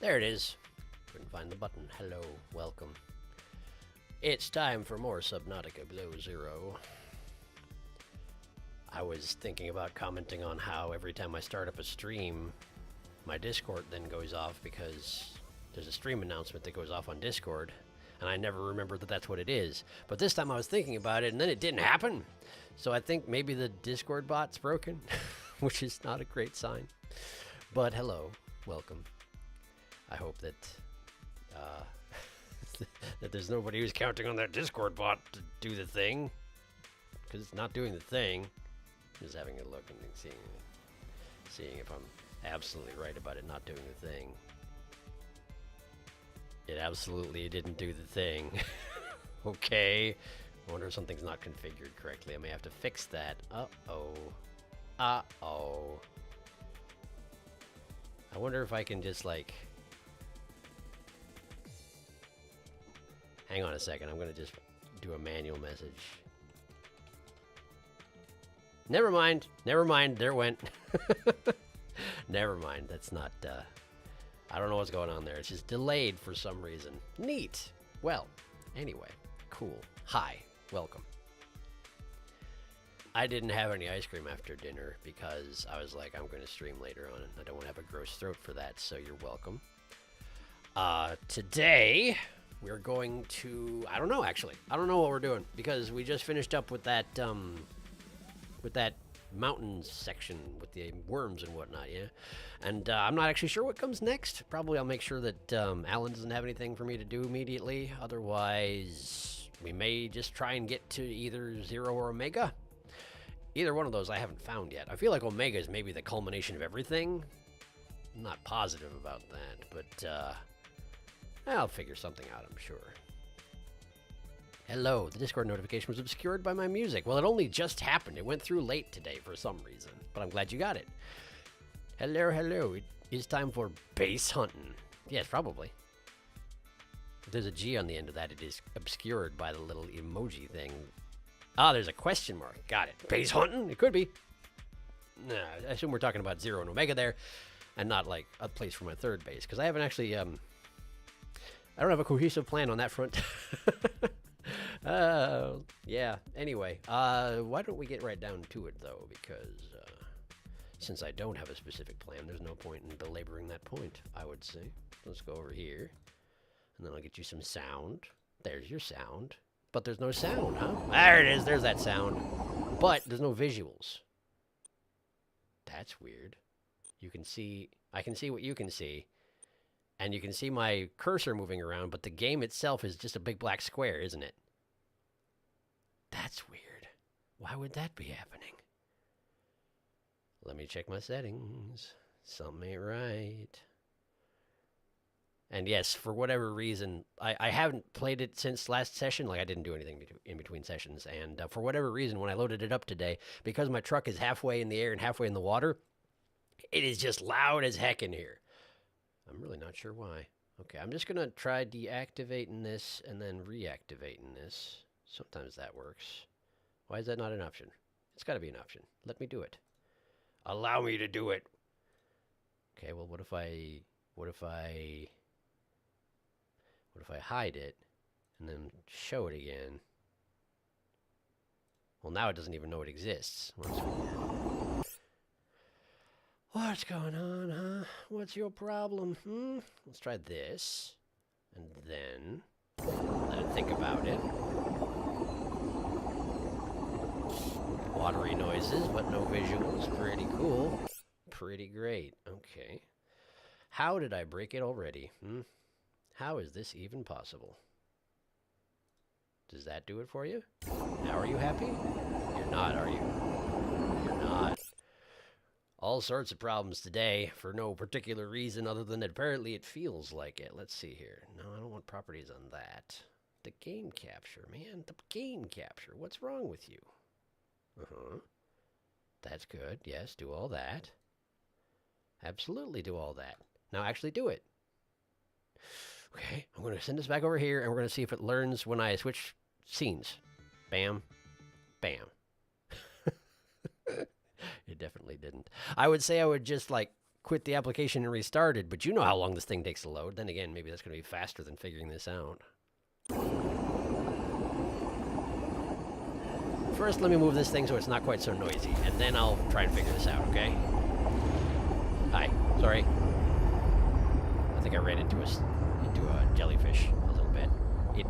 There it is. Couldn't find the button. Hello, welcome. It's time for more Subnautica Below Zero. I was thinking about commenting on how every time I start up a stream, my Discord then goes off because there's a stream announcement that goes off on Discord, and I never remember that that's what it is. But this time I was thinking about it, and then it didn't happen. So I think maybe the Discord bot's broken, which is not a great sign. But hello, welcome. I hope that that there's nobody who's counting on that Discord bot to do the thing, because it's not doing the thing. Just having a look and seeing if I'm absolutely right about it not doing the thing. It absolutely didn't do the thing. Okay. I wonder if something's not configured correctly. I may have to fix that. Uh-oh. Uh-oh. I wonder if I can just, like... Hang on a second. I'm going to just do a manual message. Never mind. Never mind. There went. Never mind. That's not... I don't know what's going on there. It's just delayed for some reason. Neat. Well, anyway. Cool. Hi. Welcome. I didn't have any ice cream after dinner because I was like, I'm going to stream later on, and I don't want to have a gross throat for that, so you're welcome. Today, we're going to... I don't know, actually. I don't know what we're doing, because we just finished up with that mountains section with the worms and whatnot, yeah? And I'm not actually sure what comes next. Probably I'll make sure that Alan doesn't have anything for me to do immediately. Otherwise, we may just try and get to either Zero or Omega. Either one of those I haven't found yet. I feel like Omega is maybe the culmination of everything. I'm not positive about that, but I'll figure something out, I'm sure. Hello, the Discord notification was obscured by my music. Well, it only just happened. It went through late today for some reason, but I'm glad you got it. Hello, hello. It is time for bass hunting. Yes, probably. If there's a G on the end of that, it is obscured by the little emoji thing. Ah, there's a question mark. Got it. Bass hunting? It could be. Nah, I assume we're talking about Zero and Omega there, and not like a place for my third base, because I haven't actually, I don't have a cohesive plan on that front. Yeah, anyway, why don't we get right down to it, though, because, since I don't have a specific plan, there's no point in belaboring that point, I would say. Let's go over here, and then I'll get you some sound. There's your sound. But there's no sound, huh? There it is, there's that sound. But there's no visuals. That's weird. You can see, I can see what you can see. And you can see my cursor moving around, but the game itself is just a big black square, isn't it? That's weird. Why would that be happening? Let me check my settings. Something ain't right. And yes, for whatever reason, I haven't played it since last session. Like, I didn't do anything in between sessions. And for whatever reason, when I loaded it up today, because my truck is halfway in the air and halfway in the water, it is just loud as heck in here. I'm really not sure why. Okay, I'm just going to try deactivating this and then reactivating this. Sometimes that works. Why is that not an option? It's got to be an option. Let me do it. Allow me to do it. Okay, well, what if I hide it and then show it again? Well, now it doesn't even know it exists. What's going on, huh? What's your problem, Let's try this. And then let it think about it. Watery noises, but no visuals. Pretty cool. Pretty great. Okay. How did I break it already, How is this even possible? Does that do it for you? Now are you happy? You're not, are you? You're not. All sorts of problems today for no particular reason other than that apparently it feels like it. Let's see here. No, I don't want properties on that. The game capture, man. The game capture. What's wrong with you? Uh-huh. That's good. Yes, do all that. Absolutely do all that. Now actually do it. Okay, I'm going to send this back over here, and we're going to see if it learns when I switch scenes. Bam. Bam. It definitely didn't. I would say I would just, like, quit the application and restarted, but you know how long this thing takes to load. Then again, maybe that's going to be faster than figuring this out. First, let me move this thing so it's not quite so noisy, and then I'll try and figure this out, okay? Hi. Sorry. I think I ran into a jellyfish a little bit. It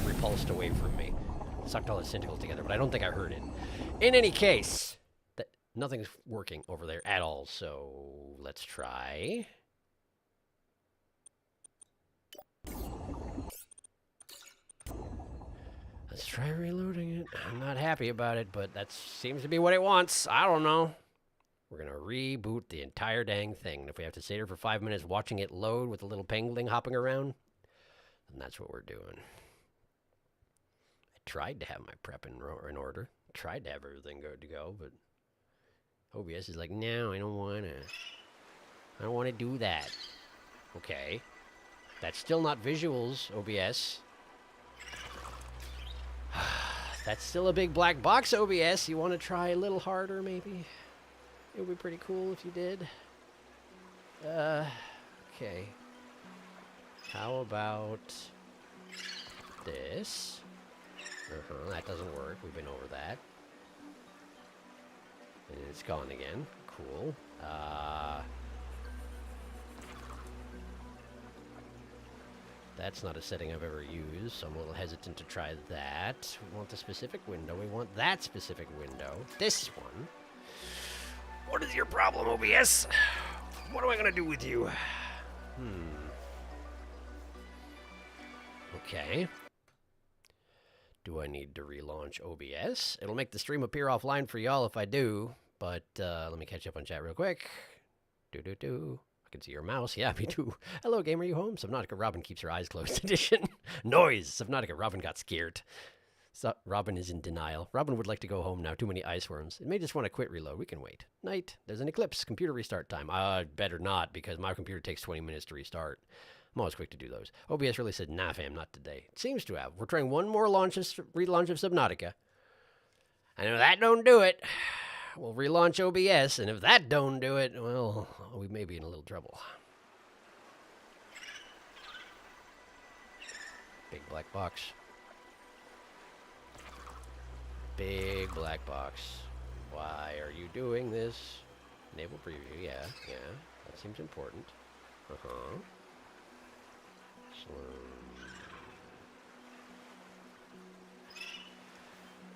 repulsed away from me. Sucked all its tentacles together, but I don't think I heard it. In any case, nothing's working over there at all, so let's try. Let's try reloading it. I'm not happy about it, but that seems to be what it wants. I don't know. We're going to reboot the entire dang thing. And if we have to sit here for 5 minutes watching it load with a little penguin hopping around, then that's what we're doing. I tried to have my prep in order. Tried to have everything good to go, but OBS is like, no, I don't want to. I don't want to do that. Okay. That's still not visuals, OBS. That's still a big black box, OBS. You want to try a little harder, maybe? It would be pretty cool if you did. Okay. How about this? That doesn't work. We've been over that. And it's gone again. Cool. That's not a setting I've ever used, so I'm a little hesitant to try that. We want the specific window. We want that specific window. This one. What is your problem, OBS? What am I going to do with you? Okay. Do I need to relaunch OBS? It'll make the stream appear offline for y'all if I do, but let me catch up on chat real quick. I can see your mouse. Yeah, me too. Hello, game. Are you home? Subnautica Robin keeps her eyes closed edition. Noise. Subnautica Robin got scared. So, Robin is in denial. Robin would like to go home now. Too many ice worms. It may just want to quit reload. We can wait. Night. There's an eclipse. Computer restart time. Better not, because my computer takes 20 minutes to restart. I'm always quick to do those. OBS really said, nah, fam, not today. It seems to have. We're trying one more relaunch of Subnautica. And if that don't do it, we'll relaunch OBS. And if that don't do it, well, we may be in a little trouble. Big black box. Big black box. Why are you doing this? Enable preview. Yeah. That seems important.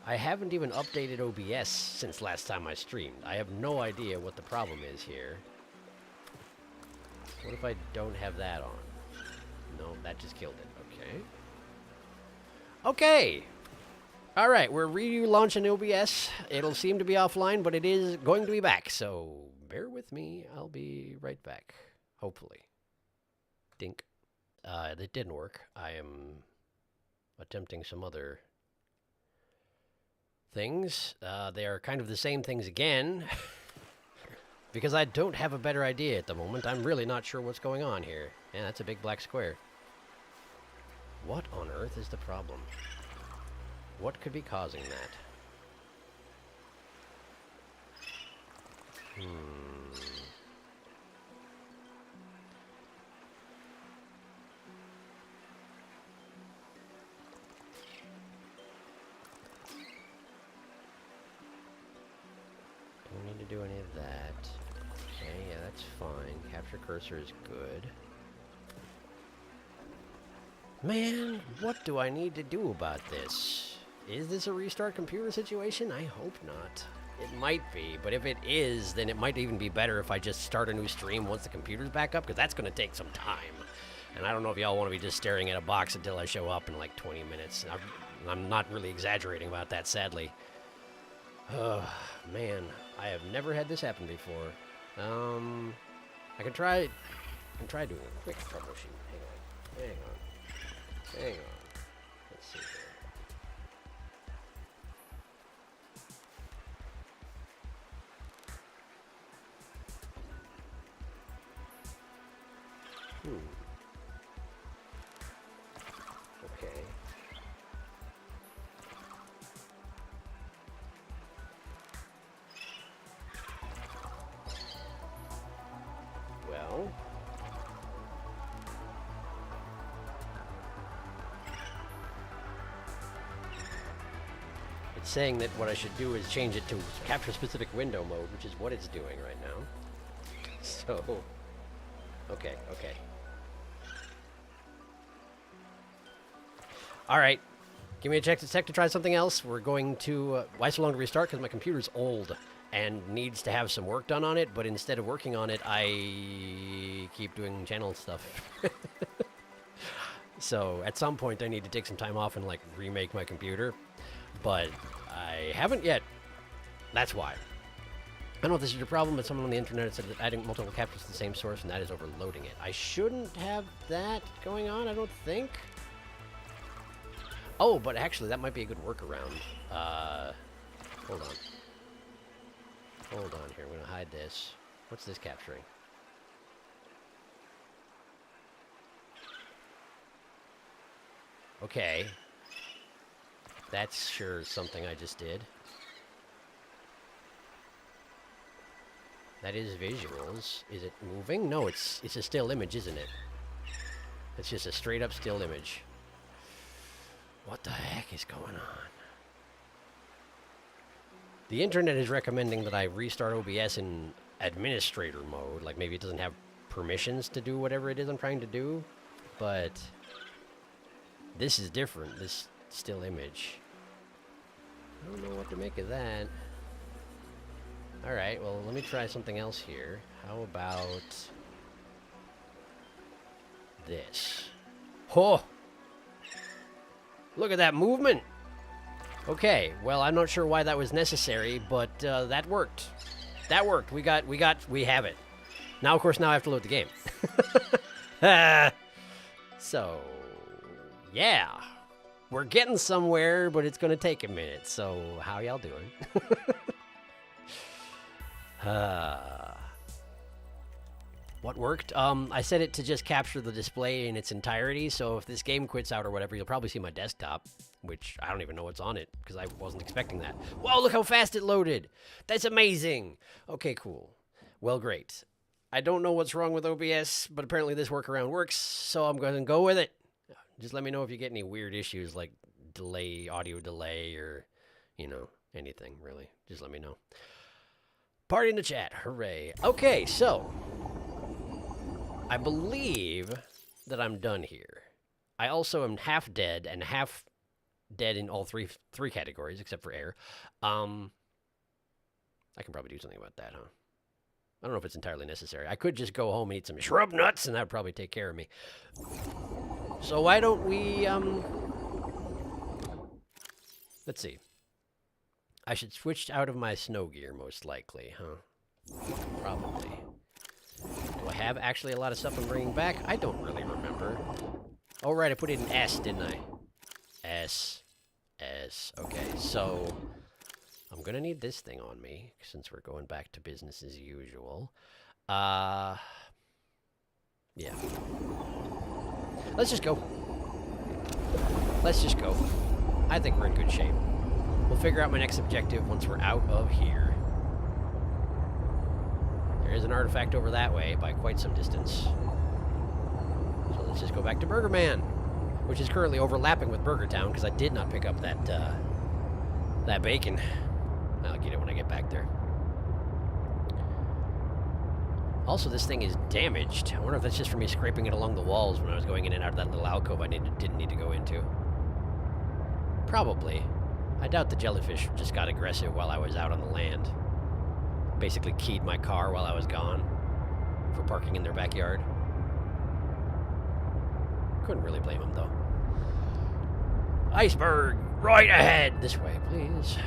I haven't even updated OBS since last time I streamed. I have no idea what the problem is here. What if I don't have that on? No, that just killed it. Okay. All right, we're relaunching OBS. It'll seem to be offline, but it is going to be back. So bear with me. I'll be right back. Hopefully. Dink. That didn't work. I am attempting some other things. They are kind of the same things again. Because I don't have a better idea at the moment. I'm really not sure what's going on here. Yeah, that's a big black square. What on earth is the problem? What could be causing that? Don't need to do any of that. Okay, yeah, that's fine. Capture cursor is good. Man, what do I need to do about this? Is this a restart computer situation? I hope not. It might be, but if it is, then it might even be better if I just start a new stream once the computer's back up, because that's going to take some time. And I don't know if y'all want to be just staring at a box until I show up in like 20 minutes. I'm not really exaggerating about that, sadly. Oh, man, I have never had this happen before. I can try doing a quick troubleshoot. Hang on. Let's see here. Okay. it's saying that what I should do is change it to capture specific window mode, which is what it's doing right now. So, okay. All right, give me a sec to try something else. We're going to, why so long to restart? Because my computer's old and needs to have some work done on it, but instead of working on it, I keep doing channel stuff. So at some point I need to take some time off and like remake my computer, but I haven't yet. That's why. I don't know if this is your problem, but someone on the internet said that adding multiple captions to the same source and that is overloading it. I shouldn't have that going on, I don't think. Oh, but actually that might be a good workaround. Hold on. Hold on here, I'm gonna hide this. What's this capturing? Okay. That's sure something I just did. That is visuals. Is it moving? No, it's a still image, isn't it? It's just a straight up still image. What the heck is going on? The internet is recommending that I restart OBS in administrator mode. Like maybe it doesn't have permissions to do whatever it is I'm trying to do. But this is different. This still image. I don't know what to make of that. Alright, well, let me try something else here. How about this? Oh! Look at that movement! Okay, well, I'm not sure why that was necessary, but that worked. That worked. We have it. Now, of course, now I have to load the game. So, yeah. We're getting somewhere, but it's going to take a minute. So, how y'all doing? What worked? I set it to just capture the display in its entirety, so if this game quits out or whatever, you'll probably see my desktop, which I don't even know what's on it, because I wasn't expecting that. Whoa, look how fast it loaded! That's amazing! Okay, cool. Well, great. I don't know what's wrong with OBS, but apparently this workaround works, so I'm going to go with it. Just let me know if you get any weird issues, like delay, audio delay, or, you know, anything, really. Just let me know. Party in the chat. Hooray. Okay, so I believe that I'm done here. I also am half dead and half dead in all three categories, except for air. I can probably do something about that, huh? I don't know if it's entirely necessary. I could just go home and eat some shrub nuts, and that would probably take care of me. So why don't we, let's see. I should switch out of my snow gear, most likely, huh? Probably. Do I have actually a lot of stuff I'm bringing back? I don't really remember. Oh, right, I put it in S, didn't I? S. Okay, so I'm going to need this thing on me, since we're going back to business as usual. Yeah. Let's just go. Let's just go. I think we're in good shape. We'll figure out my next objective once we're out of here. There is an artifact over that way by quite some distance. So let's just go back to Burger Man, which is currently overlapping with Burger Town because I did not pick up that that bacon. I'll get it when I get back there. Also, this thing is damaged. I wonder if that's just for me scraping it along the walls when I was going in and out of that little alcove I didn't need to go into. Probably. I doubt the jellyfish just got aggressive while I was out on the land. Basically keyed my car while I was gone for parking in their backyard. Couldn't really blame them, though. Iceberg! Right ahead! This way, please.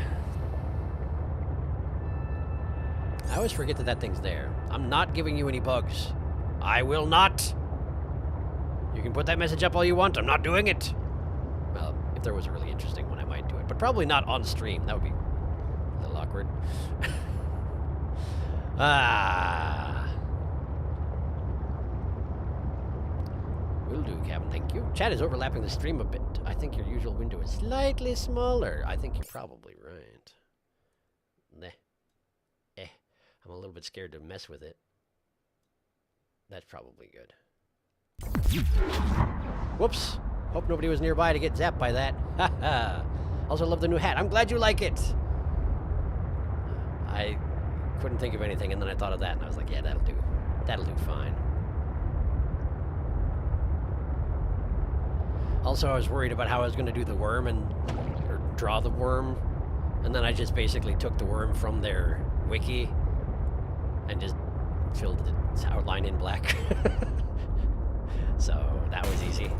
I always forget that that thing's there. I'm not giving you any bugs. I will not! You can put that message up all you want. I'm not doing it! Well, if there was a really interesting one, I might do it. But probably not on stream. That would be a little awkward. Will do, Captain. Thank you. Chat is overlapping the stream a bit. I think your usual window is slightly smaller. I think you're probably right. I'm a little bit scared to mess with it. That's probably good. Whoops. Hope nobody was nearby to get zapped by that. Haha. Also, love the new hat. I'm glad you like it. I couldn't think of anything, and then I thought of that, and I was like, yeah, that'll do. That'll do fine. Also, I was worried about how I was going to do the worm or draw the worm, and then I just basically took the worm from their wiki and just filled its outline in black. So that was easy.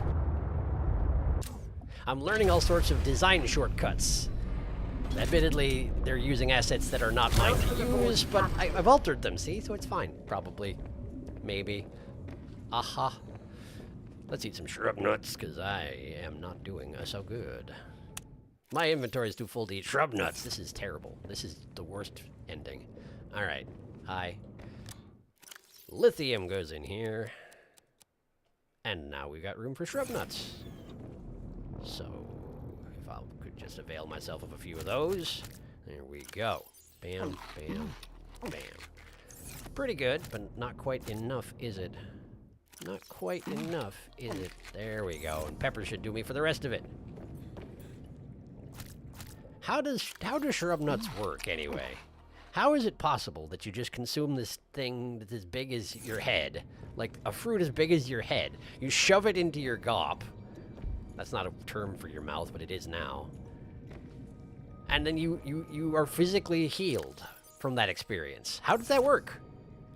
I'm learning all sorts of design shortcuts. Admittedly, they're using assets that are not mine to use, but I've altered them, see? So it's fine. Probably. Maybe. Aha. Let's eat some shrub nuts, because I am not doing so good. My inventory is too full to eat shrub nuts. This is terrible. This is the worst ending. Alright. Hi. Lithium goes in here. And now we've got room for shrub nuts. So, if I could just avail myself of a few of those. There we go. Bam, bam, bam. Pretty good, but not quite enough, is it? Not quite enough, is it? There we go. And pepper should do me for the rest of it. How do shrub nuts work, anyway? How is it possible that you just consume this thing that's as big as your head? Like, a fruit as big as your head. You shove it into your gob. That's not a term for your mouth, but it is now. And then you are physically healed from that experience. How does that work?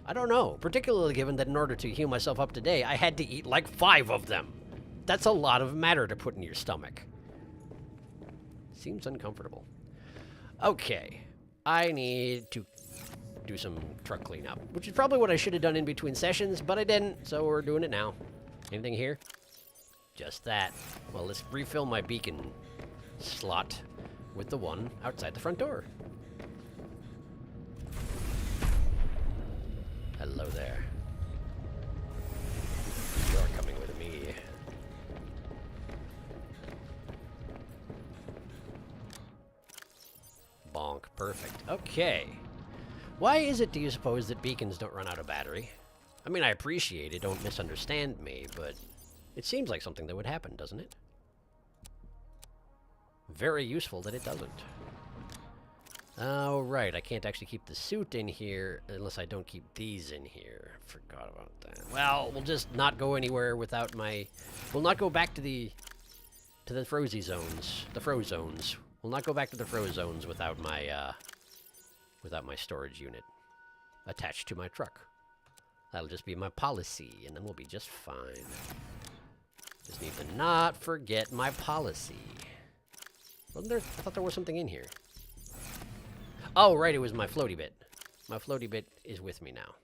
I don't know. Particularly given that in order to heal myself up today, I had to eat like 5 of them. That's a lot of matter to put in your stomach. Seems uncomfortable. Okay. I need to do some truck cleanup, which is probably what I should have done in between sessions, but I didn't, so we're doing it now. Anything here? Just that. Well, let's refill my beacon slot with the one outside the front door. Hello there. You're coming with me. Bonk. Perfect. Okay. Why is it, do you suppose, that beacons don't run out of battery? I mean, I appreciate it, don't misunderstand me, but it seems like something that would happen, doesn't it? Very useful that it doesn't. Oh, right, I can't actually keep the suit in here unless I don't keep these in here. Forgot about that. Well, we'll just not go anywhere without my... We'll not go back to the frozy zones. The froze zones. We'll not go back to the froze zones without my storage unit attached to my truck. That'll just be my policy, and then we'll be just fine. Just need to not forget my policy. Wasn't there? I thought there was something in here. Oh, right, it was my floaty bit. My floaty bit is with me now.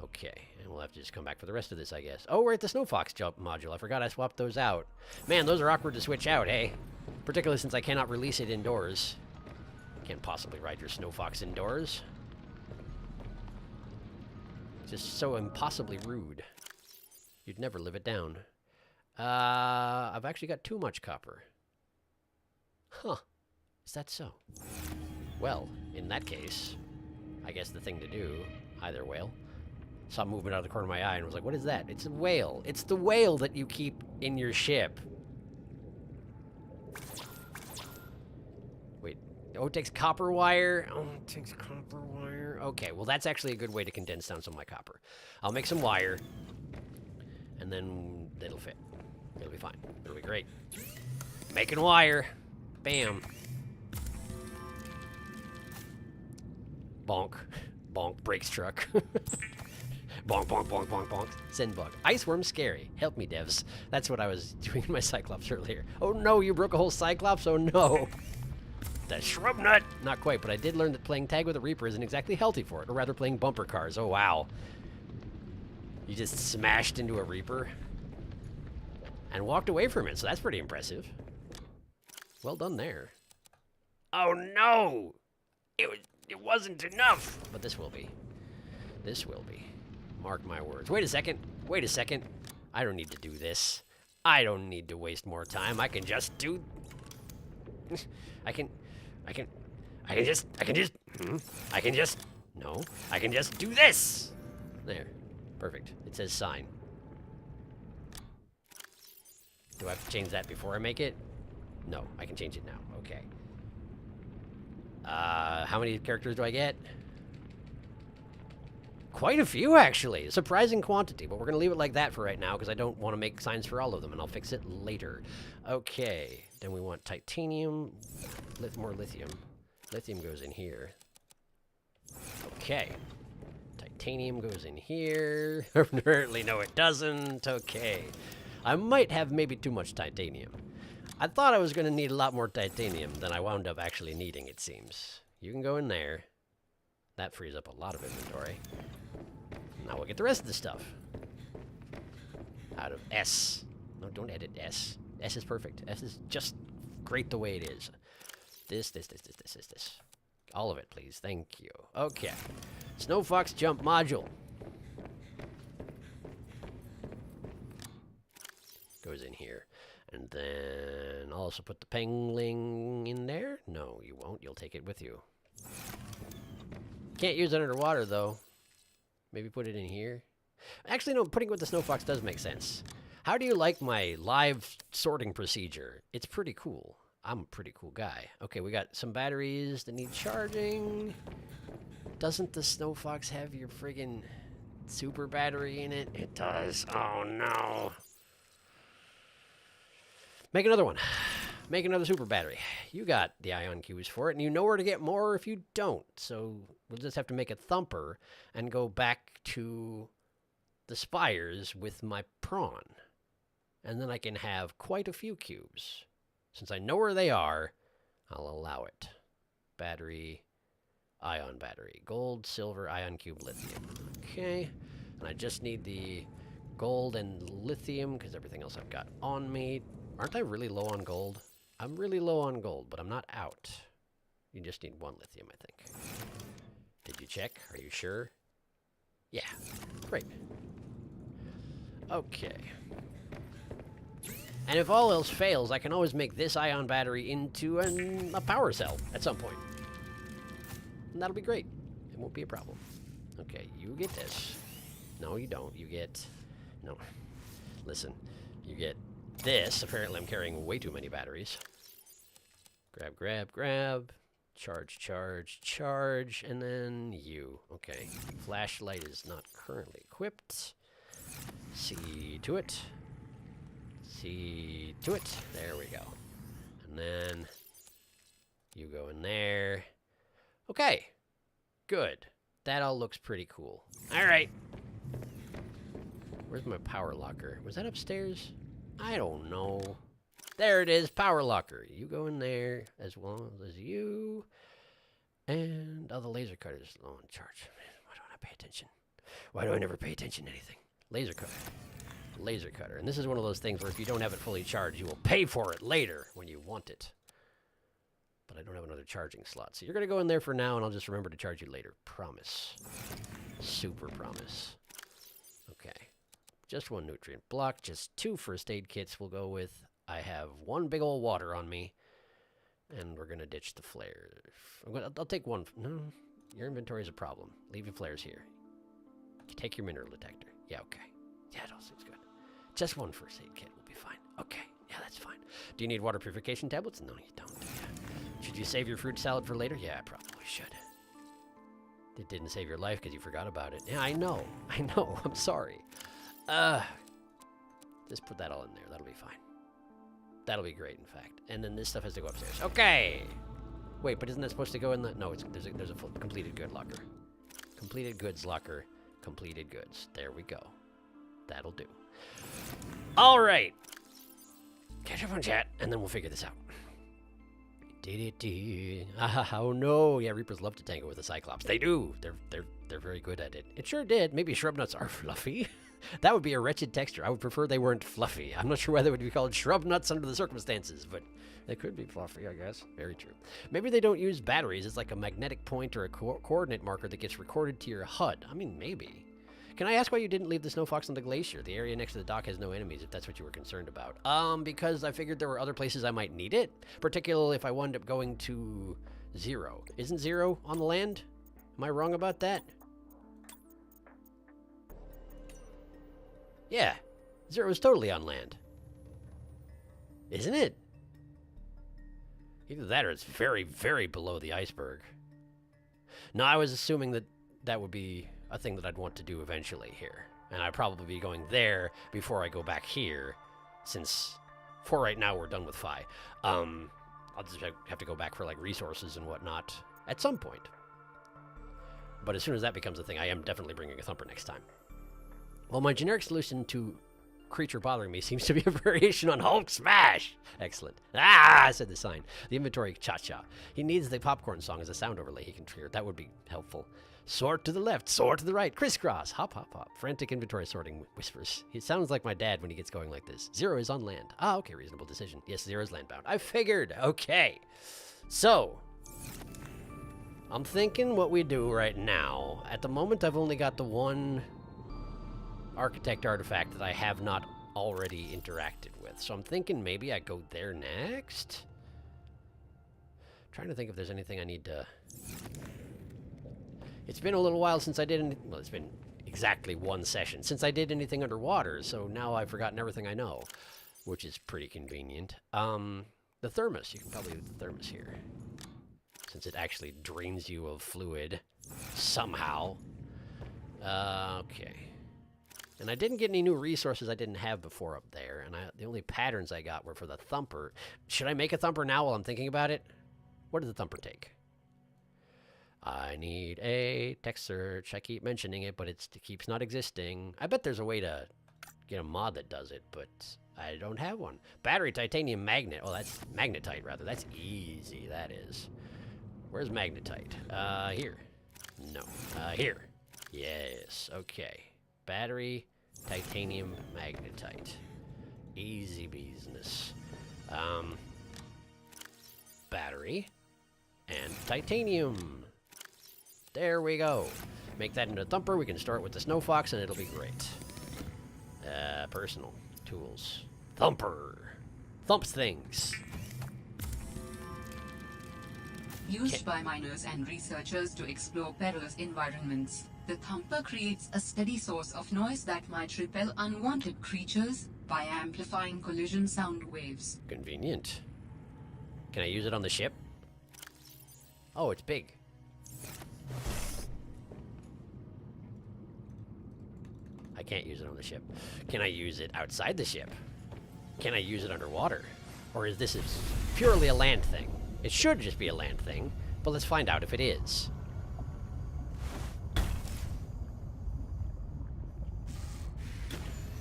Okay, and we'll have to just come back for the rest of this, I guess. Oh, we're at the Snow Fox jump module. I forgot I swapped those out. Man, those are awkward to switch out, hey? Particularly since I cannot release it indoors. Can't possibly ride your Snow Fox indoors. Just so impossibly rude. You'd never live it down. I've actually got too much copper. Huh. Is that so? Well, in that case, I guess the thing to do, hi there, whale, saw movement out of the corner of my eye and was like, what is that? It's a whale. It's the whale that you keep in your ship. Wait. Oh, it takes copper wire? Oh, it takes copper wire. Okay, well, that's actually a good way to condense down some of my copper. I'll make some wire, and then it'll fit. It'll be fine. It'll be great. Making wire. Bam. Bonk. Bonk. Brakes truck. Bonk, bonk, bonk, bonk, bonk. Send bug. Iceworm scary. Help me, devs. That's what I was doing in my Cyclops earlier. Oh no, you broke a whole Cyclops? Oh no. The shrub nut. Not quite, but I did learn that playing tag with a Reaper isn't exactly healthy for it, or rather playing bumper cars. Oh wow. You just smashed into a Reaper and walked away from it, so that's pretty impressive. Well done there. Oh no! It wasn't enough! But this will be. This will be. Mark my words. Wait a second. Wait a second. I don't need to do this. I don't need to waste more time. I can just do... I can just do this! There. Perfect. It says sign. Do I have to change that before I make it? No, I can change it now. Okay. How many characters do I get? Quite a few, actually. A surprising quantity, but we're going to leave it like that for right now because I don't want to make signs for all of them, and I'll fix it later. Okay, then we want titanium, more lithium. Lithium goes in here. Okay. Titanium goes in here. Apparently, no, it doesn't. Okay. I might have maybe too much titanium. I thought I was going to need a lot more titanium than I wound up actually needing, it seems. You can go in there. That frees up a lot of inventory. Now we'll get the rest of the stuff. Out of S. No, don't edit S. S is perfect. S is just great the way it is. This. All of it, please. Thank you. Okay. Snow Fox jump module. Goes in here. And then also put the pangling in there. No, you won't. You'll take it with you. Can't use it underwater, though. Maybe put it in here. Actually, no, putting it with the Snow Fox does make sense. How do you like my live sorting procedure? It's pretty cool. I'm a pretty cool guy. Okay, we got some batteries that need charging. Doesn't the Snow Fox have your friggin' super battery in it? It does. Oh, no. Make another one. Make another super battery. You got the ion cubes for it, and you know where to get more if you don't. So we'll just have to make a thumper and go back to the spires with my prawn. And then I can have quite a few cubes. Since I know where they are, I'll allow it. Battery, ion battery. Gold, silver, ion cube, lithium. Okay. And I just need the gold and lithium because everything else I've got on me. Aren't I really low on gold? I'm really low on gold, but I'm not out. You just need one lithium, I think. Did you check? Are you sure? Yeah. Great. Okay. And if all else fails, I can always make this ion battery into a power cell at some point. And that'll be great. It won't be a problem. Okay, you get this. No, you don't. You get... No. Listen. You get this. Apparently I'm carrying way too many batteries. Grab, grab, grab. Charge, charge, charge. And then you. Okay. Flashlight is not currently equipped. See to it. See to it. There we go. And then you go in there. Okay. Good. That all looks pretty cool. All right. Where's my power locker? Was that upstairs? I don't know. There it is, power locker. You go in there as well as you. And the laser cutter is low on charge. Man, why don't I pay attention? Why do I never pay attention to anything? Laser cutter. Laser cutter. And this is one of those things where if you don't have it fully charged, you will pay for it later when you want it. But I don't have another charging slot. So you're going to go in there for now, and I'll just remember to charge you later. Promise. Super promise. Okay. Just one nutrient block. Just 2 first aid kits we'll go with. I have 1 big old water on me. And we're going to ditch the flares. I'll take 1. No, your inventory is a problem. Leave your flares here. Take your mineral detector. Yeah, okay. Yeah, it all seems good. Just 1 first aid kit will be fine. Okay, yeah, that's fine. Do you need water purification tablets? No, you don't. Yeah. Should you save your fruit salad for later? Yeah, I probably should. It didn't save your life because you forgot about it. Yeah, I know. I'm sorry. Just put that all in there. That'll be fine. That'll be great, in fact. And then this stuff has to go upstairs. Okay. Wait, but isn't that supposed to go in the... No, there's a full completed good locker. Completed goods locker. Completed goods. There we go. That'll do. All right. Catch up on chat, and then we'll figure this out. Oh no! Yeah, Reapers love to tangle with the Cyclops. They do. They're very good at it. It sure did. Maybe shrub nuts are fluffy. That would be a wretched texture. I would prefer they weren't fluffy. I'm not sure why they would be called shrub nuts under the circumstances, but they could be fluffy, I guess. Very true. Maybe they don't use batteries. It's like a magnetic point or a coordinate marker that gets recorded to your HUD. I mean, maybe. Can I ask why you didn't leave the Snow Fox on the glacier? The area next to the dock has no enemies, if that's what you were concerned about. Because I figured there were other places I might need it, particularly if I wound up going to 0. Isn't 0 on the land? Am I wrong about that? Yeah, 0 is totally on land. Isn't it? Either that or it's very, very below the iceberg. No, I was assuming that that would be a thing that I'd want to do eventually here. And I'd probably be going there before I go back here, since for right now we're done with Phi. I'll just have to go back for like resources and whatnot at some point. But as soon as that becomes a thing, I am definitely bringing a thumper next time. Well, my generic solution to creature bothering me seems to be a variation on Hulk Smash. Excellent. Ah, said the sign. The inventory cha-cha. He needs the popcorn song as a sound overlay he can trigger. That would be helpful. Sort to the left, sort to the right, crisscross, hop, hop, hop. Frantic inventory sorting whispers. He sounds like my dad when he gets going like this. Zero is on land. Ah, okay, reasonable decision. Yes, Zero is landbound. I figured. Okay. So, I'm thinking what we do right now. At the moment, I've only got the one architect artifact that I have not already interacted with. So I'm thinking maybe I go there next. Trying to think if there's anything I need to... It's been a little while since I did well, it's been exactly one session since I did anything underwater, so now I've forgotten everything I know, which is pretty convenient. The thermos, you can probably do the thermos here, since it actually drains you of fluid somehow. Okay. And I didn't get any new resources I didn't have before up there, and the only patterns I got were for the thumper. Should I make a thumper now while I'm thinking about it? What did the thumper take? I need a text search. I keep mentioning it, but it keeps not existing. I bet there's a way to get a mod that does it, but I don't have one. Battery titanium magnet. Oh, that's magnetite, rather. That's easy, that is. Where's magnetite? Here. No. Here. Yes, okay. Battery, titanium, magnetite. Easy business. Battery, and titanium. There we go. Make that into a thumper. We can start with the snow fox, and it'll be great. Personal tools. Thumper. Thumps things. Used by miners and researchers to explore perilous environments, the thumper creates a steady source of noise that might repel unwanted creatures by amplifying collision sound waves. Convenient. Can I use it on the ship? Oh, it's big. I can't use it on the ship. Can I use it outside the ship? Can I use it underwater? Or is this purely a land thing? It should just be a land thing, but let's find out if it is.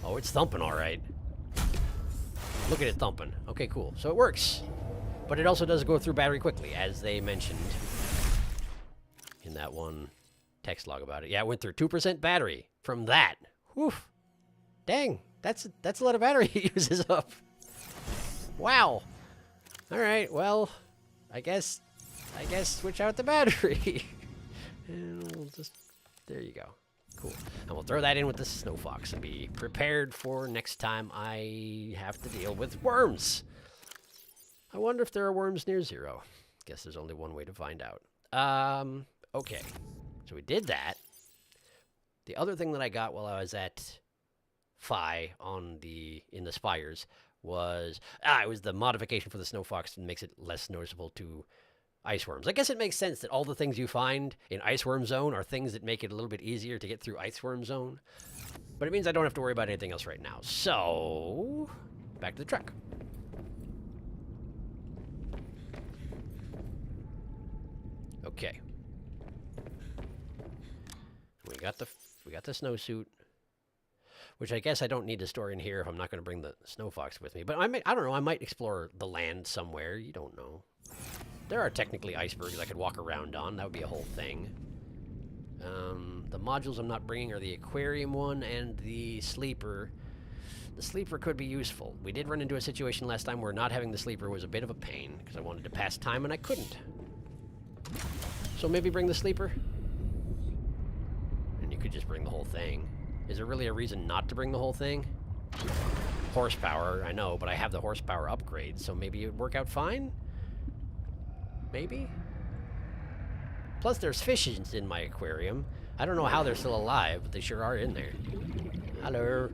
Oh, it's thumping all right. Look at it thumping. Okay, cool. So it works. But it also does go through battery quickly, as they mentioned in that one text log about it. Yeah, it went through 2% battery from that. Whew. Dang, that's a lot of battery it uses up. Wow. All right, well, I guess switch out the battery. And we'll just, there you go. Cool. And we'll throw that in with the snow fox and be prepared for next time I have to deal with worms. I wonder if there are worms near Zero. Guess there's only one way to find out. Okay. So we did that. The other thing that I got while I was at Phi in the spires was it was the modification for the snow fox that makes it less noticeable to ice worms. I guess it makes sense that all the things you find in Ice Worm Zone are things that make it a little bit easier to get through Ice Worm Zone. But it means I don't have to worry about anything else right now. So, back to the truck. Okay. We got the snowsuit, which I guess I don't need to store in here if I'm not going to bring the snow fox with me. But I don't know. I might explore the land somewhere. You don't know. There are technically icebergs I could walk around on. That would be a whole thing. The modules I'm not bringing are the aquarium one and the sleeper. The sleeper could be useful. We did run into a situation last time where not having the sleeper was a bit of a pain because I wanted to pass time and I couldn't. So maybe bring the sleeper? And you could just bring the whole thing. Is there really a reason not to bring the whole thing? Horsepower, I know, but I have the horsepower upgrade, so maybe it would work out fine? Maybe? Plus there's fishes in my aquarium. I don't know how they're still alive, but they sure are in there. Hello.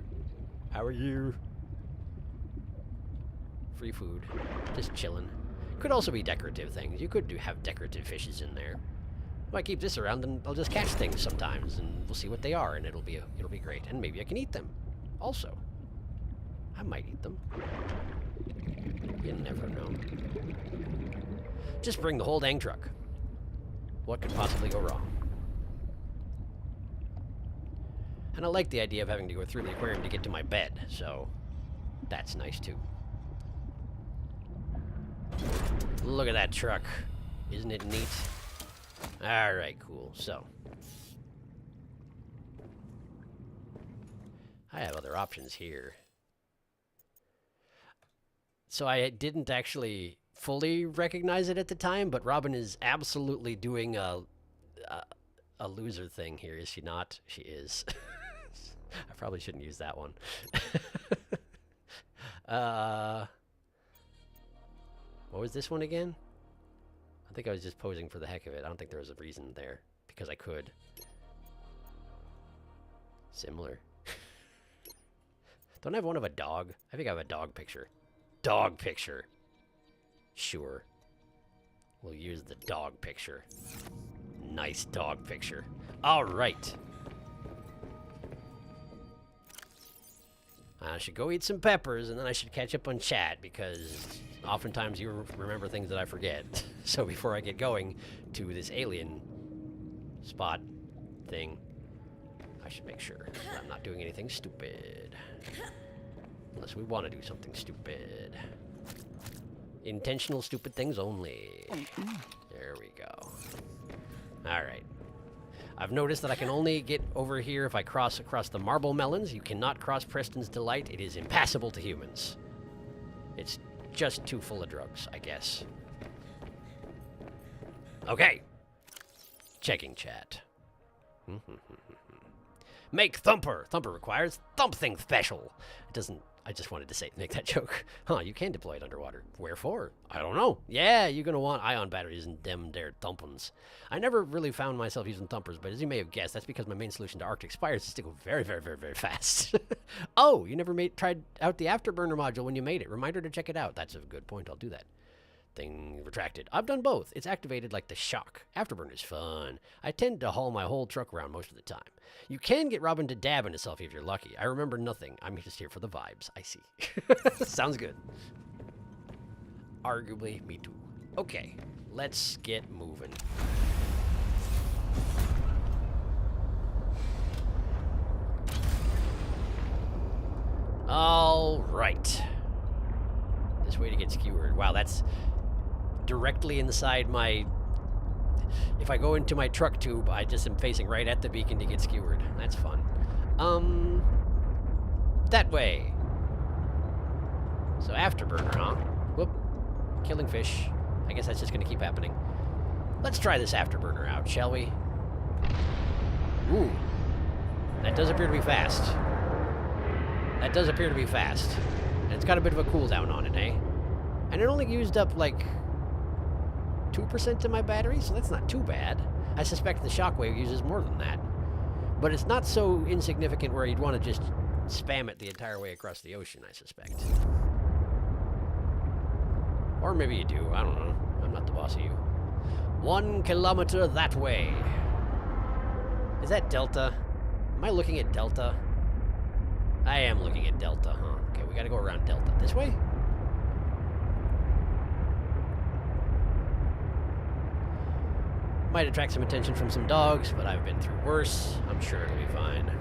How are you? Free food. Just chilling. Could also be decorative things. You could have decorative fishes in there. If I keep this around, then I'll just catch things sometimes, and we'll see what they are, and it'll be great. And maybe I can eat them. Also, I might eat them. You never know. Just bring the whole dang truck. What could possibly go wrong? And I like the idea of having to go through the aquarium to get to my bed, so that's nice too. Look at that truck. Isn't it neat? Alright, cool. So, I have other options here. So I didn't actually fully recognize it at the time, but Robin is absolutely doing a loser thing here, is she not? She is. I probably shouldn't use that one. What was this one again? I think I was just posing for the heck of it. I don't think there was a reason there, because I could. Similar. Don't I have one of a dog? I think I have a dog picture. Dog picture. Sure. We'll use the dog picture. Nice dog picture. All right. I should go eat some peppers, and then I should catch up on chat, because oftentimes you remember things that I forget. So before I get going to this alien spot thing, I should make sure that I'm not doing anything stupid. Unless we want to do something stupid. Intentional stupid things only. There we go. Alright. I've noticed that I can only get over here if I cross across the marble melons. You cannot cross Preston's Delight. It is impassable to humans. It's just too full of drugs, I guess. Okay. Checking chat. Make Thumper. Thumper requires Thump Thing Special. It doesn't... I just wanted to make that joke. Huh, you can deploy it underwater. Wherefore? I don't know. Yeah, you're going to want ion batteries and dem there thumpins. I never really found myself using thumpers, but as you may have guessed, that's because my main solution to Arctic spires is to go very, very, very, very fast. Oh, you never tried out the Afterburner module when you made it. Reminder to check it out. That's a good point. I'll do that. Thing retracted. I've done both. It's activated like the shock. Afterburner's fun. I tend to haul my whole truck around most of the time. You can get Robin to dab in a selfie if you're lucky. I remember nothing. I'm just here for the vibes. I see. Sounds good. Arguably, me too. Okay, let's get moving. All right. This way to get skewered. Wow, that's directly inside my... If I go into my truck tube, I just am facing right at the beacon to get skewered. That's fun. That way. So Afterburner, huh? Whoop. Killing fish. I guess that's just going to keep happening. Let's try this Afterburner out, shall we? Ooh. That does appear to be fast. That does appear to be fast. And it's got a bit of a cooldown on it, eh? And it only used up, like, 2% of my battery, so that's not too bad. I suspect the shockwave uses more than that. But it's not so insignificant where you'd want to just spam it the entire way across the ocean, I suspect. Or maybe you do. I don't know. I'm not the boss of you. 1 kilometer that way. Is that Delta? Am I looking at Delta? I am looking at Delta, huh? Okay, we gotta go around Delta. This way? Might attract some attention from some dogs, but I've been through worse. I'm sure it'll be fine.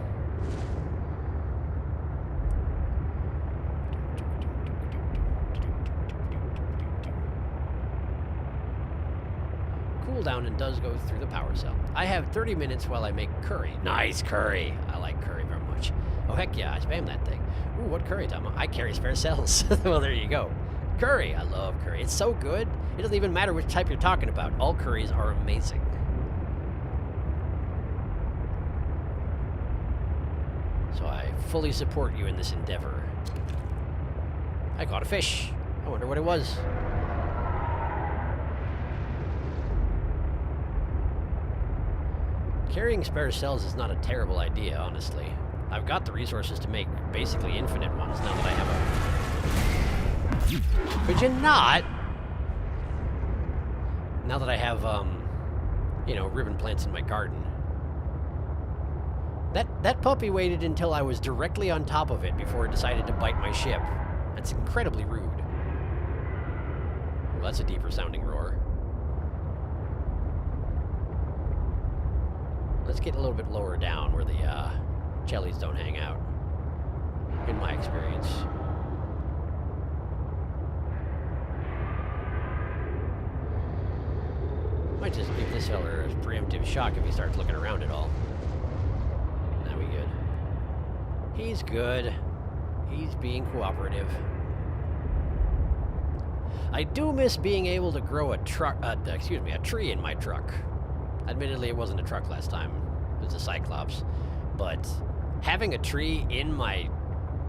Cooldown and does go through the power cell. I have 30 minutes while I make curry. Nice curry! I like curry very much. Oh, heck yeah, I spam that thing. Ooh, what curry, Tom? I carry spare cells. Well, there you go. Curry. I love curry. It's so good. It doesn't even matter which type you're talking about. All curries are amazing. So I fully support you in this endeavor. I caught a fish. I wonder what it was. Carrying spare cells is not a terrible idea, honestly. I've got the resources to make basically infinite ones now that I have a... Could you not? Now that I have, you know, ribbon plants in my garden. That puppy waited until I was directly on top of it before it decided to bite my ship. That's incredibly rude. Well, that's a deeper sounding roar. Let's get a little bit lower down where the jellies don't hang out, in my experience. Might just give this feller a preemptive shock if he starts looking around at all. Now we good. He's good. He's being cooperative. I do miss being able to grow a tree in my truck. Admittedly, it wasn't a truck last time. It was a Cyclops. But having a tree in my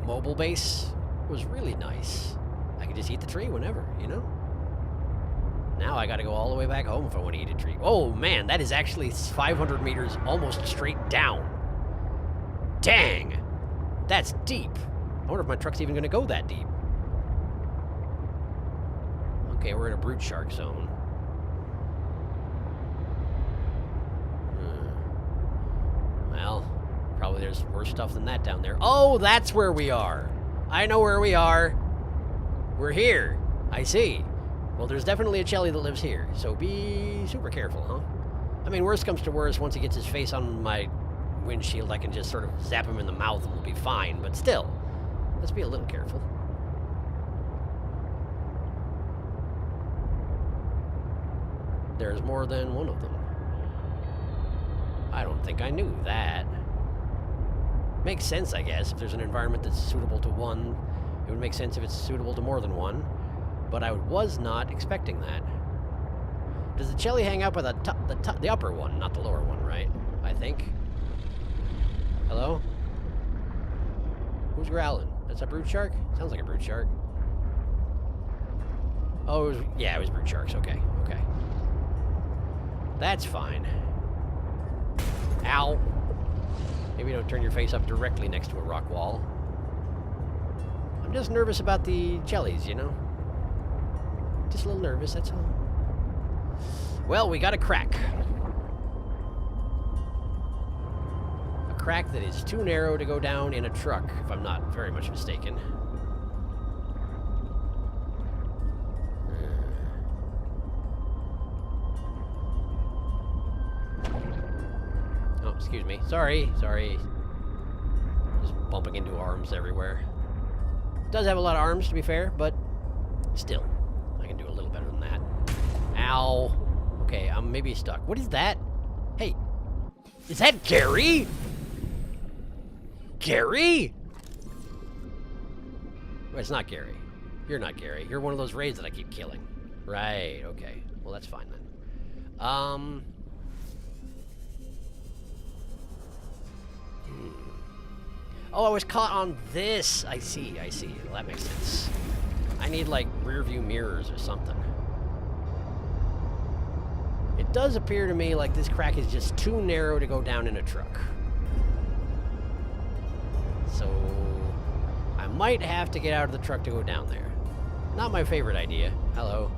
mobile base was really nice. I could just eat the tree whenever, you know? Now I gotta go all the way back home if I want to eat a tree. Oh man, that is actually 500 meters almost straight down. Dang! That's deep. I wonder if my truck's even gonna go that deep. Okay, we're in a brute shark zone. Well, probably there's worse stuff than that down there. Oh, that's where we are. I know where we are. We're here. I see. Well, there's definitely a Chelly that lives here, so be super careful, huh? I mean, worst comes to worst, once he gets his face on my windshield, I can just sort of zap him in the mouth and we'll be fine, but still, let's be a little careful. There's more than one of them. I don't think I knew that. Makes sense, I guess. If there's an environment that's suitable to one, it would make sense if it's suitable to more than one. But I was not expecting that. Does the Chelly hang out by the upper one, not the lower one, right? I think. Hello? Who's growling? That's a brute shark? Sounds like a brute shark. Oh, it was brute sharks. Okay, okay. That's fine. Ow. Maybe don't turn your face up directly next to a rock wall. I'm just nervous about the Chellies, you know? Just a little nervous, that's all. Well, we got a crack. A crack that is too narrow to go down in a truck, if I'm not very much mistaken. Oh, excuse me. Sorry. Just bumping into arms everywhere. It does have a lot of arms, to be fair, but still. I can do a little better than that. Ow. Okay, I'm maybe stuck. What is that? Hey. Is that Gary? Gary? Well, it's not Gary. You're not Gary. You're one of those raids that I keep killing. Right, okay. Well, that's fine then. Oh, I was caught on this. I see. Well, that makes sense. I need, like, rear view mirrors or something. It does appear to me like this crack is just too narrow to go down in a truck. So, I might have to get out of the truck to go down there. Not my favorite idea. Hello.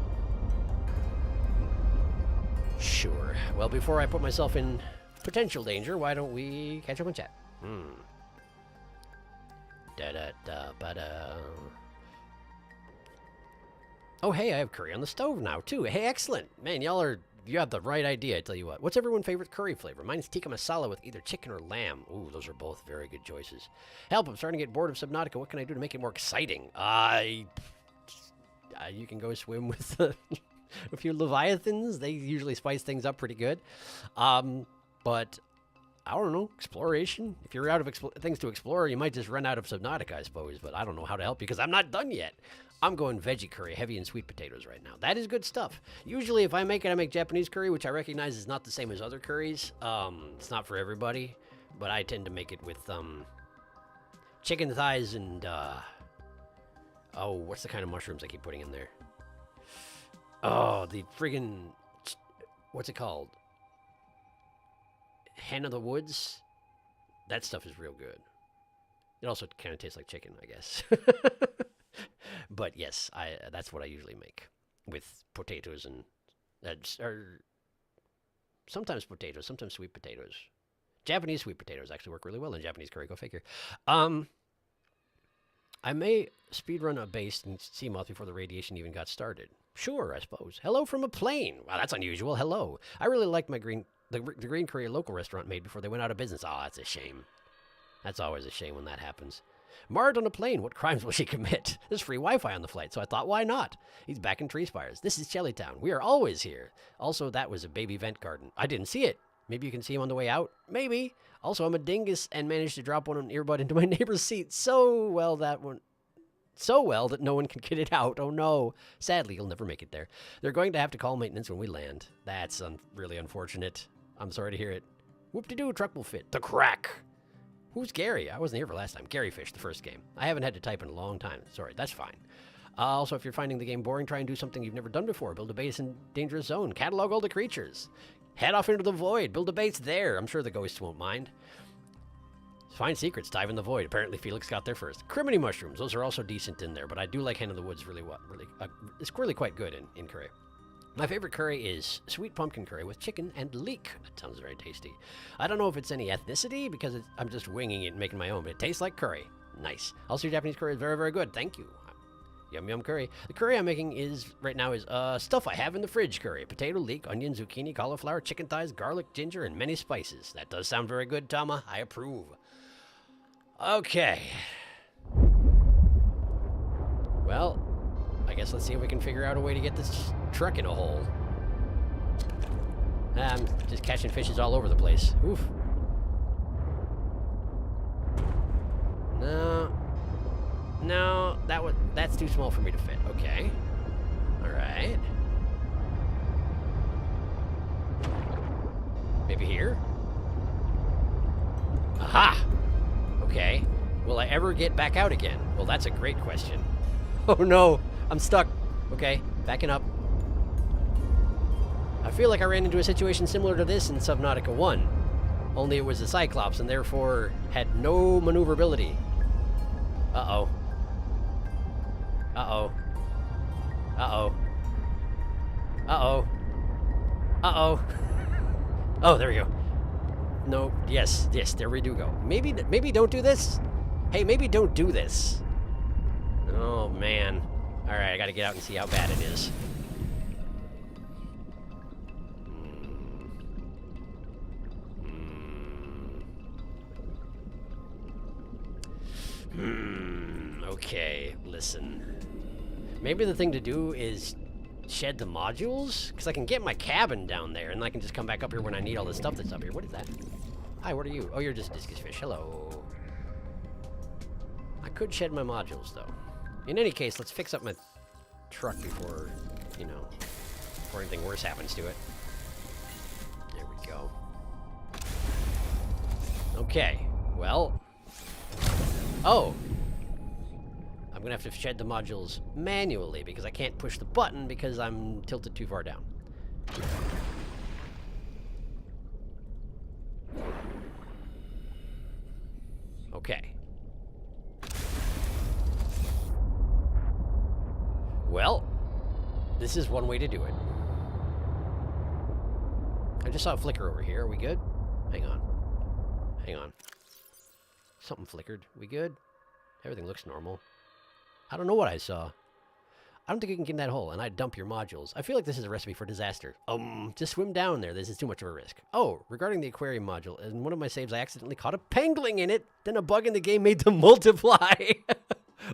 Sure. Well, before I put myself in potential danger, why don't we catch up and chat? Da-da-da-ba-da. Oh, hey, I have curry on the stove now, too. Hey, excellent. Man, you have the right idea, I tell you what. What's everyone's favorite curry flavor? Mine is tikka masala with either chicken or lamb. Ooh, those are both very good choices. Help, I'm starting to get bored of Subnautica. What can I do to make it more exciting? You can go swim with a few leviathans. They usually spice things up pretty good. But I don't know, exploration. If you're out of things to explore, you might just run out of Subnautica, I suppose. But I don't know how to help you because I'm not done yet. I'm going veggie curry, heavy and sweet potatoes right now. That is good stuff. Usually if I make Japanese curry, which I recognize is not the same as other curries. It's not for everybody, but I tend to make it with chicken thighs and oh, what's the kind of mushrooms I keep putting in there? Oh, the friggin', what's it called? Hen of the Woods? That stuff is real good. It also kind of tastes like chicken, I guess. But yes, that's what I usually make with potatoes and Or sometimes potatoes, sometimes sweet potatoes. Japanese sweet potatoes actually work really well in Japanese curry, go figure. I may speedrun a base and sea moth before the radiation even got started. Sure, I suppose. Hello from a plane. Wow, that's unusual. Hello. I really liked my the green curry a local restaurant made before they went out of business. Oh, that's a shame. That's always a shame when that happens. Marred on a plane. What crimes will she commit? There's free Wi-Fi on the flight, so I thought, why not? He's back in Tree Spires. This is Shellytown. We are always here. Also, that was a baby vent garden. I didn't see it. Maybe you can see him on the way out? Maybe. Also, I'm a dingus and managed to drop one earbud into my neighbor's seat so well that no one can get it out. Oh no. Sadly, you'll never make it there. They're going to have to call maintenance when we land. That's really unfortunate. I'm sorry to hear it. Whoop-de-doo, truck will fit. The crack. Who's Gary? I wasn't here for last time. Gary fished the first game. I haven't had to type in a long time. Sorry, that's fine. Also, if you're finding the game boring, try and do something you've never done before. Build a base in Dangerous Zone. Catalog all the creatures. Head off into the void. Build a base there. I'm sure the ghosts won't mind. Find secrets. Dive in the void. Apparently, Felix got there first. Criminy mushrooms. Those are also decent in there, but I do like Hen in the Woods really well. It's really quite good in curry. My favorite curry is sweet pumpkin curry with chicken and leek. That sounds very tasty. I don't know if it's any ethnicity because I'm just winging it and making my own, but it tastes like curry. Nice. Also, your Japanese curry is very, very good. Thank you. Yum, yum curry. The curry I'm making right now is stuff I have in the fridge curry. Potato, leek, onion, zucchini, cauliflower, chicken thighs, garlic, ginger, and many spices. That does sound very good, Tama. I approve. Okay. Well, I guess let's see if we can figure out a way to get this truck in a hole. I'm just catching fishes all over the place. Oof. No, that's too small for me to fit. Okay. All right. Maybe here? Aha! Okay. Will I ever get back out again? Well, that's a great question. Oh no, I'm stuck. Okay, backing up. I feel like I ran into a situation similar to this in Subnautica 1. Only it was a Cyclops and therefore had no maneuverability. Uh-oh. Uh-oh. Uh-oh. Uh-oh. Uh-oh. Oh, there we go. No, yes, there we do go. Maybe don't do this. Hey, maybe don't do this. Oh, man. All right, I got to get out and see how bad it is. Okay, listen. Maybe the thing to do is shed the modules? Because I can get my cabin down there, and I can just come back up here when I need all the stuff that's up here. What is that? Hi, what are you? Oh, you're just a discus fish. Hello. I could shed my modules, though. In any case, let's fix up my truck before, before anything worse happens to it. There we go. Okay, well... Oh! I'm gonna have to shed the modules manually because I can't push the button because I'm tilted too far down. Okay. Well, this is one way to do it. I just saw a flicker over here. Are we good? Hang on. Hang on. Something flickered. We good? Everything looks normal. I don't know what I saw. I don't think you can get in that hole, and I'd dump your modules. I feel like this is a recipe for disaster. Just swim down there. This is too much of a risk. Oh, regarding the aquarium module, in one of my saves, I accidentally caught a pangling in it. Then a bug in the game made them multiply.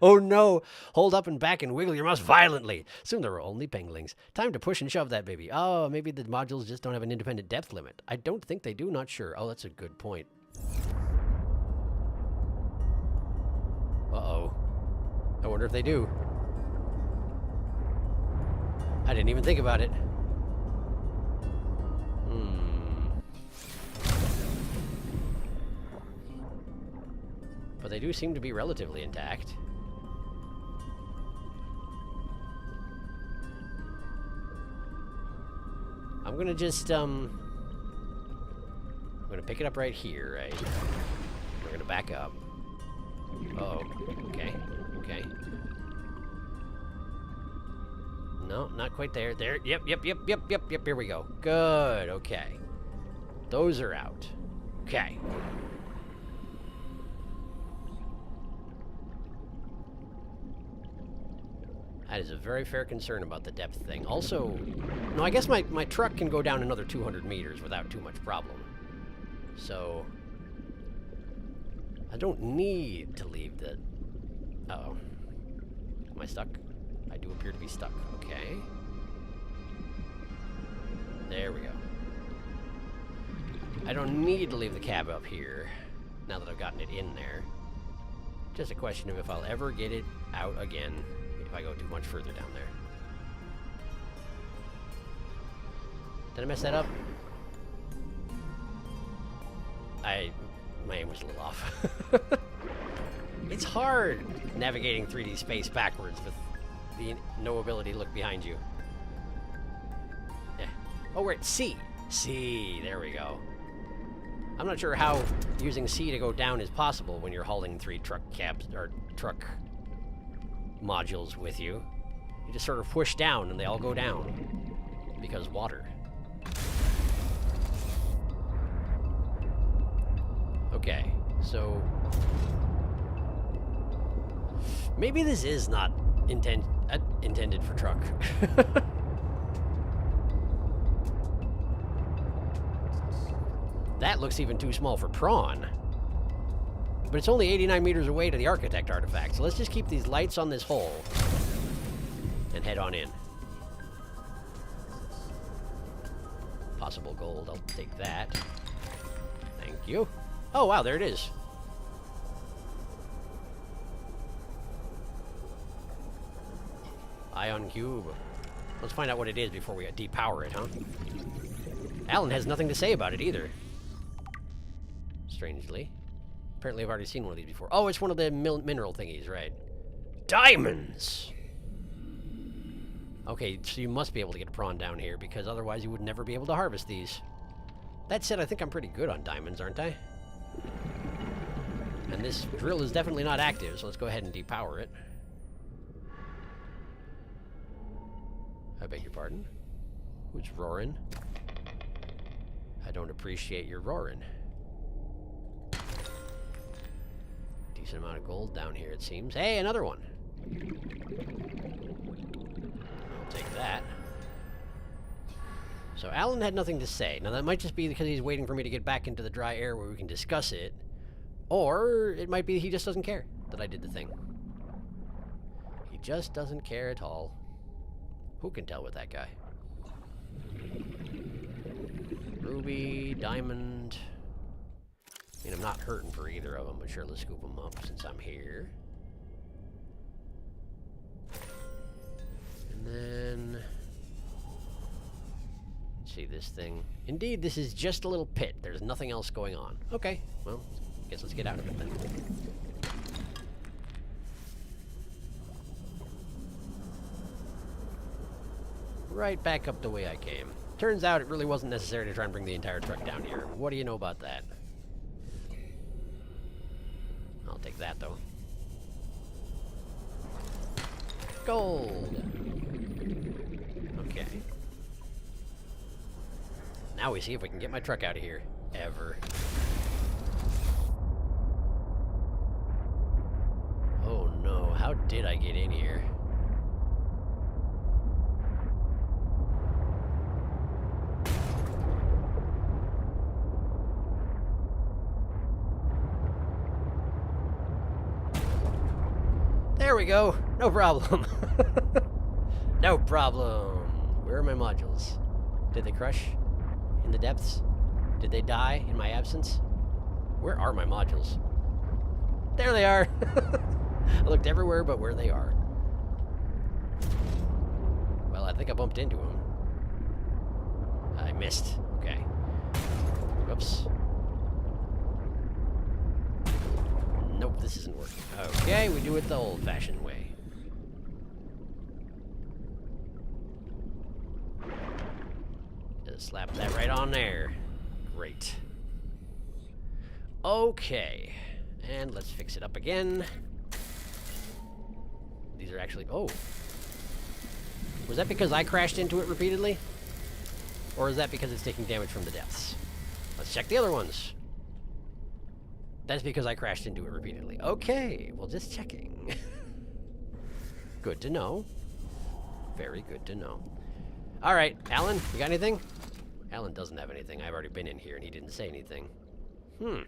Oh no. Hold up and back and wiggle your mouse violently. Soon there were only penglings. Time to push and shove that baby. Oh, maybe the modules just don't have an independent depth limit. I don't think they do, not sure. Oh, that's a good point. Uh-oh. I wonder if they do. I didn't even think about it. But they do seem to be relatively intact. I'm gonna just, I'm gonna pick it up right here, right? We're gonna back up. Uh-oh. Okay. Okay. No, not quite there. There. Yep. Here we go. Good. Okay. Those are out. Okay. That is a very fair concern about the depth thing. Also, no, I guess my truck can go down another 200 meters without too much problem. So, I don't need to leave the... Uh-oh. Am I stuck? I do appear to be stuck. Okay. There we go. I don't need to leave the cab up here, now that I've gotten it in there. Just a question of if I'll ever get it out again if I go too much further down there. Did I mess that up? My aim was a little off. It's hard navigating 3D space backwards with no ability to look behind you. Yeah. Oh, we're at C. C, there we go. I'm not sure how using C to go down is possible when you're hauling 3 truck cabs or truck modules with you. You just sort of push down and they all go down because water. Okay, so maybe this is not intended for truck. That looks even too small for prawn. But it's only 89 meters away to the architect artifact, so let's just keep these lights on this hole and head on in. Possible gold, I'll take that. Thank you. Oh, wow, there it is. Ion cube. Let's find out what it is before we depower it, huh? Alan has nothing to say about it either. Strangely. Apparently I've already seen one of these before. Oh, it's one of the mineral thingies, right. Diamonds! Okay, so you must be able to get a prawn down here, because otherwise you would never be able to harvest these. That said, I think I'm pretty good on diamonds, aren't I? And this drill is definitely not active, so let's go ahead and depower it. I beg your pardon? Who's roaring? I don't appreciate your roaring. Decent amount of gold down here, it seems. Hey, another one! I'll take that. So Alan had nothing to say. Now that might just be because he's waiting for me to get back into the dry air where we can discuss it. Or it might be he just doesn't care that I did the thing. He just doesn't care at all. Who can tell with that guy? Ruby, diamond. I mean, I'm not hurting for either of them, but sure, let's scoop them up since I'm here. And then... let's see this thing. Indeed, this is just a little pit. There's nothing else going on. Okay, well, guess let's get out of it then. Right back up the way I came. Turns out it really wasn't necessary to try and bring the entire truck down here. What do you know about that? I'll take that, though. Gold! Okay. Now we see if we can get my truck out of here. Ever. Oh no, how did I get in here? There we go. No problem. No problem. Where are my modules? Did they crush in the depths? Did they die in my absence? Where are my modules? There they are. I looked everywhere but where they are. Well, I think I bumped into them. I missed. Okay. Whoops. Nope, this isn't working. Okay, we do it the old-fashioned way. Just slap that right on there. Great. Okay. And let's fix it up again. These are actually... oh. Was that because I crashed into it repeatedly? Or is that because it's taking damage from the deaths? Let's check the other ones. That's because I crashed into it repeatedly. Okay, well, just checking. Good to know. Very good to know. All right, Alan, you got anything? Alan doesn't have anything. I've already been in here and he didn't say anything. Well,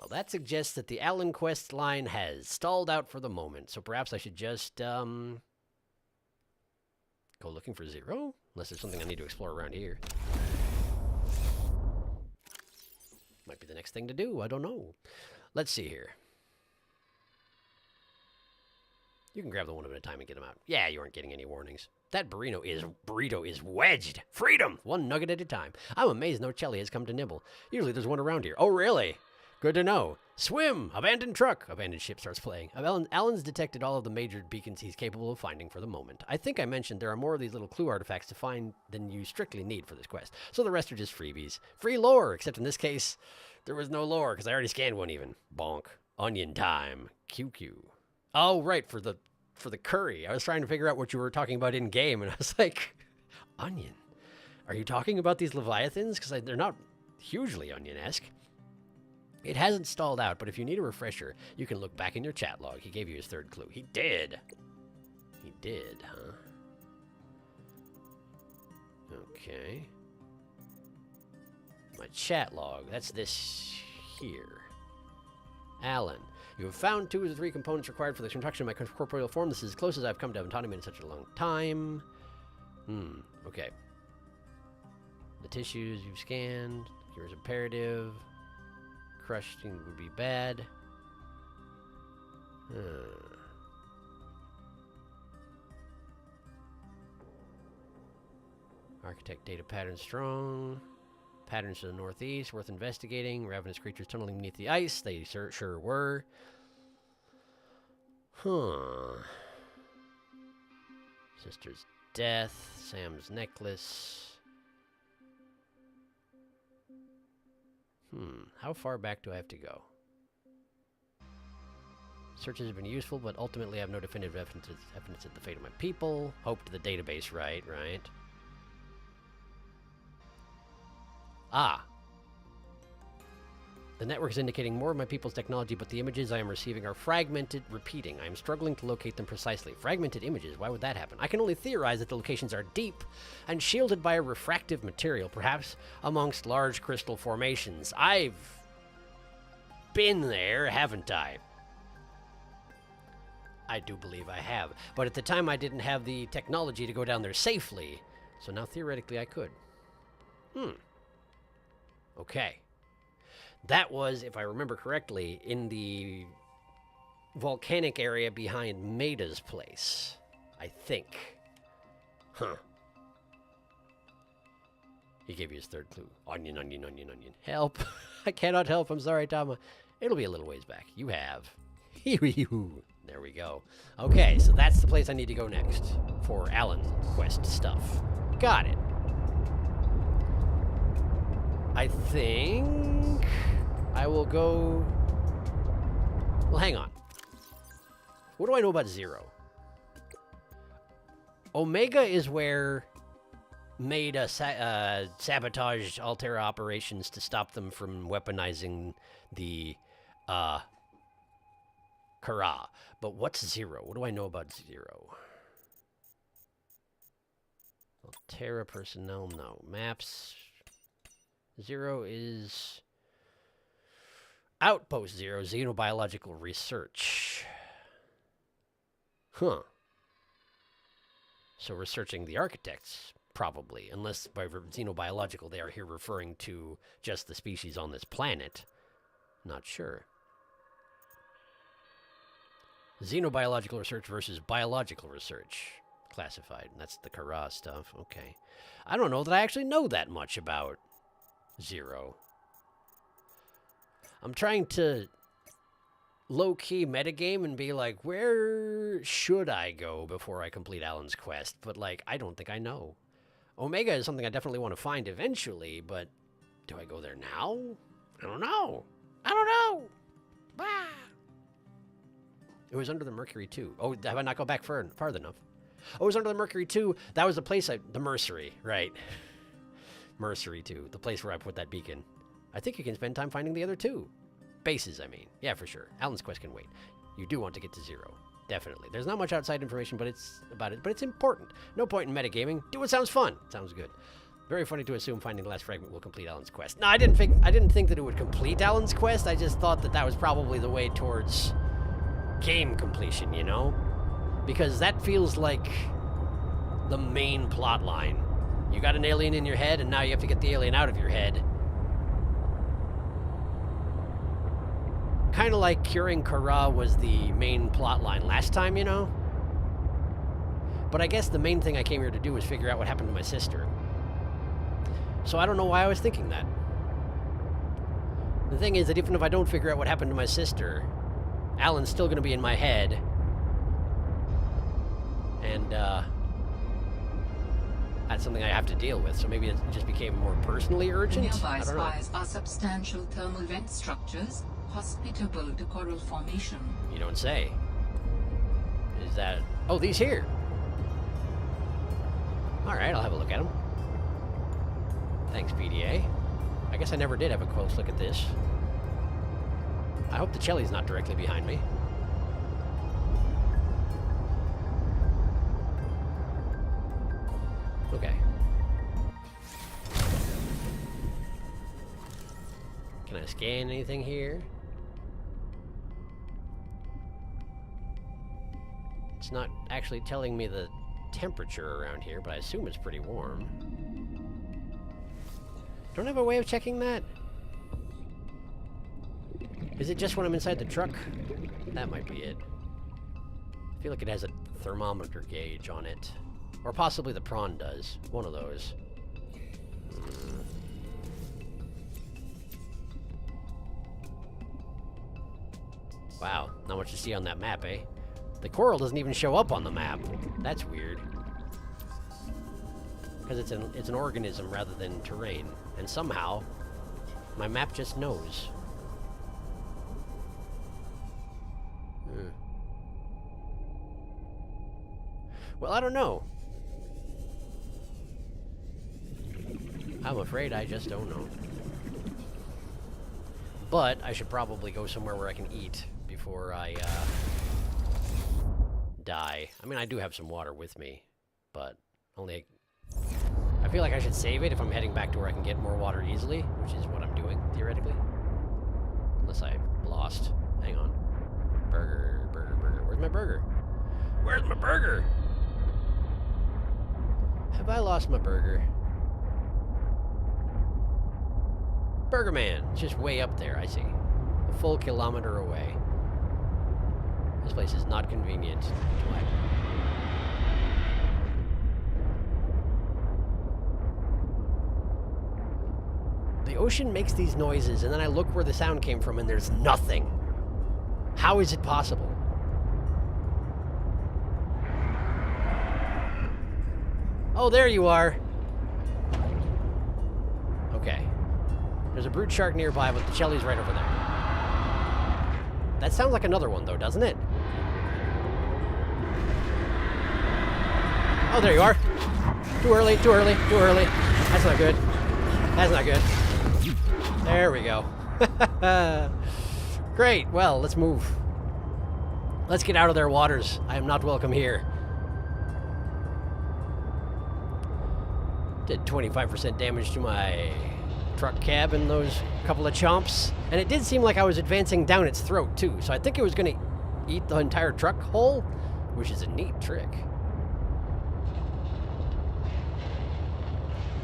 that suggests that the Alan quest line has stalled out for the moment, so perhaps I should just, go looking for Zero? Unless there's something I need to explore around here. Might be the next thing to do, I don't know. Let's see here. You can grab the one at a time and get them out. Yeah, you aren't getting any warnings. That burrito is wedged. Freedom! One nugget at a time. I'm amazed no Chelly has come to nibble. Usually there's one around here. Oh, really? Good to know. Swim! Abandoned truck! Abandoned ship starts playing. Alan's detected all of the major beacons he's capable of finding for the moment. I think I mentioned there are more of these little clue artifacts to find than you strictly need for this quest. So the rest are just freebies. Free lore, except in this case, there was no lore, because I already scanned one even. Bonk. Onion time. QQ. Oh, right, for the curry. I was trying to figure out what you were talking about in-game, and I was like, onion? Are you talking about these leviathans? Because they're not hugely onion-esque. It hasn't stalled out, but if you need a refresher, you can look back in your chat log. He gave you his third clue. He did. He did, huh? Okay. My chat log. That's this here. Alan. You have found 2 of the 3 components required for the construction of my corporeal form. This is as close as I've come to autonomy in such a long time. Okay. The tissues you've scanned. Here's imperative. Crushing would be bad. Architect data pattern strong. Patterns to the northeast, worth investigating. Ravenous creatures tunneling beneath the ice. They sure were. Sister's death. Sam's necklace. How far back do I have to go? Searches have been useful, but ultimately I have no definitive evidence of the fate of my people. Hope to the database, right? The network is indicating more of my people's technology, but the images I am receiving are fragmented, repeating. I am struggling to locate them precisely. Fragmented images, why would that happen? I can only theorize that the locations are deep and shielded by a refractive material, perhaps amongst large crystal formations. I've been there, haven't I? I do believe I have. But at the time I didn't have the technology to go down there safely, so now theoretically I could. Okay. That was, if I remember correctly, in the volcanic area behind Maida's place. I think. He gave you his third clue. Onion, onion, onion, onion. Help. I cannot help. I'm sorry, Tama. It'll be a little ways back. You have. There we go. Okay, so that's the place I need to go next for Alan's quest stuff. Got it. I think I will go... Well, hang on. What do I know about Zero? Omega is where Maida sabotaged Altera operations to stop them from weaponizing the Kara. But what's Zero? What do I know about Zero? Altera personnel, no. Maps... Zero is Outpost Zero, xenobiological research. So researching the architects, probably. Unless by xenobiological they are here referring to just the species on this planet. Not sure. Xenobiological research versus biological research. Classified. That's the Kara stuff. Okay. I don't know that I actually know that much about Zero. I'm trying to low-key metagame and be like, where should I go before I complete Alan's quest? But, like, I don't think I know. Omega is something I definitely want to find eventually, but do I go there now? I don't know. Bah! It was under the Mercury, too. Oh, have I not gone back far enough? Oh, it was under the Mercury, too. That was the place the Mercery, right. Mercery, too. The place where I put that beacon. I think you can spend time finding the other two. Bases, I mean. Yeah, for sure. Alan's quest can wait. You do want to get to 0. Definitely. There's not much outside information but it's important. No point in metagaming. Do what sounds fun. Sounds good. Very funny to assume finding the last fragment will complete Alan's quest. No, I didn't think that it would complete Alan's quest. I just thought that that was probably the way towards game completion, you know? Because that feels like the main plot line. You got an alien in your head, and now you have to get the alien out of your head. Kind of like curing Kara was the main plot line last time, you know? But I guess the main thing I came here to do was figure out what happened to my sister. So I don't know why I was thinking that. The thing is that even if I don't figure out what happened to my sister, Alan's still going to be in my head. And, that's something I have to deal with, so maybe it just became more personally urgent? Nearby I don't know. spires are substantial thermal vent structures, hospitable to coral formation. You don't say. Is that... Oh, these here! Alright, I'll have a look at them. Thanks, PDA. I guess I never did have a close look at this. I hope the Chelly's not directly behind me. Okay. Can I scan anything here? It's not actually telling me the temperature around here, but I assume it's pretty warm. Don't I have a way of checking that? Is it just when I'm inside the truck? That might be it. I feel like it has a thermometer gauge on it. Or possibly the prawn does. One of those. Wow, not much to see on that map, eh? The coral doesn't even show up on the map. That's weird. Because it's an organism rather than terrain. And somehow, my map just knows. Well, I don't know. I'm afraid I just don't know. But I should probably go somewhere where I can eat before I die. I mean, I do have some water with me, but only... I feel like I should save it if I'm heading back to where I can get more water easily, which is what I'm doing, theoretically. Unless I've lost. Hang on. Burger, burger, burger. Where's my burger? Where's my burger? Have I lost my burger? Burger Man. It's just way up there, I see. A full kilometer away. This place is not convenient to my... The ocean makes these noises, and then I look where the sound came from, and there's nothing. How is it possible? Oh, there you are. Okay. There's a brood shark nearby, but the Chelly's right over there. That sounds like another one, though, doesn't it? Oh, there you are. Too early, too early, too early. That's not good. That's not good. There we go. Great. Well, let's move. Let's get out of their waters. I am not welcome here. Did 25% damage to my truck cab in those couple of chomps. And it did seem like I was advancing down its throat, too. So I think it was going to eat the entire truck whole, which is a neat trick.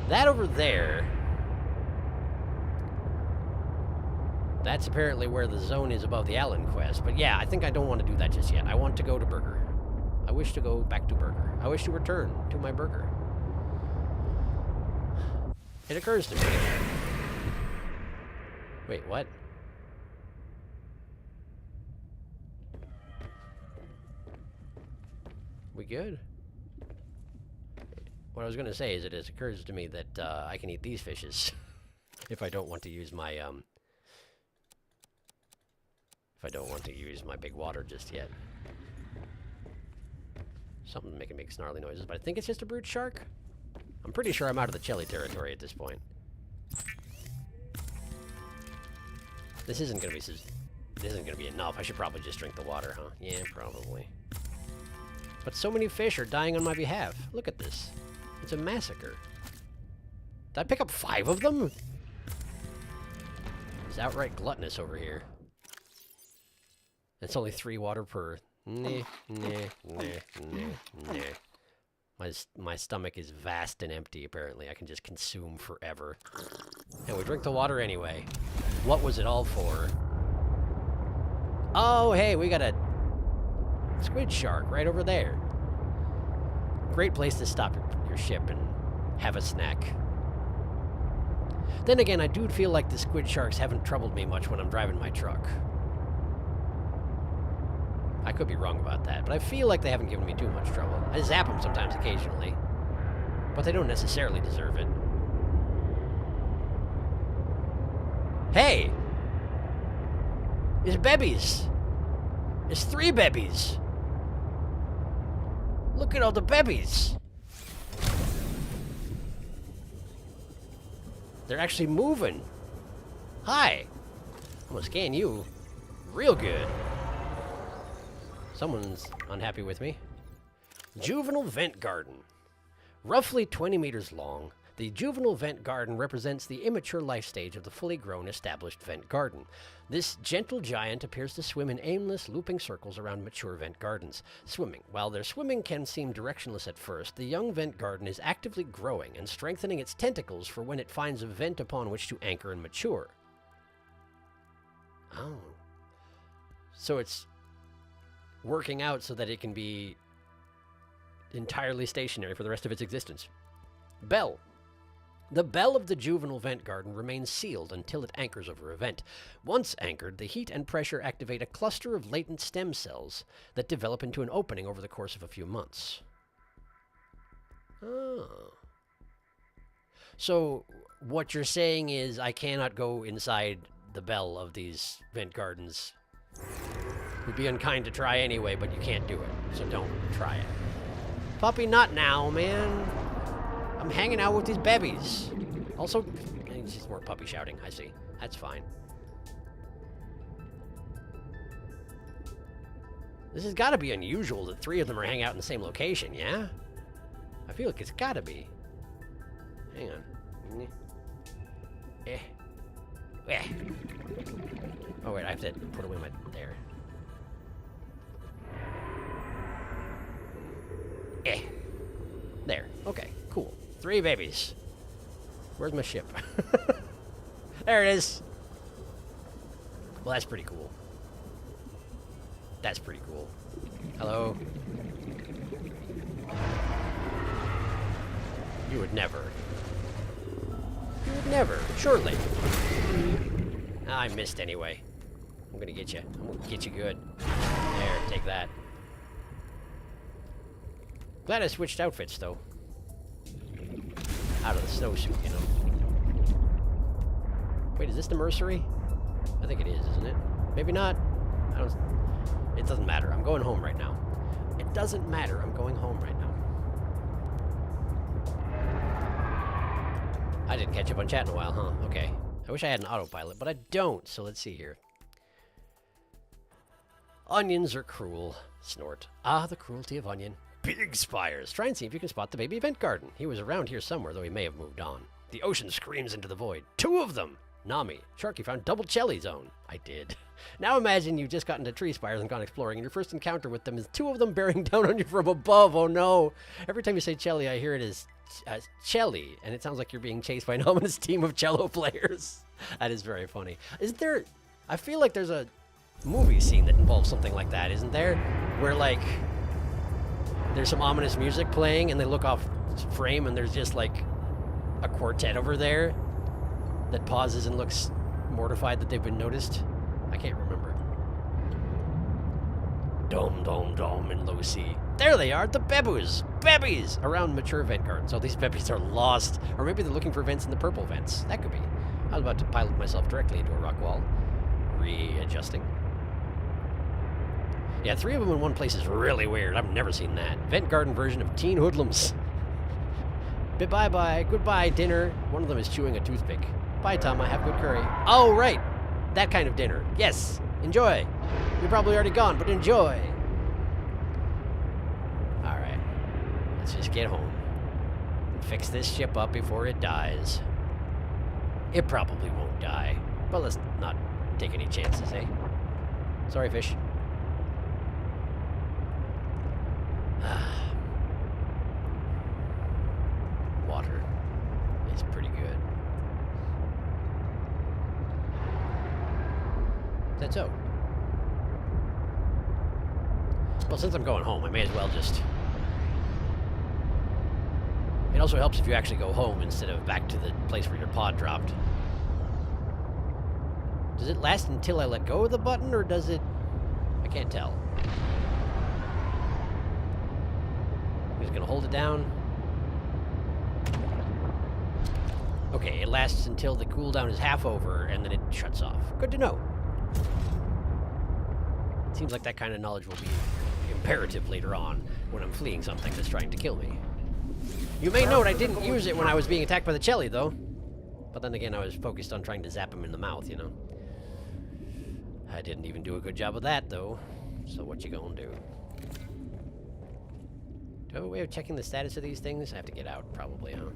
That over there... That's apparently where the zone is above the Allen quest. But yeah, I think I don't want to do that just yet. I want to go to Burger. I wish to go back to Burger. I wish to return to my Burger. It occurs to me. Wait, what? We good? What I was going to say is it occurs to me that I can eat these fishes if I don't want to use my if I don't want to use my big water just yet. Something making me snarly noises, but I think it's just a brute shark. I'm pretty sure I'm out of the Chelly territory at this point. This isn't gonna be enough. I should probably just drink the water, huh? Yeah, probably. But so many fish are dying on my behalf. Look at this. It's a massacre. Did I pick up 5 of them? It's outright gluttonous over here. It's only 3 water per. Nah. My stomach is vast and empty, apparently. I can just consume forever. And we drink the water anyway. What was it all for? Oh, hey, we got a squid shark right over there. Great place to stop your ship and have a snack. Then again, I do feel like the squid sharks haven't troubled me much when I'm driving my truck. I could be wrong about that, but I feel like they haven't given me too much trouble. I zap them sometimes occasionally, but they don't necessarily deserve it. Hey! It's bebbies! It's 3 bebbies! Look at all the bebbies! They're actually moving. Hi! I'm gonna scan you real good. Someone's unhappy with me. Juvenile vent garden. Roughly 20 meters long, the juvenile vent garden represents the immature life stage of the fully grown established vent garden. This gentle giant appears to swim in aimless, looping circles around mature vent gardens. While their swimming can seem directionless at first, the young vent garden is actively growing and strengthening its tentacles for when it finds a vent upon which to anchor and mature. Oh. So it's working out so that it can be entirely stationary for the rest of its existence. Bell. The bell of the juvenile vent garden remains sealed until it anchors over a vent. Once anchored, the heat and pressure activate a cluster of latent stem cells that develop into an opening over the course of a few months. Oh. So, what you're saying is I cannot go inside the bell of these vent gardens. It would be unkind to try anyway, but you can't do it, so don't try it. Puppy, not now, man. I'm hanging out with these bebbies. Also, it's just more puppy shouting, I see. That's fine. This has got to be unusual that 3 of them are hanging out in the same location, yeah? I feel like it's got to be. Hang on. Oh, wait, I have to put away my... There. There. Okay, cool. 3 babies. Where's my ship? There it is. Well, that's pretty cool. That's pretty cool. Hello? You would never. You would never. Surely. I missed anyway. I'm gonna get you. I'm gonna get you good. There, take that. Glad I switched outfits, though. Out of the snowsuit, you know. Wait, is this the Mercery? I think it is, isn't it? Maybe not. I don't... It doesn't matter. I'm going home right now. It doesn't matter. I'm going home right now. I didn't catch up on chat in a while, huh? Okay. I wish I had an autopilot, but I don't, so let's see here. Onions are cruel. Snort. Ah, the cruelty of onion. Big spires. Try and see if you can spot the baby vent garden. He was around here somewhere, though he may have moved on. The ocean screams into the void. 2 of them! Nami. Sharky found double Chelly zone. I did. Now imagine you've just gotten to tree spires and gone exploring, and your first encounter with them is 2 of them bearing down on you from above. Oh no. Every time you say Chelly, I hear it as Chelly, and it sounds like you're being chased by an ominous team of cello players. That is very funny. Isn't there... I feel like there's a movie scene that involves something like that, isn't there? Where, like... there's some ominous music playing, and they look off frame, and there's just, like, a quartet over there that pauses and looks mortified that they've been noticed. I can't remember. Dome, dome, dome in low sea. There they are, the bebboos! Bebbies! Around mature vent gardens. So these bebbies are lost. Or maybe they're looking for vents in the purple vents. That could be. I was about to pilot myself directly into a rock wall. Readjusting. Yeah, 3 of them in one place is really weird. I've never seen that. Vent garden version of Teen Hoodlums. Bye-bye. Goodbye, dinner. One of them is chewing a toothpick. Bye, Tom. I have good curry. Oh, right. That kind of dinner. Yes. Enjoy. You're probably already gone, but enjoy. All right. Let's just get home and fix this ship up before it dies. It probably won't die, but let's not take any chances, eh? Sorry, fish. Water is pretty good. Is that so? Well, since I'm going home, I may as well just... It also helps if you actually go home instead of back to the place where your pod dropped. Does it last until I let go of the button, or does it... I can't tell. I'm just gonna hold it down. Okay, it lasts until the cooldown is half over, and then it shuts off. Good to know. Seems like that kind of knowledge will be imperative later on when I'm fleeing something that's trying to kill me. You may note I didn't use it when I was being attacked by the Chelly, though. But then again, I was focused on trying to zap him in the mouth, you know? I didn't even do a good job of that, though. So what you gonna do? Do I have a way of checking the status of these things? I have to get out, probably, huh?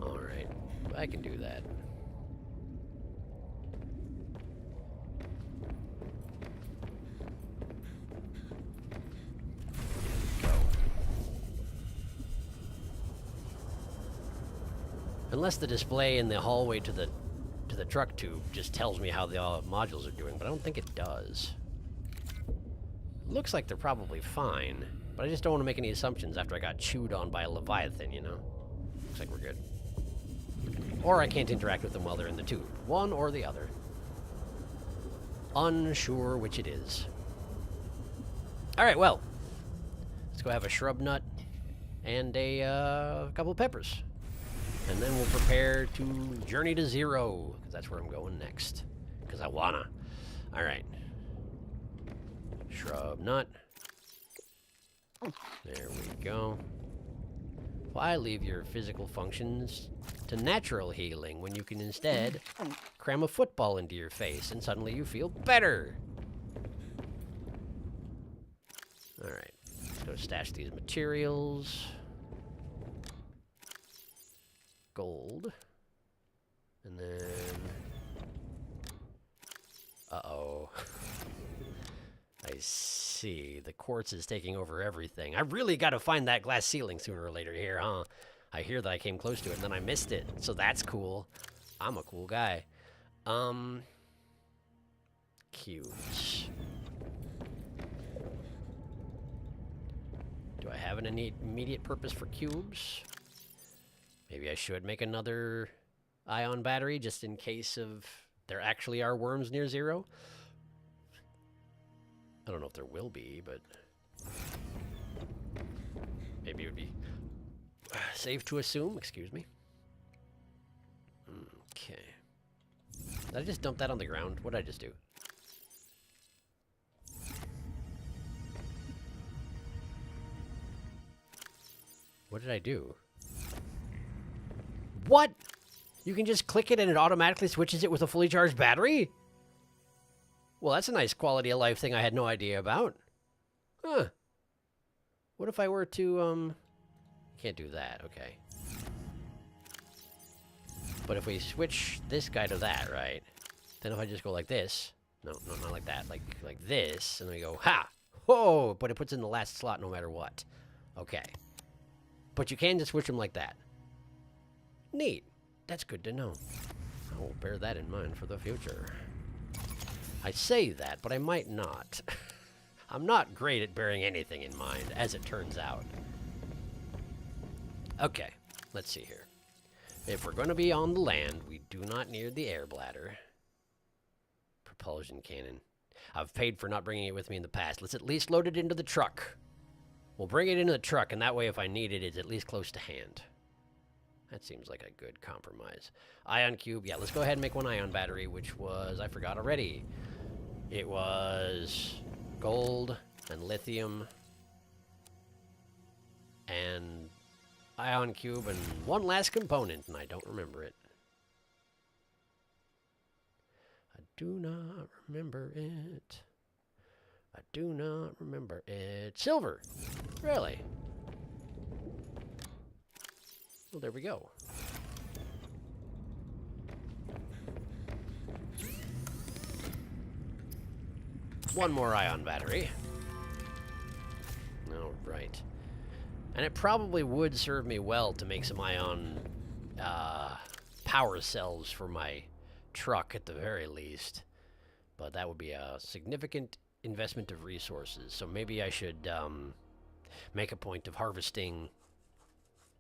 Alright. I can do that. Unless the display in the hallway to the truck tube just tells me how the modules are doing, but I don't think it does. Looks like they're probably fine, but I just don't want to make any assumptions after I got chewed on by a Leviathan, you know? Looks like we're good. Or I can't interact with them while they're in the tube. One or the other. Unsure which it is. Alright, well. Let's go have a shrub nut and a couple of peppers. And then we'll prepare to journey to Zero, because that's where I'm going next. Because I wanna. Alright. Shrub nut. There we go. Why leave your physical functions to natural healing when you can instead cram a football into your face and suddenly you feel better? Alright. Let's go stash these materials. Gold. And then... Uh-oh. I see. The quartz is taking over everything. I really got to find that glass ceiling sooner or later here, huh? I hear that I came close to it and then I missed it. So that's cool. I'm a cool guy. Cubes. Do I have an immediate purpose for cubes? Maybe I should make another ion battery just in case of there actually are worms near Zero. I don't know if there will be, but maybe it would be safe to assume. Excuse me. Okay. Did I just dump that on the ground? What did I just do? What did I do? What? You can just click it and it automatically switches it with a fully charged battery? Well, that's a nice quality of life thing I had no idea about. Huh. What if I were to, Can't do that, okay. But if we switch this guy to that, right? Then if I just go like this... No, not like that. Like this, and then we go, ha! Whoa! But it puts in the last slot no matter what. Okay. But you can just switch them like that. Neat. That's good to know. I will bear that in mind for the future. I say that, but I might not. I'm not great at bearing anything in mind, as it turns out. Okay, let's see here. If we're going to be on the land, we do not need the air bladder. Propulsion cannon. I've paid for not bringing it with me in the past. Let's at least load it into the truck. We'll bring it into the truck, and that way if I need it, it's at least close to hand. That seems like a good compromise. Ion cube. Yeah, let's go ahead and make one ion battery, which was... I forgot already. It was gold and lithium and ion cube and one last component, and I don't remember it. I do not remember it. I do not remember it. Silver! Really? Well, there we go. One more ion battery. All right. And it probably would serve me well to make some ion power cells for my truck at the very least. But that would be a significant investment of resources. So maybe I should make a point of harvesting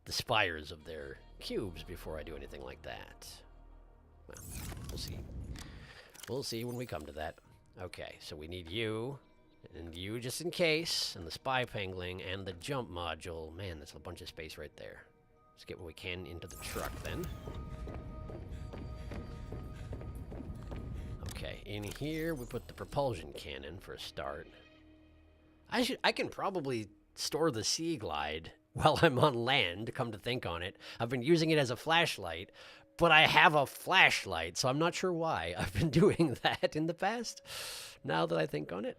the spires of their cubes before I do anything like that. Well, we'll see. We'll see when we come to that. Okay, so we need you, and you just in case, and the spy pangling, and the jump module. Man, that's a bunch of space right there. Let's get what we can into the truck then. Okay, in here we put the propulsion cannon for a start. I can probably store the Sea Glide while I'm on land, come to think on it. I've been using it as a flashlight, but I have a flashlight, so I'm not sure why I've been doing that in the past. Now that I think on it.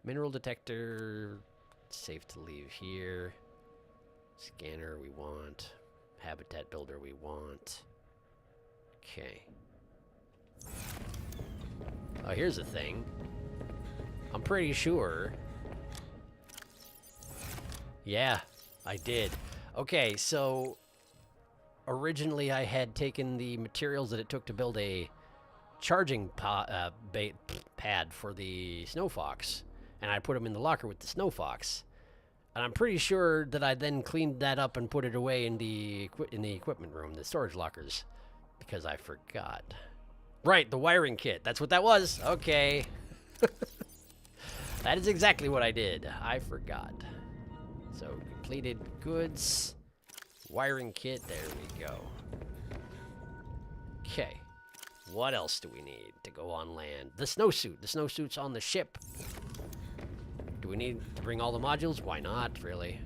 Mineral detector, safe to leave here. Scanner we want. Habitat builder we want. Okay. Oh, here's the thing. I'm pretty sure. Yeah, I did. Okay, so originally I had taken the materials that it took to build a charging pad for the Snow Fox, and I put them in the locker with the Snow Fox. And I'm pretty sure that I then cleaned that up and put it away in the equipment room, the storage lockers, because I forgot. Right, the wiring kit. That's what that was. Okay. That is exactly what I did. I forgot. So, completed goods. Wiring kit. There we go. Okay. What else do we need to go on land? The snowsuit. The snowsuit's on the ship. Do we need to bring all the modules? Why not, really?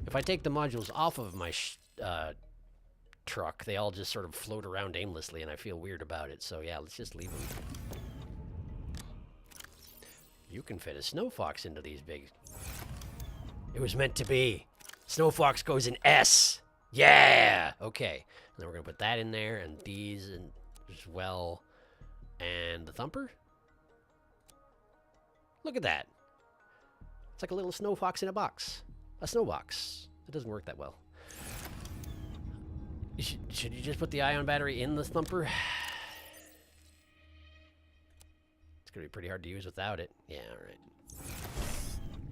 If I take the modules off of my truck, they all just sort of float around aimlessly, and I feel weird about it. So yeah, let's just leave them. You can fit a Snow Fox into these big... It was meant to be. Snow Fox goes in S. Yeah! Okay. And then we're going to put that in there, and these as well. And the thumper? Look at that. It's like a little Snow Fox in a box. A snow box. It doesn't work that well. Should you just put the ion battery in the thumper? It's going to be pretty hard to use without it. Yeah, alright.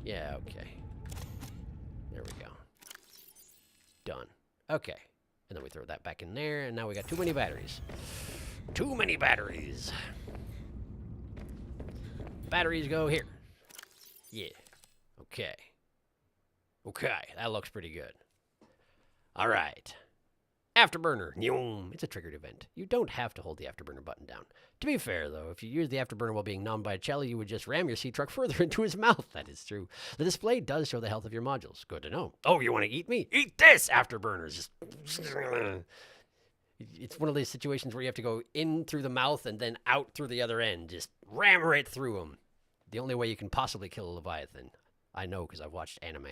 Yeah, okay. There we go. Done. Okay. And then we throw that back in there, and now we got too many batteries. Too many batteries. Batteries go here. Yeah. Okay. Okay, that looks pretty good. Alright. Afterburner. It's a triggered event. You don't have to hold the afterburner button down. To be fair, though, if you use the afterburner while being nommed by a cello, you would just ram your sea truck further into his mouth. That is true. The display does show the health of your modules. Good to know. Oh, you want to eat me? Eat this, afterburners! Just... It's one of these situations where you have to go in through the mouth and then out through the other end. Just ram right through them. The only way you can possibly kill a Leviathan. I know, because I've watched anime.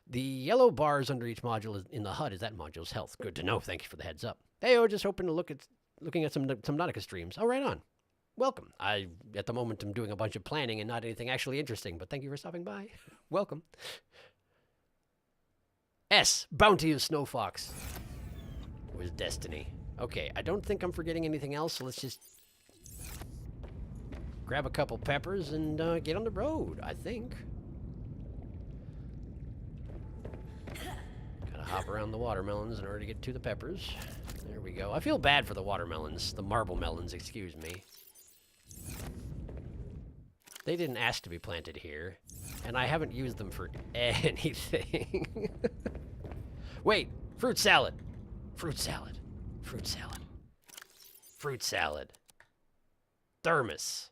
The yellow bars under each module in the HUD is that module's health. Good to know. Thank you for the heads up. Hey, I was just hoping to looking at some Subnautica streams. Oh, right on. Welcome. I, at the moment, am doing a bunch of planning and not anything actually interesting, but thank you for stopping by. Welcome. S. Bounty of Snow Fox. Was destiny. Okay, I don't think I'm forgetting anything else, so let's just grab a couple peppers and get on the road, I think. Hop around the watermelons in order to get to the peppers. There we go. I feel bad for the watermelons. The marble melons, excuse me. They didn't ask to be planted here. And I haven't used them for anything. Wait! Fruit salad! Fruit salad. Fruit salad. Fruit salad. Thermos.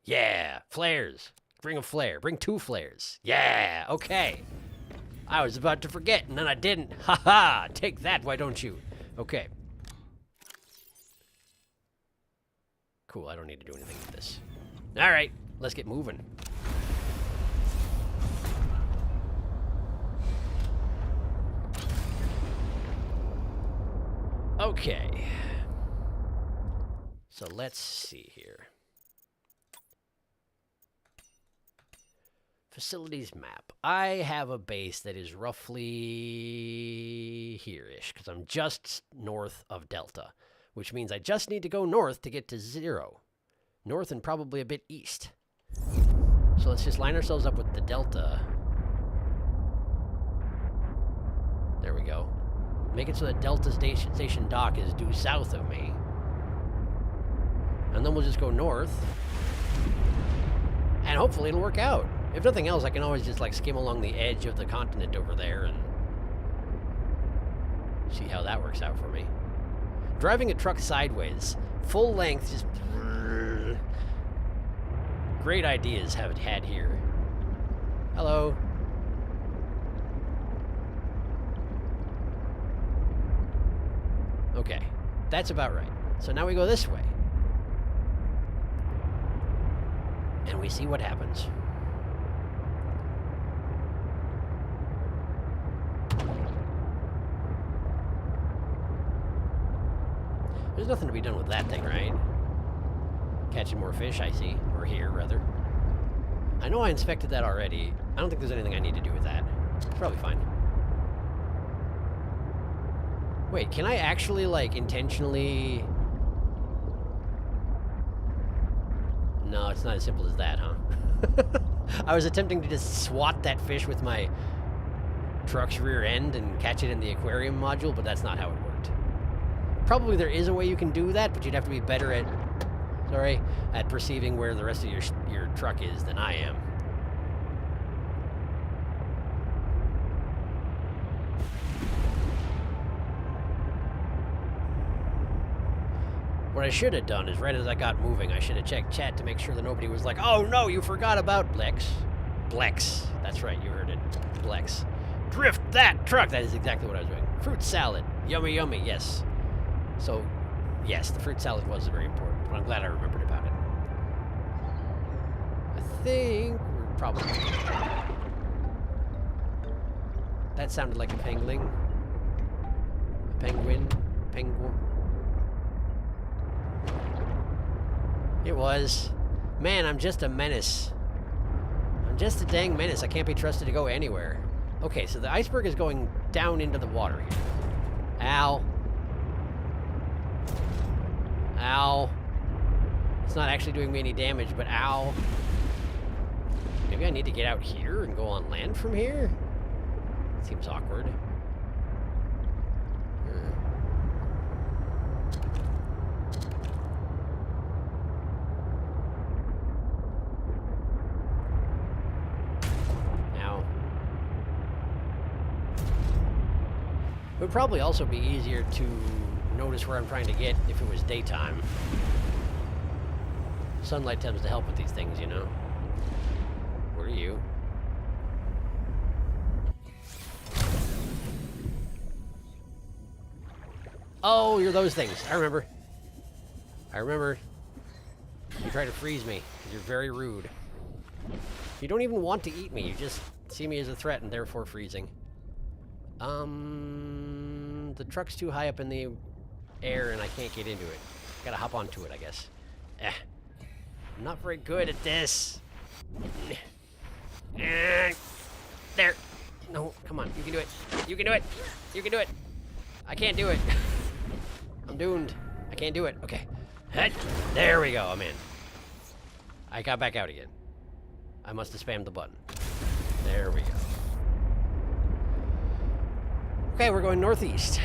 Yeah, flares. Bring a flare. Bring 2 flares. Yeah, okay. I was about to forget, and then I didn't. Ha ha! Take that, why don't you? Okay. Cool, I don't need to do anything with this. Alright, let's get moving. Okay. So let's see here. Facilities map. I have a base that is roughly here-ish, because I'm just north of Delta, which means I just need to go north to get to 0. North and probably a bit east. So let's just line ourselves up with the Delta. There we go. Make it so that Delta Station Dock is due south of me. And then we'll just go north. And hopefully it'll work out. If nothing else, I can always just like skim along the edge of the continent over there and see how that works out for me. Driving a truck sideways, full length, just great ideas have it had here. Hello. Okay, that's about right. So now we go this way. And we see what happens. There's nothing to be done with that thing, right? Catching more fish, I see. Or here, rather. I know I inspected that already. I don't think there's anything I need to do with that. It's probably fine. Wait, can I actually, like, intentionally... No, it's not as simple as that, huh? I was attempting to just swat that fish with my truck's rear end and catch it in the aquarium module, but that's not how it worked. Probably there is a way you can do that, but you'd have to be better at, at perceiving where the rest of your truck is than I am. What I should have done is right as I got moving, I should have checked chat to make sure that nobody was like, oh no, you forgot about Blex. Blex. That's right, you heard it. Blex. Drift that truck! That is exactly what I was doing. Fruit salad. Yummy, yummy, yes. So, yes, the fruit salad was very important, but I'm glad I remembered about it. I think we're probably... That sounded like a pangling. A penguin. Penguin. It was. Man, I'm just a menace. I'm just a dang menace. I can't be trusted to go anywhere. Okay, so the iceberg is going down into the water here. Ow. Ow. It's not actually doing me any damage, but ow. Maybe I need to get out here and go on land from here? Seems awkward. It would probably also be easier to notice where I'm trying to get if it was daytime. Sunlight tends to help with these things, you know. Where are you? Oh, you're those things. I remember. I remember. You try to freeze me. You're very rude. You don't even want to eat me. You just see me as a threat and therefore freezing. The truck's too high up in the air and I can't get into it. Gotta hop onto it, I guess. I'm not very good at this. There. No, come on. You can do it. You can do it. You can do it. I can't do it. I'm doomed. I can't do it. Okay. There we go. I'm in. I got back out again. I must have spammed the button. There we go. Okay, we're going northeast.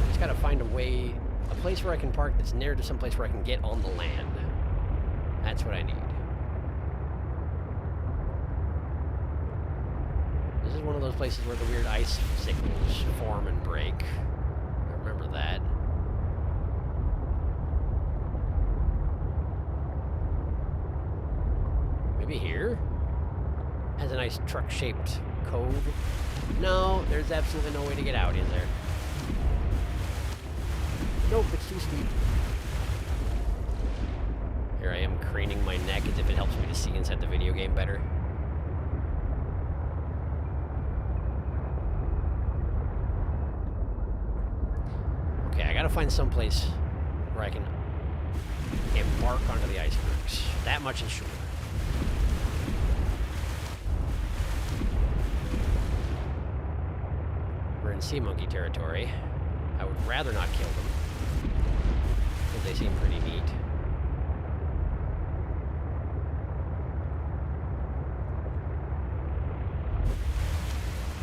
Just gotta find a way, a place where I can park that's near to some place where I can get on the land. That's what I need. This is one of those places where the weird ice signals form and break. I remember that. Maybe here? Has a nice truck-shaped cove. No, there's absolutely no way to get out, is there? Nope, it's too steep. Here I am craning my neck as if it helps me to see inside the video game better. Okay, I gotta find some place where I can embark onto the icebergs. That much is sure. We're in sea monkey territory. I would rather not kill them, because they seem pretty neat.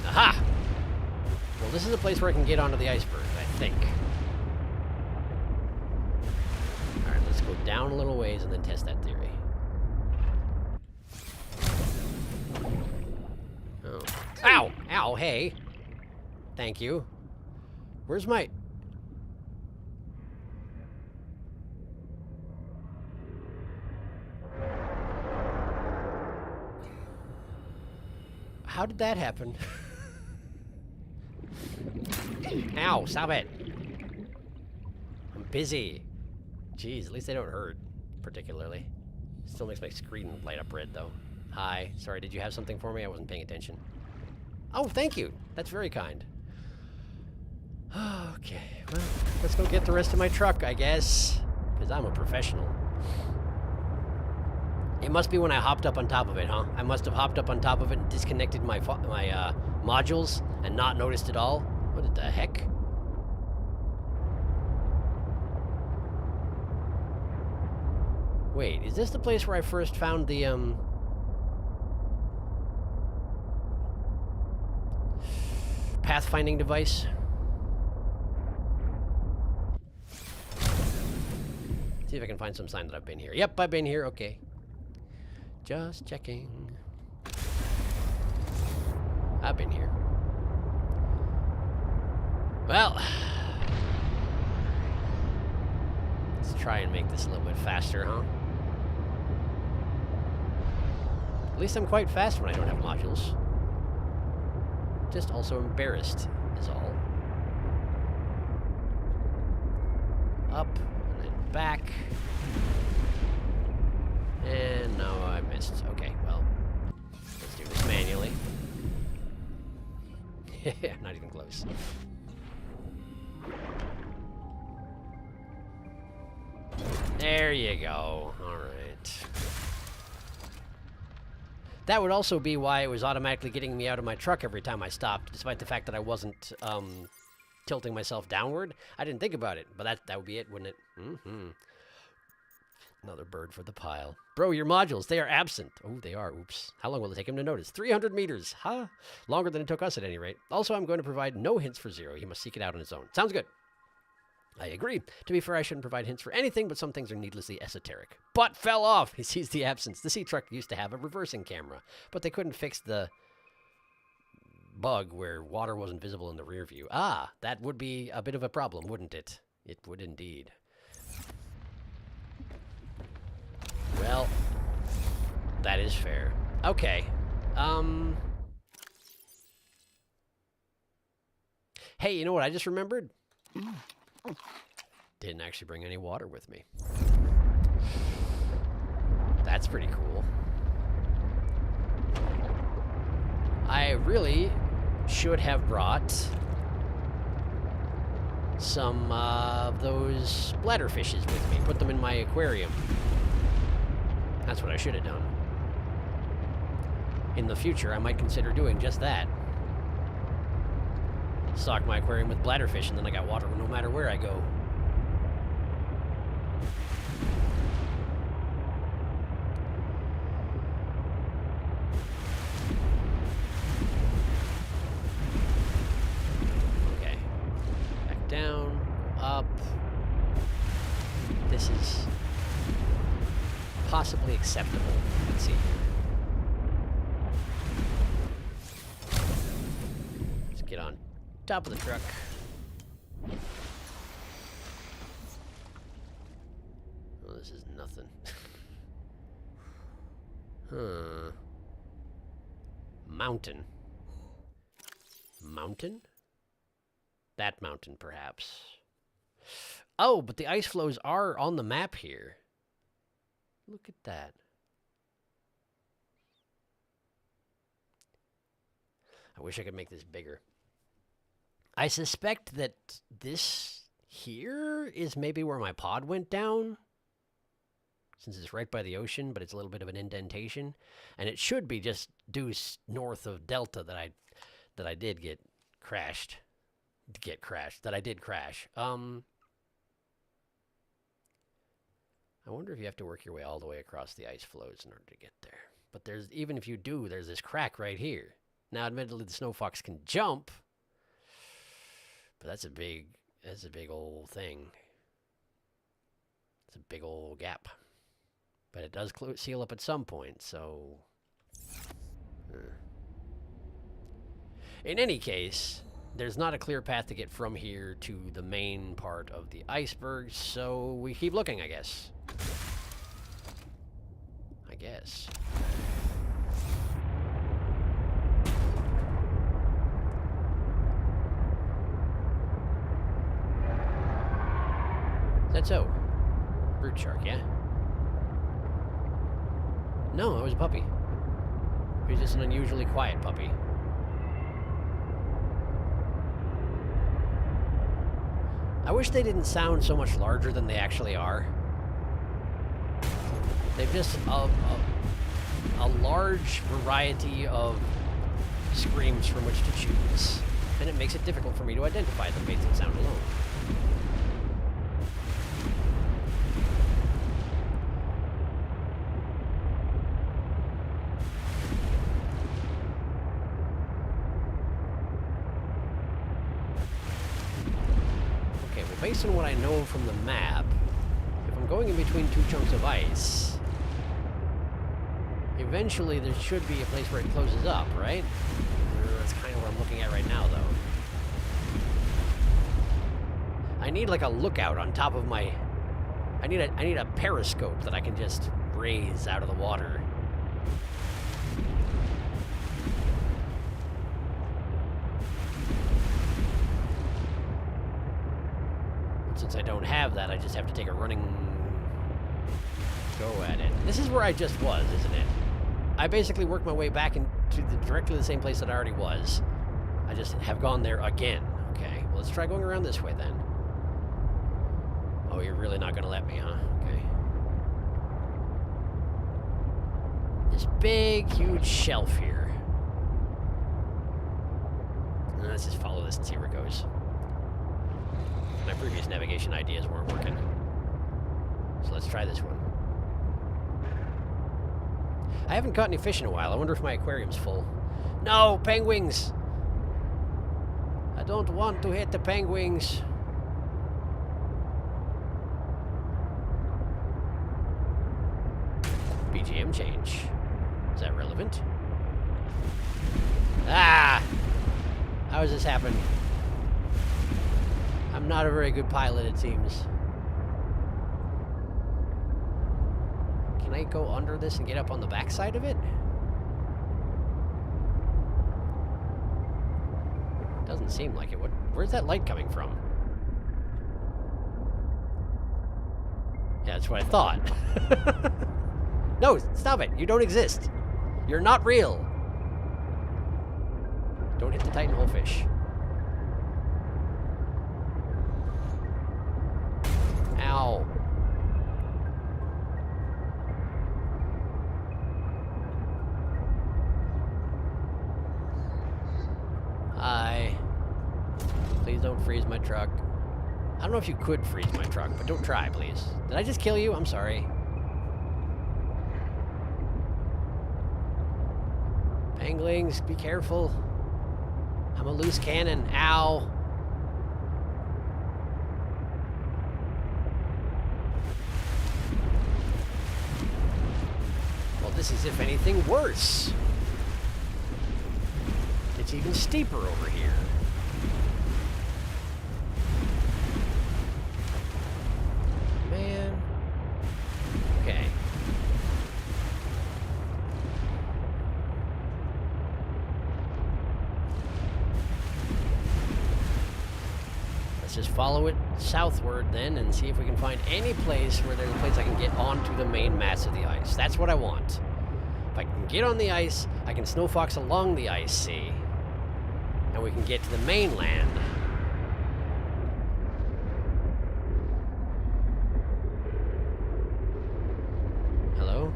Aha! Well, this is a place where I can get onto the iceberg, I think. Alright, let's go down a little ways and then test that theory. Oh. Ow! Ow, hey! Thank you. Where's my... How did that happen? Ow, stop it. I'm busy. Jeez, at least they don't hurt, particularly. Still makes my screen light up red, though. Hi. Sorry, did you have something for me? I wasn't paying attention. Oh, thank you. That's very kind. Okay, well, let's go get the rest of my truck, I guess. Because I'm a professional. It must be when I hopped up on top of it, huh? I must have hopped up on top of it and disconnected my modules and not noticed at all. What the heck? Wait, is this the place where I first found the, pathfinding device? See if I can find some sign that I've been here. Yep, I've been here, okay. Just checking. I've been here. Well, let's try and make this a little bit faster, huh? At least I'm quite fast when I don't have modules. Just also embarrassed is all. Up and then back. And no, I missed. Okay, well, let's do this manually. Not even close. There you go. All right. That would also be why it was automatically getting me out of my truck every time I stopped, despite the fact that I wasn't tilting myself downward. I didn't think about it, but that would be it, wouldn't it? Mm-hmm. Another bird for the pile. Bro, your modules, they are absent. Oh, they are. Oops. How long will it take him to notice? 300 meters. Huh? Longer than it took us at any rate. Also, I'm going to provide no hints for Zero. He must seek it out on his own. Sounds good. I agree. To be fair, I shouldn't provide hints for anything, but some things are needlessly esoteric. Butt fell off. He sees the absence. The sea truck used to have a reversing camera, but they couldn't fix the bug where water wasn't visible in the rear view. Ah, that would be a bit of a problem, wouldn't it? It would indeed. Well, that is fair. Okay. Hey, you know what I just remembered? Didn't actually bring any water with me. That's pretty cool. I really should have brought some of those bladderfishes with me. Put them in my aquarium. That's what I should have done. In the future, I might consider doing just that. Stock my aquarium with bladderfish, and then I got water no matter where I go. Okay. Back down, up. This is possibly acceptable. Let's see here. Top of the truck. Oh, this is nothing. Huh. Mountain. Mountain? That mountain, perhaps. Oh, but the ice flows are on the map here. Look at that. I wish I could make this bigger. I suspect that this here is maybe where my pod went down, since it's right by the ocean, but it's a little bit of an indentation, and it should be just due north of Delta that I did get crashed. That I did crash. I wonder if you have to work your way all the way across the ice flows in order to get there. But there's, even if you do, there's this crack right here. Now, admittedly, the snow fox can jump, but that's a big old thing. It's a big old gap. But it does seal up at some point, so... In any case, there's not a clear path to get from here to the main part of the iceberg, so we keep looking, I guess. Is that so? Brute shark, yeah? No, it was a puppy. He was just an unusually quiet puppy. I wish they didn't sound so much larger than they actually are. They've just a large variety of screams from which to choose, and it makes it difficult for me to identify them based on sound alone. Okay, well, based on what I know from the map, if I'm going in between two chunks of ice, eventually there should be a place where it closes up, right? That's kind of what I'm looking at right now, though. I need like a lookout on top of my... I need a periscope that I can just raise out of the water. But since I don't have that, I just have to take a running go at it. This is where I just was, isn't it? I basically worked my way back into directly the same place that I already was. I just have gone there again. Okay, well, let's try going around this way then. Oh, you're really not going to let me, huh? Okay. This big, huge shelf here. Let's just follow this and see where it goes. My previous navigation ideas weren't working. So let's try this one. I haven't caught any fish in a while. I wonder if my aquarium's full. No, penguins! I don't want to hit the penguins. BGM change. Is that relevant? Ah! How does this happen? I'm not a very good pilot, it seems. Can I go under this and get up on the backside of it? Doesn't seem like it would. Where's that light coming from? Yeah, that's what I thought. No, stop it. You don't exist. You're not real. Don't hit the Titan hole fish. Ow. Hi. Please don't freeze my truck. I don't know if you could freeze my truck, but don't try, please. Did I just kill you? I'm sorry. Penglings, be careful. I'm a loose cannon. Ow. Well, this is, if anything, worse. It's even steeper over here. just follow it southward then and see if we can find any place where there's a place I can get onto the main mass of the ice. That's what I want. If I can get on the ice, I can snow fox along the ice, see? And we can get to the mainland. Hello?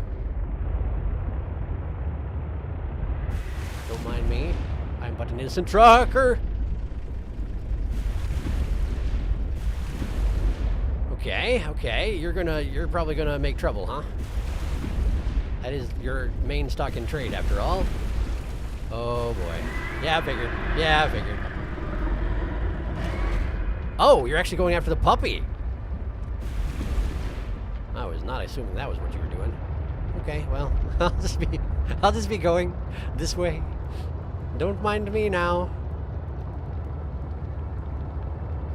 Don't mind me. I'm but an innocent trucker. Okay, you're probably gonna make trouble, huh? That is your main stock in trade, after all. Oh boy. Yeah, I figured. Oh, you're actually going after the puppy. I was not assuming that was what you were doing. Okay, well, I'll just be going this way. Don't mind me now.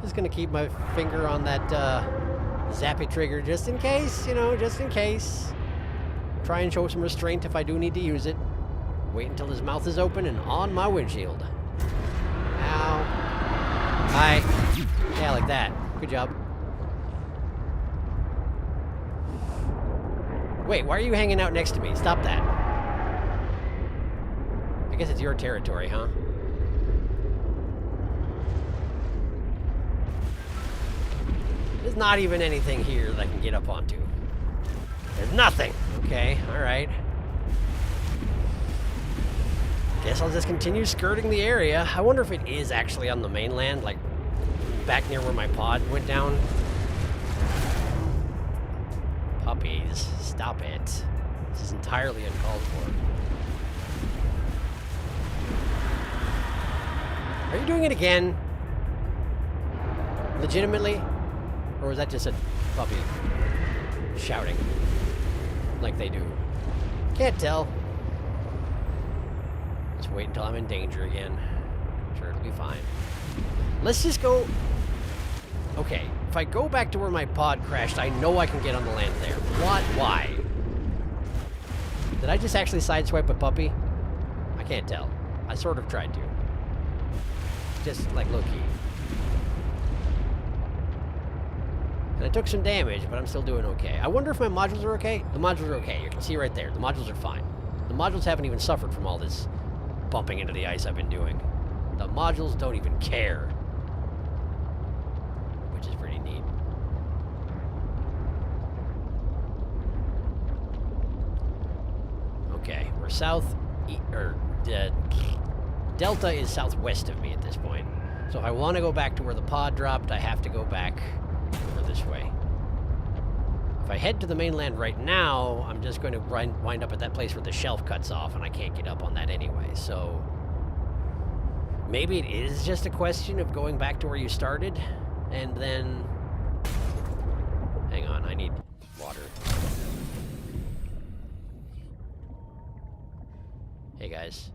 Just gonna keep my finger on that zappy trigger just in case, you know, just in case. Try and show some restraint if I do need to use it. Wait until his mouth is open and on my windshield. Ow. Hi. Yeah, like that. Good job. Wait, why are you hanging out next to me? Stop that. I guess it's your territory, huh? There's not even anything here that I can get up onto. There's nothing. Okay, alright. Guess I'll just continue skirting the area. I wonder if it is actually on the mainland, like back near where my pod went down. Puppies, stop it. This is entirely uncalled for. Are you doing it again? Legitimately? Or was that just a puppy shouting like they do? Can't tell. Just wait until I'm in danger again. Sure, it'll be fine. Let's just go... Okay, if I go back to where my pod crashed, I know I can get on the land there. What? Why? Did I just actually sideswipe a puppy? I can't tell. I sort of tried to. Just, like, low-key. And I took some damage, but I'm still doing okay. I wonder if my modules are okay? The modules are okay. You can see right there. The modules are fine. The modules haven't even suffered from all this bumping into the ice I've been doing. The modules don't even care. Which is pretty neat. Okay, we're Delta is southwest of me at this point. So if I want to go back to where the pod dropped, I have to go back over this way. If I head to the mainland right now, I'm just going to wind up at that place where the shelf cuts off, and I can't get up on that anyway, so... Maybe it is just a question of going back to where you started, and then... Hang on, I need water. Hey guys.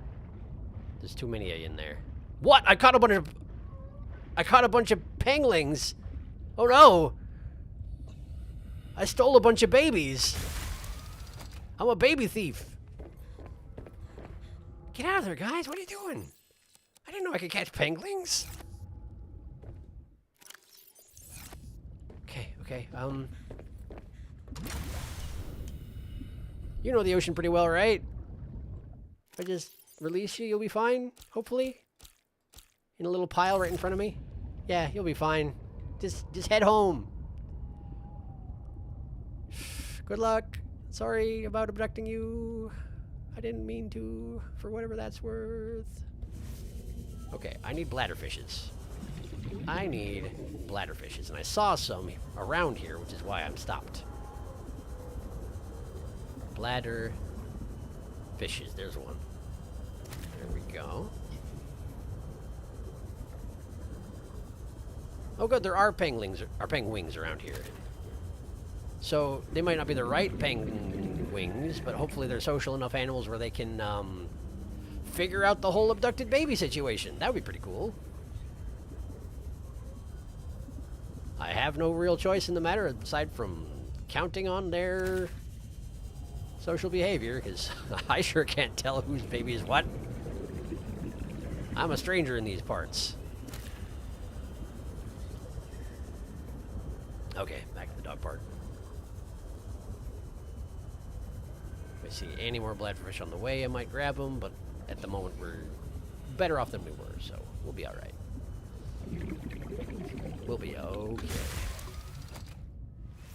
There's too many of you in there. What? I caught a bunch of penglings! Oh no! I stole a bunch of babies! I'm a baby thief! Get out of there, guys! What are you doing? I didn't know I could catch penglings! Okay, you know the ocean pretty well, right? If I just release you, you'll be fine, hopefully? In a little pile right in front of me? Yeah, you'll be fine. Just head home. Good luck. Sorry about abducting you. I didn't mean to, for whatever that's worth. Okay, I need bladderfishes. I need bladderfishes, and I saw some around here, which is why I'm stopped. Bladder fishes, there's one. There we go. Oh good, there are penguins around here. So, they might not be the right penguins, but hopefully they're social enough animals where they can, figure out the whole abducted baby situation. That would be pretty cool. I have no real choice in the matter, aside from counting on their social behavior, because I sure can't tell whose baby is what. I'm a stranger in these parts. Okay, back to the dog part. If I see any more bladderfish on the way, I might grab them, but at the moment we're better off than we were, so we'll be alright. We'll be okay.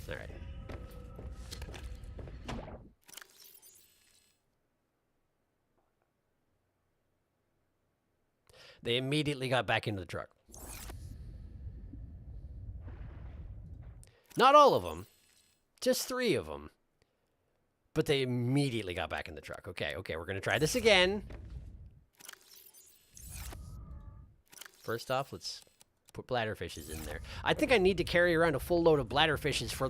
Alright. They immediately got back into the truck. Not all of them. Just 3 of them. But they immediately got back in the truck. Okay, we're going to try this again. First off, let's put bladderfishes in there. I think I need to carry around a full load of bladderfishes for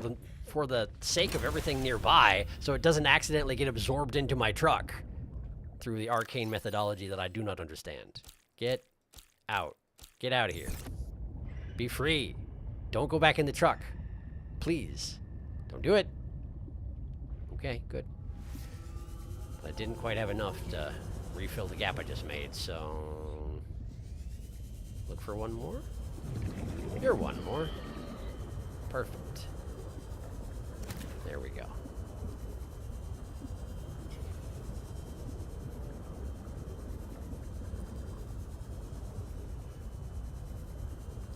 the sake of everything nearby, so it doesn't accidentally get absorbed into my truck through the arcane methodology that I do not understand. Get out. Get out of here. Be free. Don't go back in the truck. Please. Don't do it. Okay, good. I didn't quite have enough to refill the gap I just made, so... Look for one more? You're one more. Perfect. There we go.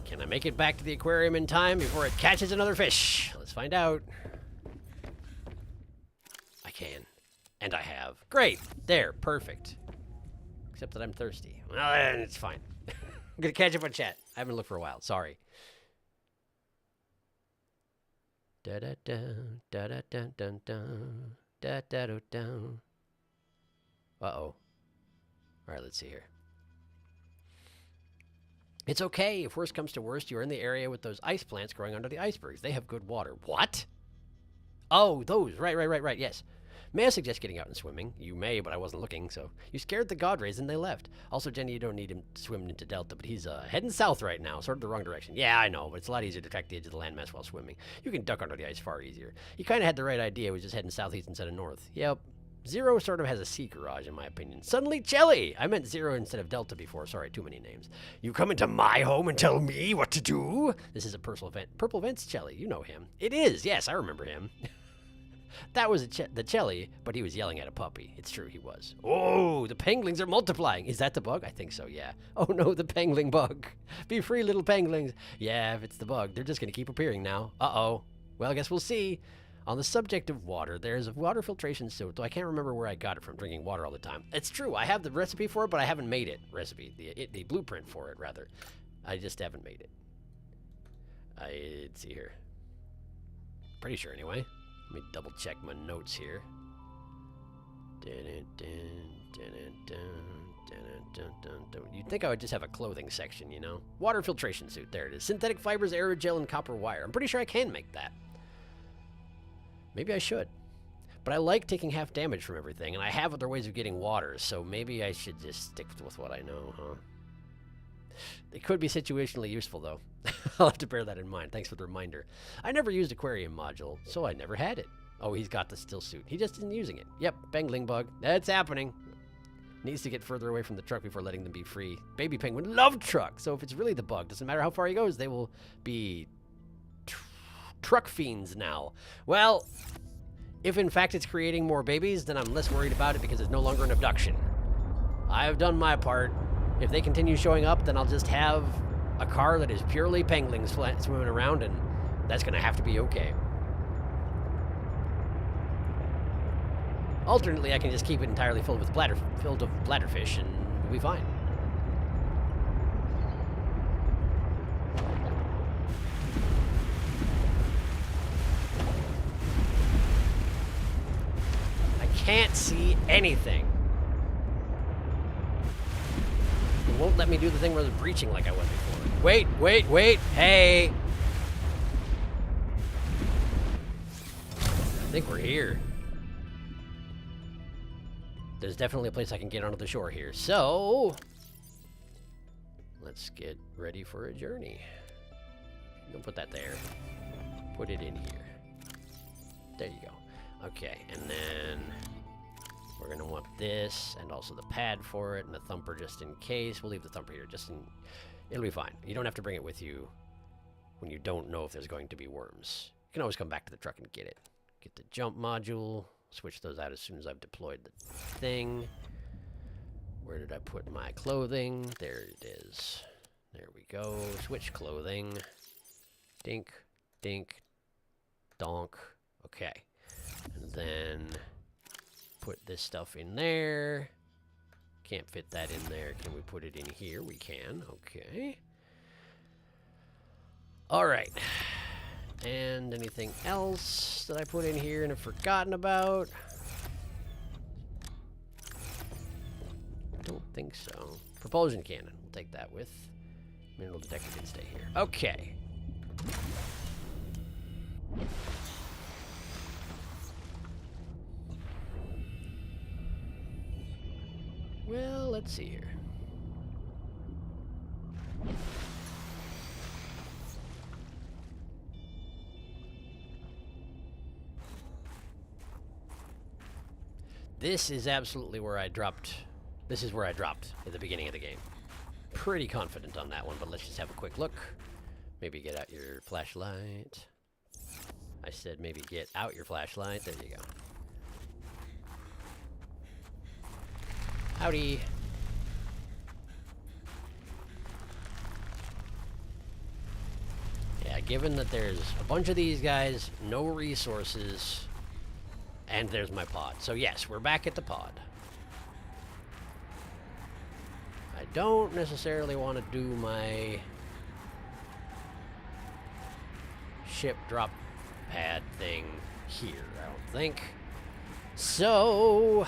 Can I make it back to the aquarium in time before it catches another fish? Let's find out. I can. And I have. Great. There. Perfect. Except that I'm thirsty. Well, then it's fine. I'm going to catch up on chat. I haven't looked for a while. Sorry. Da-da-da, da-da-da-da-da, da-da-da-da. Uh-oh. All right, let's see here. It's okay. If worst comes to worst, you're in the area with those ice plants growing under the icebergs. They have good water. What? Oh, those. Right. Yes. May I suggest getting out and swimming? You may, but I wasn't looking, so... You scared the god rays and they left. Also, Jenny, you don't need him to swim into Delta, but he's heading south right now, sort of the wrong direction. Yeah, I know, but it's a lot easier to track the edge of the landmass while swimming. You can duck under the ice far easier. You kind of had the right idea. He was just heading southeast instead of north. Yep. Zero sort of has a sea garage, in my opinion. Suddenly, Jelly! I meant Zero instead of Delta before. Sorry, too many names. You come into my home and tell me what to do? This is a personal event. Purple Vent's Jelly. You know him. It is. Yes, I remember him. That was the Chelly, but he was yelling at a puppy. It's true, he was. Oh, the penglings are multiplying. Is that the bug? I think so, yeah. Oh no, the pengling bug. Be free, little penglings. Yeah, if it's the bug, they're just going to keep appearing now. Uh-oh. Well, I guess we'll see. On the subject of water, there's a water filtration suit, though I can't remember where I got it from, drinking water all the time. It's true, I have the recipe for it, but I haven't made it. The blueprint for it, rather. I just haven't made it. Let's see here. Pretty sure, anyway. Let me double check my notes here. You'd think I would just have a clothing section, you know? Water filtration suit, there it is. Synthetic fibers, aerogel, and copper wire. I'm pretty sure I can make that. Maybe I should. But I like taking half damage from everything, and I have other ways of getting water, so maybe I should just stick with what I know, huh? It could be situationally useful, though. I'll have to bear that in mind. Thanks for the reminder. I never used aquarium module, so I never had it. Oh, he's got the still suit. He just isn't using it. Yep, Bengling bug. That's happening. Needs to get further away from the truck before letting them be free. Baby penguin love truck, so if it's really the bug, doesn't matter how far he goes, they will be truck fiends now. Well, if in fact it's creating more babies, then I'm less worried about it because it's no longer an abduction. I have done my part. If they continue showing up, then I'll just have a car that is purely penguins swimming around, and that's going to have to be okay. Alternately, I can just keep it entirely filled with bladderfish, and we'll be fine. I can't see anything. It won't let me do the thing where it's breaching like I was before. Wait. Hey! I think we're here. There's definitely a place I can get onto the shore here. So, let's get ready for a journey. Don't put that there. Put it in here. There you go. Okay, and then we're going to want this, and also the pad for it, and the thumper just in case. We'll leave the thumper here, it'll be fine. You don't have to bring it with you. when you don't know if there's going to be worms. You can always come back to the truck and get it. Get the jump module. Switch those out as soon as I've deployed the thing. Where did I put my clothing? There it is. There we go. Switch clothing. Dink, dink, donk. Okay. And then put this stuff in there. Can't fit that in there. Can we put it in here? We can. Okay. All right. And anything else that I put in here and have forgotten about? I don't think so. Propulsion cannon. We'll take that with. Mineral detector can stay here. Okay. Well, let's see here. This is absolutely where I dropped. This is where I dropped at the beginning of the game. Pretty confident on that one, but let's just have a quick look. Maybe get out your flashlight. I said maybe get out your flashlight. There you go. Howdy. Yeah, given that there's a bunch of these guys, no resources, and there's my pod. So yes, we're back at the pod. I don't necessarily want to do my ship drop pad thing here, I don't think. So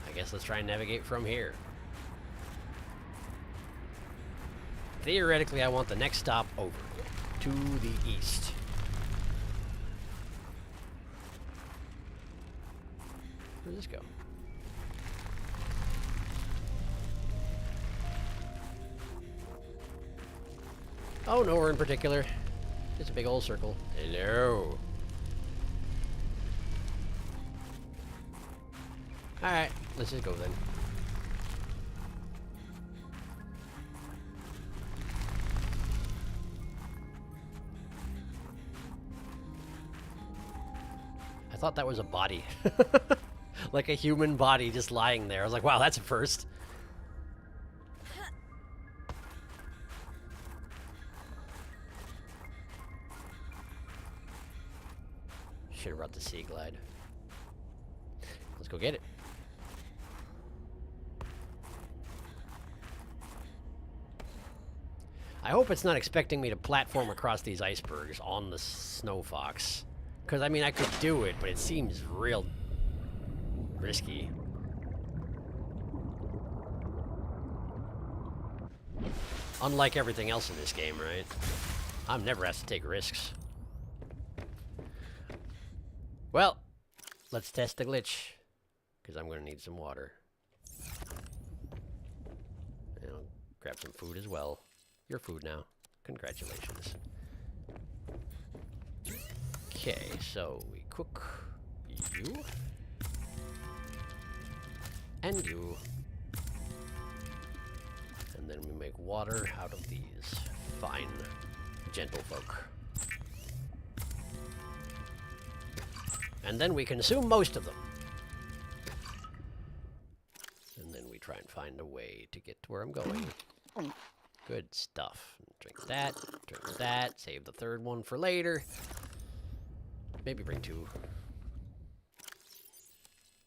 I guess let's try and navigate from here. Theoretically, I want the next stop over to the east. Where does this go? Oh, nowhere in particular. Just a big old circle. Hello. Alright, let's just go then. I thought that was a body. Like a human body just lying there. I was like, wow, that's a first. Should have brought the Sea Glide. Let's go get it. I hope it's not expecting me to platform across these icebergs on the Snow Fox. Because, I mean, I could do it, but it seems real risky. Unlike everything else in this game, right? I'm never asked to take risks. Well, let's test the glitch. Because I'm going to need some water. And I'll grab some food as well. Your food now. Congratulations. Okay, so we cook you. And you. And then we make water out of these fine gentlefolk. And then we consume most of them. And then we try and find a way to get to where I'm going. Good stuff. Drink that, save the third one for later. Maybe bring 2.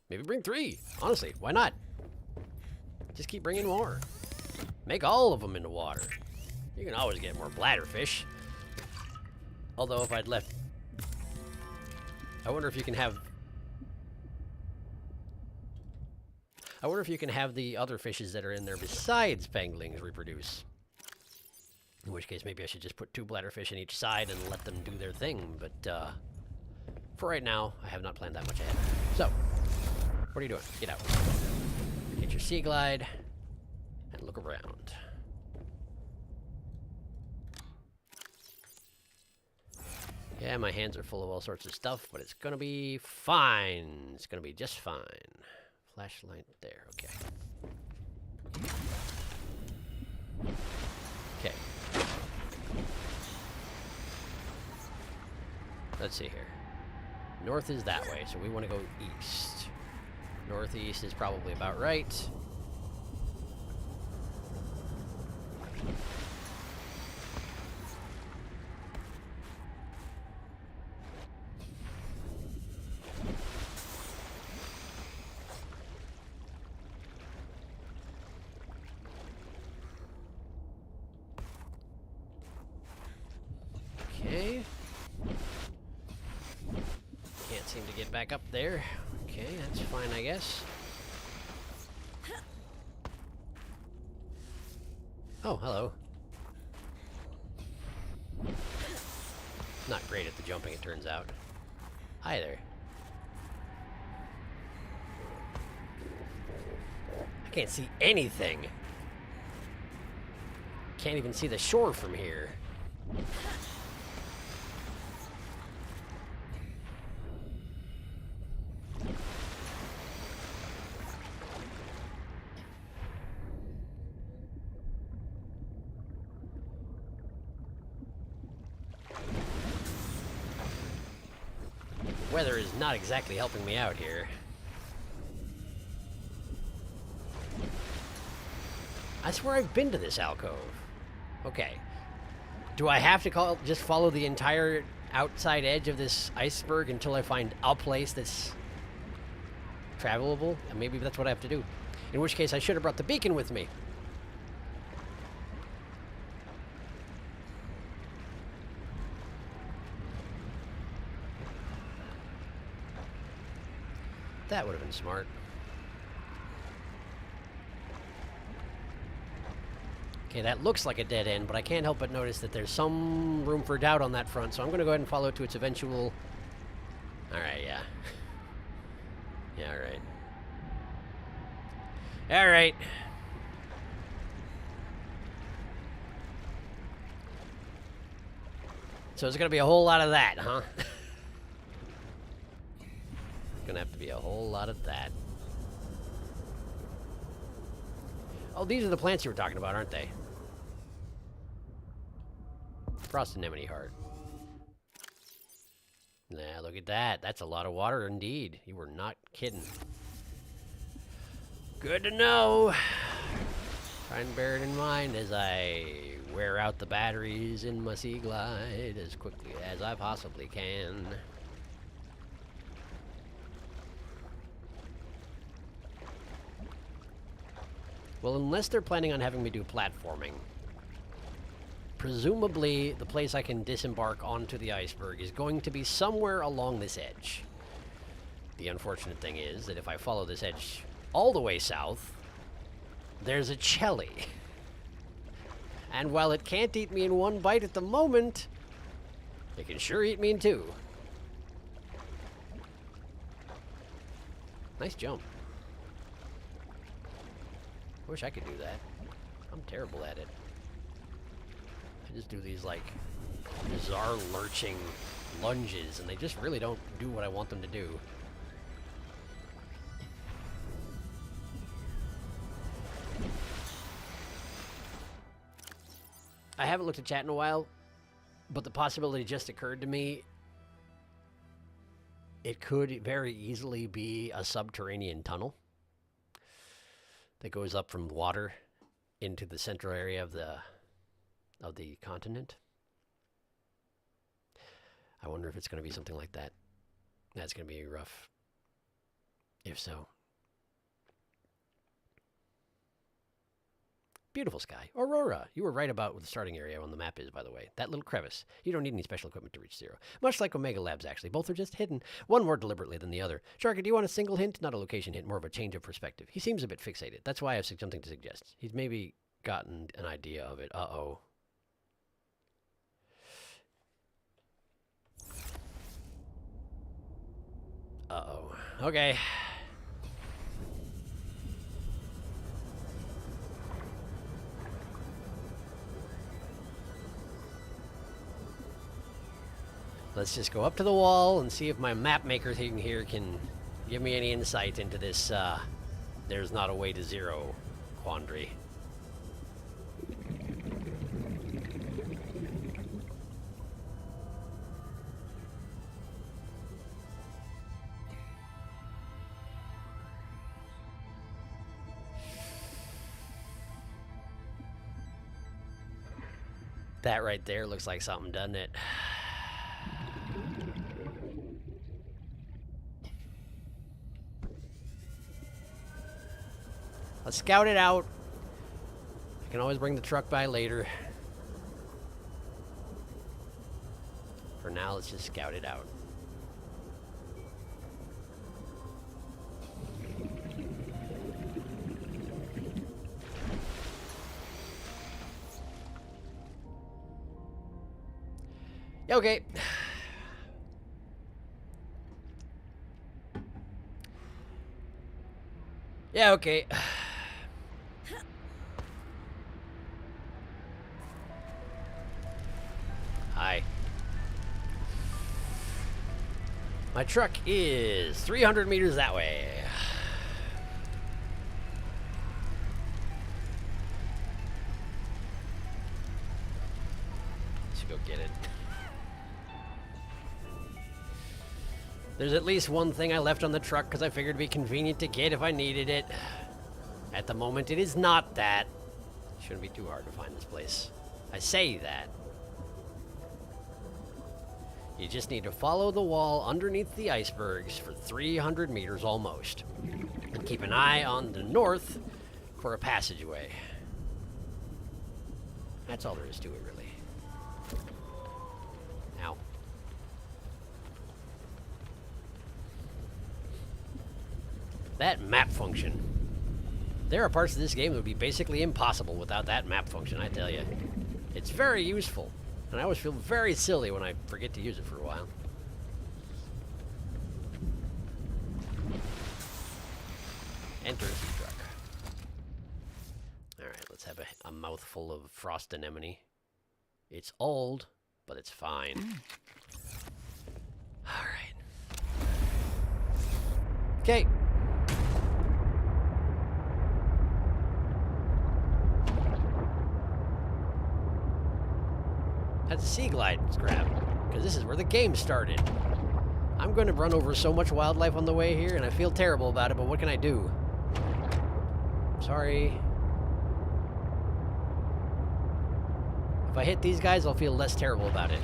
Maybe bring 3. Honestly, why not? Just keep bringing more. Make all of them into water. You can always get more bladderfish. Although if I'd left... I wonder if you can have... I wonder if you can have the other fishes that are in there besides panglings reproduce. In which case, maybe I should just put 2 bladderfish in each side and let them do their thing. But, for right now, I have not planned that much ahead. So, what are you doing? Get out. Get your Sea Glide and look around. Yeah, my hands are full of all sorts of stuff, but it's gonna be fine. It's gonna be just fine. Flashlight there, okay. Okay. Let's see here. North is that way, so we want to go east. Northeast is probably about right. Okay. Can't seem to get back up there. Okay, that's fine, I guess. Oh, hello. Not great at the jumping, it turns out. Hi there. I can't see anything. Can't even see the shore from here. Weather is not exactly helping me out here. I swear I've been to this alcove. Okay. Do I have to just follow the entire outside edge of this iceberg until I find a place that's travelable? And maybe that's what I have to do. In which case I should have brought the beacon with me. That would have been smart. Okay, that looks like a dead end, but I can't help but notice that there's some room for doubt on that front, so I'm going to go ahead and follow it to its eventual... Alright, yeah. Yeah, alright. Alright. So there's going to be a whole lot of that, huh? Gonna have to be a whole lot of that. Oh, these are the plants you were talking about, aren't they? Frost anemone heart. Nah, look at that. That's a lot of water indeed. You were not kidding. Good to know. Try and bear it in mind as I wear out the batteries in my Sea Glide as quickly as I possibly can. Well, unless they're planning on having me do platforming, presumably the place I can disembark onto the iceberg is going to be somewhere along this edge. The unfortunate thing is that if I follow this edge all the way south, there's a Chelly. And while it can't eat me in one bite at the moment, it can sure eat me in two. Nice jump. I wish I could do that. I'm terrible at it. I just do these, like, bizarre lurching lunges, and they just really don't do what I want them to do. I haven't looked at chat in a while, but the possibility just occurred to me. It could very easily be a subterranean tunnel that goes up from water into the central area of the continent. I wonder if it's going to be something like that. That's going to be rough. If so. Beautiful sky. Aurora. You were right about what the starting area on the map is, by the way. That little crevice. You don't need any special equipment to reach zero. Much like Omega Labs, actually. Both are just hidden. One more deliberately than the other. Sharky, do you want a single hint? Not a location hint, more of a change of perspective. He seems a bit fixated. That's why I have something to suggest. He's maybe gotten an idea of it. Uh-oh. Uh-oh. Okay. Let's just go up to the wall and see if my map maker thing here can give me any insight into this, there's not a way to zero quandary. That right there looks like something, doesn't it? Let's scout it out. I can always bring the truck by later. For now, let's just scout it out. Okay. Yeah, okay. Hi. My truck is 300 meters that way. Let's go get it. There's at least one thing I left on the truck because I figured it'd be convenient to get if I needed it. At the moment, it is not that. Shouldn't be too hard to find this place. I say that. You just need to follow the wall underneath the icebergs for 300 meters almost. And keep an eye on the north for a passageway. That's all there is to it, really. Ow. That map function. There are parts of this game that would be basically impossible without that map function, I tell you. It's very useful. And I always feel very silly when I forget to use it for a while. Enter the truck. Alright, let's have a mouthful of frost anemone. It's old, but it's fine. Alright. Okay. That's a sea glide grab, because this is where the game started. I'm going to run over so much wildlife on the way here, and I feel terrible about it, but what can I do? Sorry. If I hit these guys, I'll feel less terrible about it.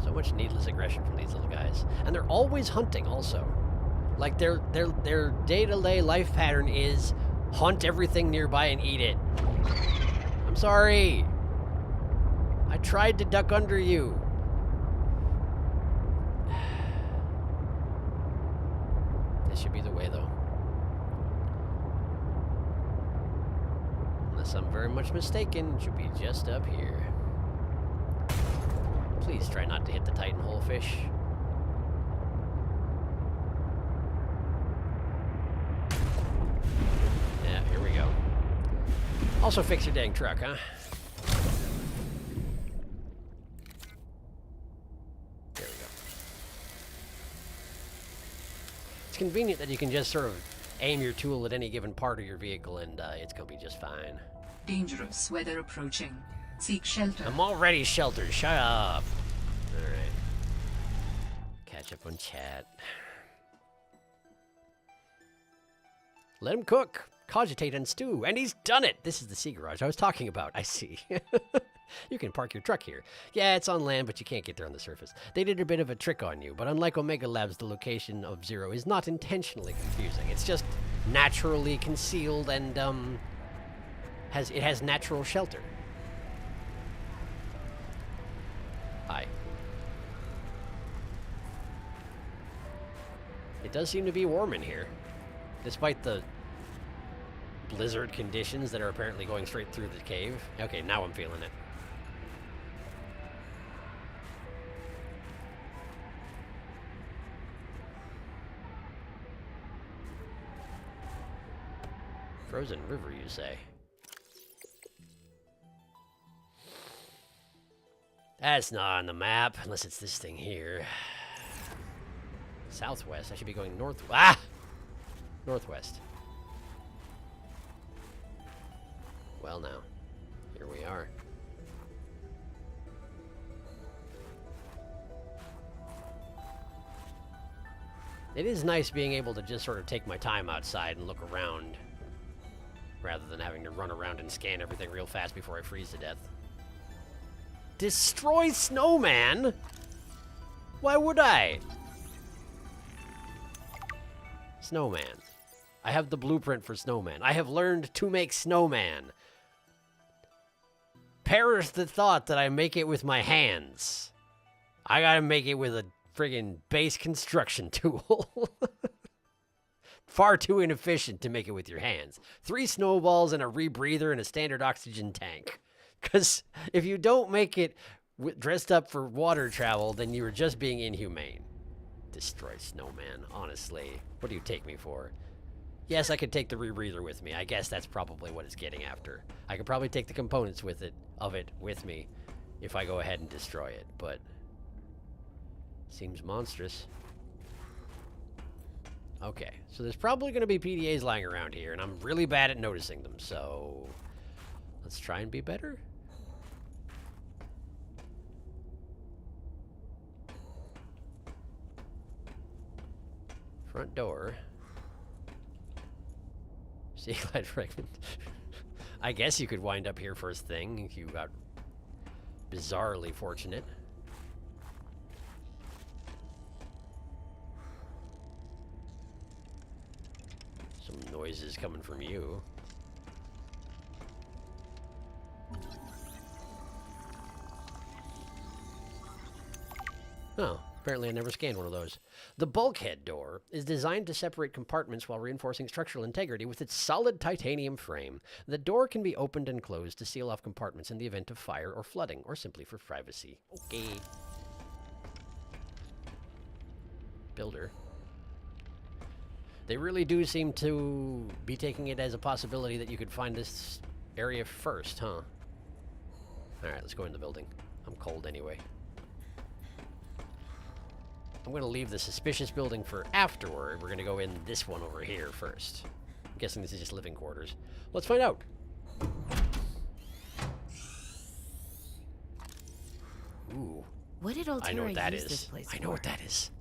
So much needless aggression from these little guys. And they're always hunting also. Like their day-to-day life pattern is hunt everything nearby and eat it. I'm sorry. I tried to duck under you. This should be the way though. Unless I'm very much mistaken, it should be just up here. Please try not to hit the Titan hole fish. Yeah, here we go. Also fix your dang truck, huh? There we go. It's convenient that you can just sort of aim your tool at any given part of your vehicle and it's gonna be just fine. Dangerous weather approaching. Seek shelter. I'm already sheltered. Shut up. Alright. Catch up on chat. Let him cook, cogitate, and stew. And he's done it. This is the sea garage I was talking about. I see. You can park your truck here. Yeah, it's on land, but you can't get there on the surface. They did a bit of a trick on you, but unlike Omega Labs, the location of Zero is not intentionally confusing. It's just naturally concealed and, it has natural shelter. Hi. It does seem to be warm in here, despite the blizzard conditions that are apparently going straight through the cave. Okay, now I'm feeling it. Frozen river, you say? That's not on the map, unless it's this thing here. Southwest. I should be going north. Ah! Northwest. Well, now. Here we are. It is nice being able to just sort of take my time outside and look around, rather than having to run around and scan everything real fast before I freeze to death. Destroy snowman? Why would I? Snowman. I have the blueprint for snowman. I have learned to make snowman. Perish the thought that I make it with my hands. I gotta make it with a friggin' base construction tool. Far too inefficient to make it with your hands. 3 snowballs and a rebreather and a standard oxygen tank. Because if you don't make it dressed up for water travel, then you are just being inhumane. Destroy snowman, honestly. What do you take me for? Yes, I could take the rebreather with me. I guess that's probably what it's getting after. I could probably take the components with it with me if I go ahead and destroy it, but seems monstrous. Okay, so there's probably going to be PDAs lying around here, and I'm really bad at noticing them, so let's try and be better. Front door. Sea glide fragment. I guess you could wind up here first thing if you got bizarrely fortunate. Some noises coming from you. Oh, apparently I never scanned one of those. The bulkhead door is designed to separate compartments while reinforcing structural integrity with its solid titanium frame. The door can be opened and closed to seal off compartments in the event of fire or flooding, or simply for privacy. Okay. Builder. They really do seem to be taking it as a possibility that you could find this area first, huh? Alright, let's go in the building. I'm cold anyway. I'm going to leave the suspicious building for afterward. We're going to go in this one over here first. I'm guessing this is just living quarters. Let's find out. Ooh. What did Altera I know what that use is. this place I know for? what that is.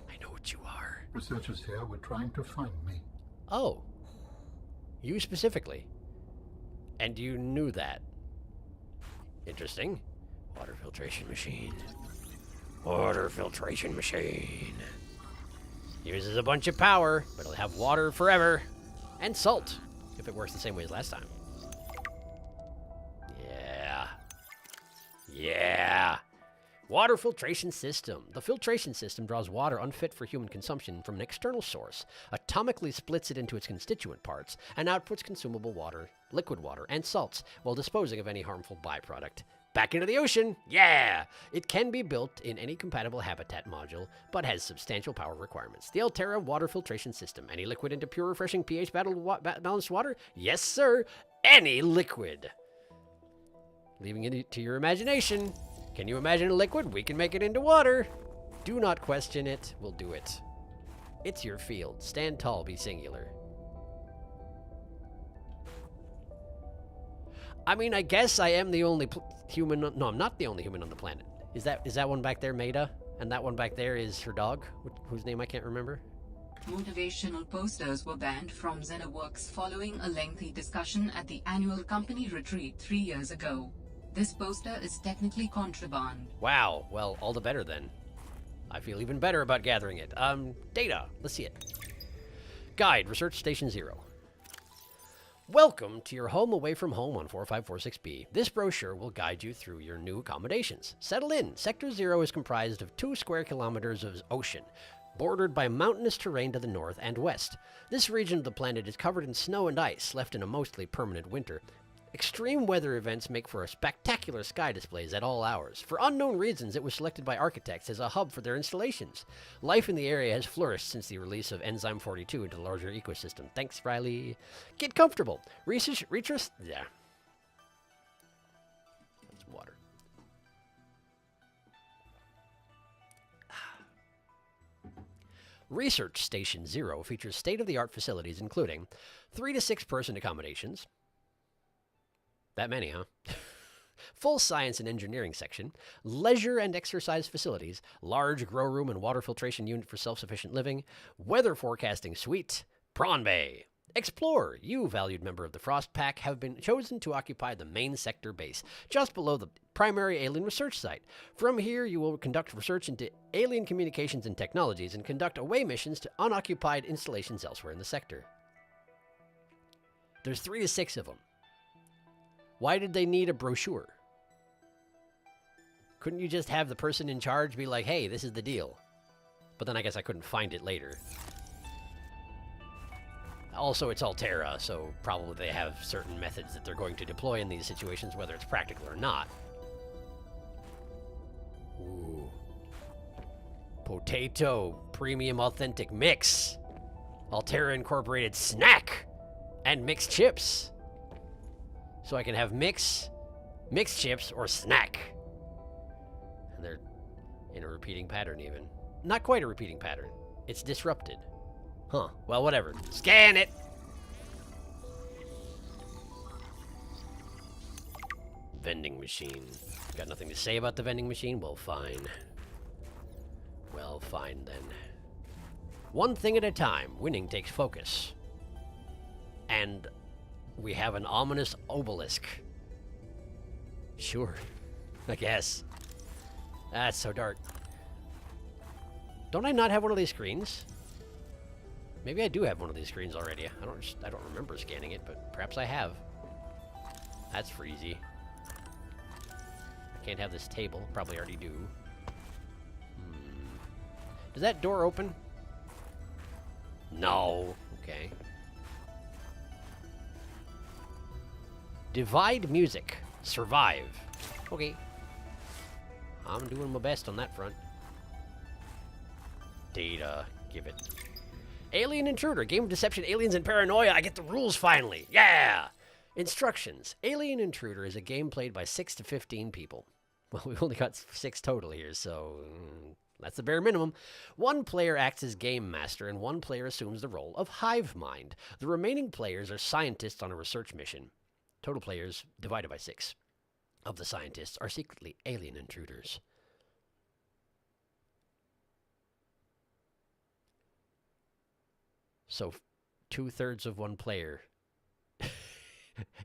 I know what you are. Researchers here were trying to find me. Oh. You specifically. And you knew that. Interesting. Water filtration machine. Water filtration machine. Uses a bunch of power, but it'll have water forever. And salt, if it works the same way as last time. Yeah. Yeah. Water filtration system. The filtration system draws water unfit for human consumption from an external source, atomically splits it into its constituent parts, and outputs consumable water, liquid water, and salts, while disposing of any harmful byproduct. Back into the ocean! Yeah! It can be built in any compatible habitat module, but has substantial power requirements. The Altera water filtration system. Any liquid into pure, refreshing, pH balanced water? Yes, sir! Any liquid! Leaving it to your imagination. Can you imagine a liquid? We can make it into water. Do not question it. We'll do it. It's your field. Stand tall, be singular. I mean, I guess I am the only human. No, I'm not the only human on the planet. Is that one back there Maida? And that one back there is her dog, whose name I can't remember? Motivational posters were banned from XenoWorks following a lengthy discussion at the annual company retreat 3 years ago. This poster is technically contraband. Wow. Well, all the better then. I feel even better about gathering it. Data. Let's see it. Guide, Research Station 0. Welcome to your home away from home on 4546B. This brochure will guide you through your new accommodations. Settle in. Sector 0 is comprised of 2 square kilometers of ocean, bordered by mountainous terrain to the north and west. This region of the planet is covered in snow and ice, left in a mostly permanent winter. Extreme weather events make for a spectacular sky displays at all hours. For unknown reasons, it was selected by architects as a hub for their installations. Life in the area has flourished since the release of Enzyme 42 into the larger ecosystem. Thanks, Riley. Get comfortable. Yeah. That's water. Research Station 0 features state-of-the-art facilities including 3 to 6 person accommodations. That many, huh? full science and engineering section, leisure and exercise facilities, large grow room and water filtration unit for self-sufficient living, weather forecasting suite, prawn bay. Explore, you valued member of the Frost Pack, have been chosen to occupy the main sector base, just below the primary alien research site. From here, you will conduct research into alien communications and technologies and conduct away missions to unoccupied installations elsewhere in the sector. There's 3 to 6 of them. Why did they need a brochure? Couldn't you just have the person in charge be like, hey, this is the deal? But then I guess I couldn't find it later. Also, it's Altera, so probably they have certain methods that they're going to deploy in these situations, whether it's practical or not. Ooh. Potato Premium Authentic Mix. Altera Incorporated Snack. And mixed chips. So I can have mixed chips or snack. And they're in a repeating pattern even. Not quite a repeating pattern. It's disrupted. Huh. Well, whatever. Scan it! Vending machine. Got nothing to say about the vending machine? Well, fine. Well, fine then. One thing at a time. Winning takes focus. And we have an ominous obelisk. Sure. I guess. That's so dark. Don't I not have one of these screens? Maybe I do have one of these screens already. I don't remember scanning it, but perhaps I have. That's freezy. I can't have this table. Probably already do. Does that door open? No. Okay. Divide music. Survive. Okay. I'm doing my best on that front. Data. Give it. Alien Intruder. Game of Deception, Aliens, and Paranoia. I get the rules finally. Yeah! Instructions. Alien Intruder is a game played by 6 to 15 people. Well, we've only got 6 total here, so that's the bare minimum. One player acts as game master, and one player assumes the role of hive mind. The remaining players are scientists on a research mission. Total players divided by 6 of the scientists are secretly alien intruders. So 2/3 of one player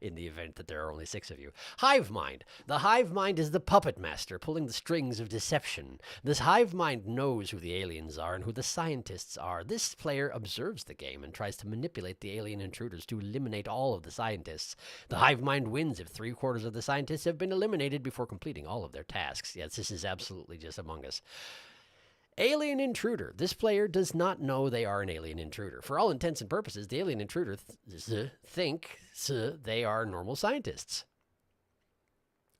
in the event that there are only 6 of you. Hive mind. The hive mind is the puppet master pulling the strings of deception. This hive mind knows who the aliens are and who the scientists are. This player observes the game and tries to manipulate the alien intruders to eliminate all of the scientists. The hive mind wins if 3/4 of the scientists have been eliminated before completing all of their tasks. Yes, this is absolutely just Among Us. Alien intruder. This player does not know they are an alien intruder. For all intents and purposes, the alien intruder thinks they are normal scientists.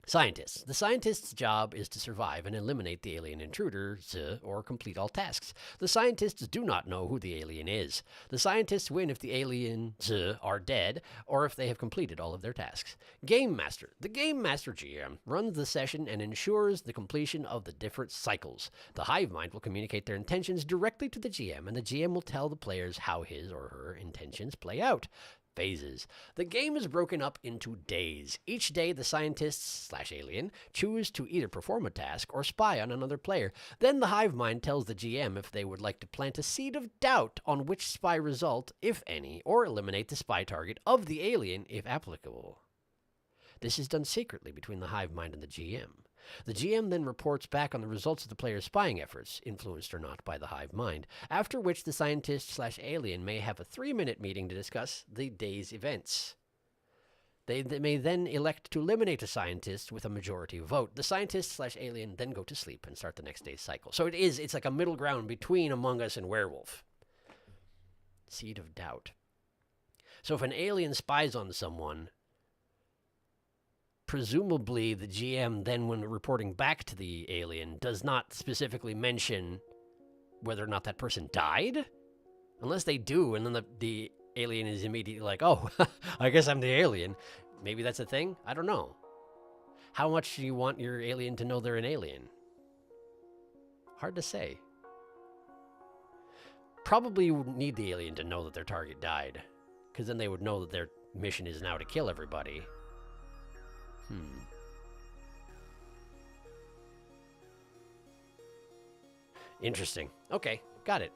Scientists. The scientist's job is to survive and eliminate the alien intruders or complete all tasks. The scientists do not know who the alien is. The scientists win if the aliens are dead or if they have completed all of their tasks. Game Master. The Game Master GM runs the session and ensures the completion of the different cycles. The hive mind will communicate their intentions directly to the GM, and the GM will tell the players how his or her intentions play out. Phases. The game is broken up into days. Each day, the scientists/alien choose to either perform a task or spy on another player. Then the hive mind tells the GM if they would like to plant a seed of doubt on which spy result, if any, or eliminate the spy target of the alien if applicable. This is done secretly between the hive mind and the GM. The GM then reports back on the results of the player's spying efforts, influenced or not by the hive mind, after which the scientist/alien may have a 3-minute meeting to discuss the day's events. They may then elect to eliminate a scientist with a majority vote. The scientist/alien then go to sleep and start the next day's cycle. So it's like a middle ground between Among Us and Werewolf. Seed of doubt. So if an alien spies on someone, presumably the GM then, when reporting back to the alien, does not specifically mention whether or not that person died? Unless they do, and then the alien is immediately like, oh, I guess I'm the alien. Maybe that's a thing? I don't know. How much do you want your alien to know they're an alien? Hard to say. Probably you would need the alien to know that their target died, because then they would know that their mission is now to kill everybody. Interesting. Okay, got it.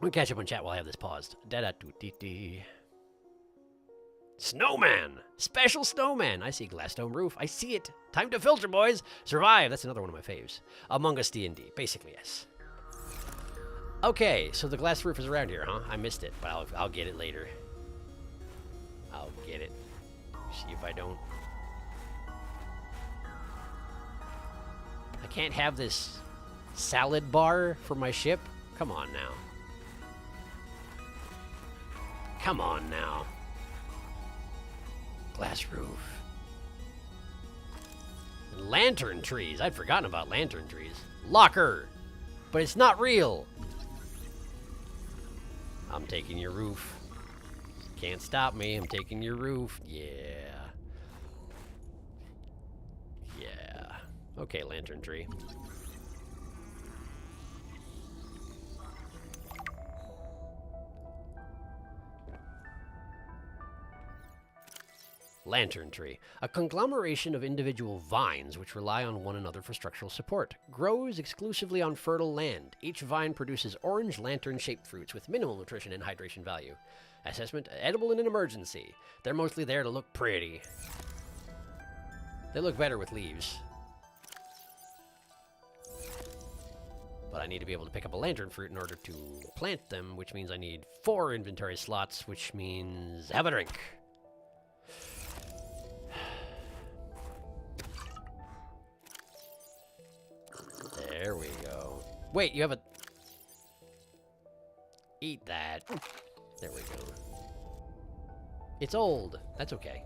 We'll catch up on chat while I have this paused. Da-da-doo-dee-dee. Snowman! Special snowman! I see glass dome roof. I see it. Time to filter, boys. Survive. That's another one of my faves. Among Us D&D. Basically, yes. Okay, so the glass roof is around here, huh? I missed it, but I'll get it later. I'll get it. See if I don't. I can't have this salad bar for my ship? Come on now. Come on now. Glass roof. And lantern trees. I'd forgotten about lantern trees. Locker. But it's not real. I'm taking your roof. Can't stop me. I'm taking your roof. Yeah. Yeah. Okay, lantern tree. Lantern tree, a conglomeration of individual vines which rely on one another for structural support, grows exclusively on fertile land. Each vine produces orange lantern-shaped fruits with minimal nutrition and hydration value. Assessment, edible in an emergency. They're mostly there to look pretty. They look better with leaves. But I need to be able to pick up a lantern fruit in order to plant them, which means I need 4 inventory slots, which means have a drink. There we go. Wait, you have a... Eat that. There we go. It's old. That's okay.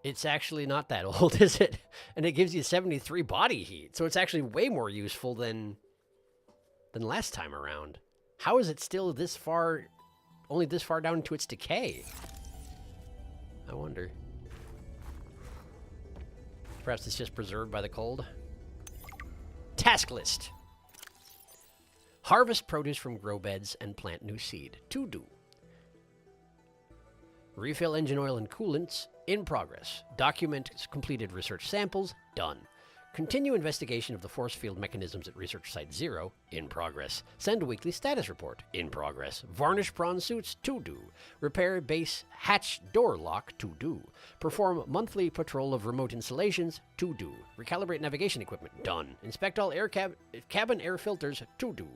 It's actually not that old, is it? And it gives you 73 body heat, so it's actually way more useful than last time around. How is it still this far... only this far down into its decay? I wonder. Perhaps it's just preserved by the cold. Task list. Harvest produce from grow beds and plant new seed. To do. Refill engine oil and coolants. In progress. Document completed research samples. Done. Continue investigation of the force field mechanisms at Research Site 0. In progress. Send weekly status report. In progress. Varnish prawn suits. To do. Repair base hatch door lock. To do. Perform monthly patrol of remote installations. To do. Recalibrate navigation equipment. Done. Inspect all cabin air filters. To do.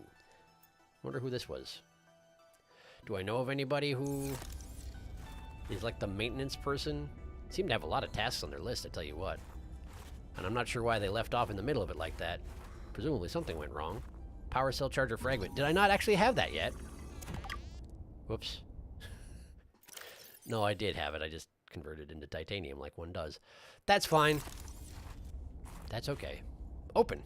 Wonder who this was. Do I know of anybody who is like the maintenance person? Seem to have a lot of tasks on their list, I tell you what. And I'm not sure why they left off in the middle of it like that. Presumably something went wrong. Power cell charger fragment. Did I not actually have that yet? Whoops. No, I did have it. I just converted into titanium like one does. That's fine. That's okay. Open.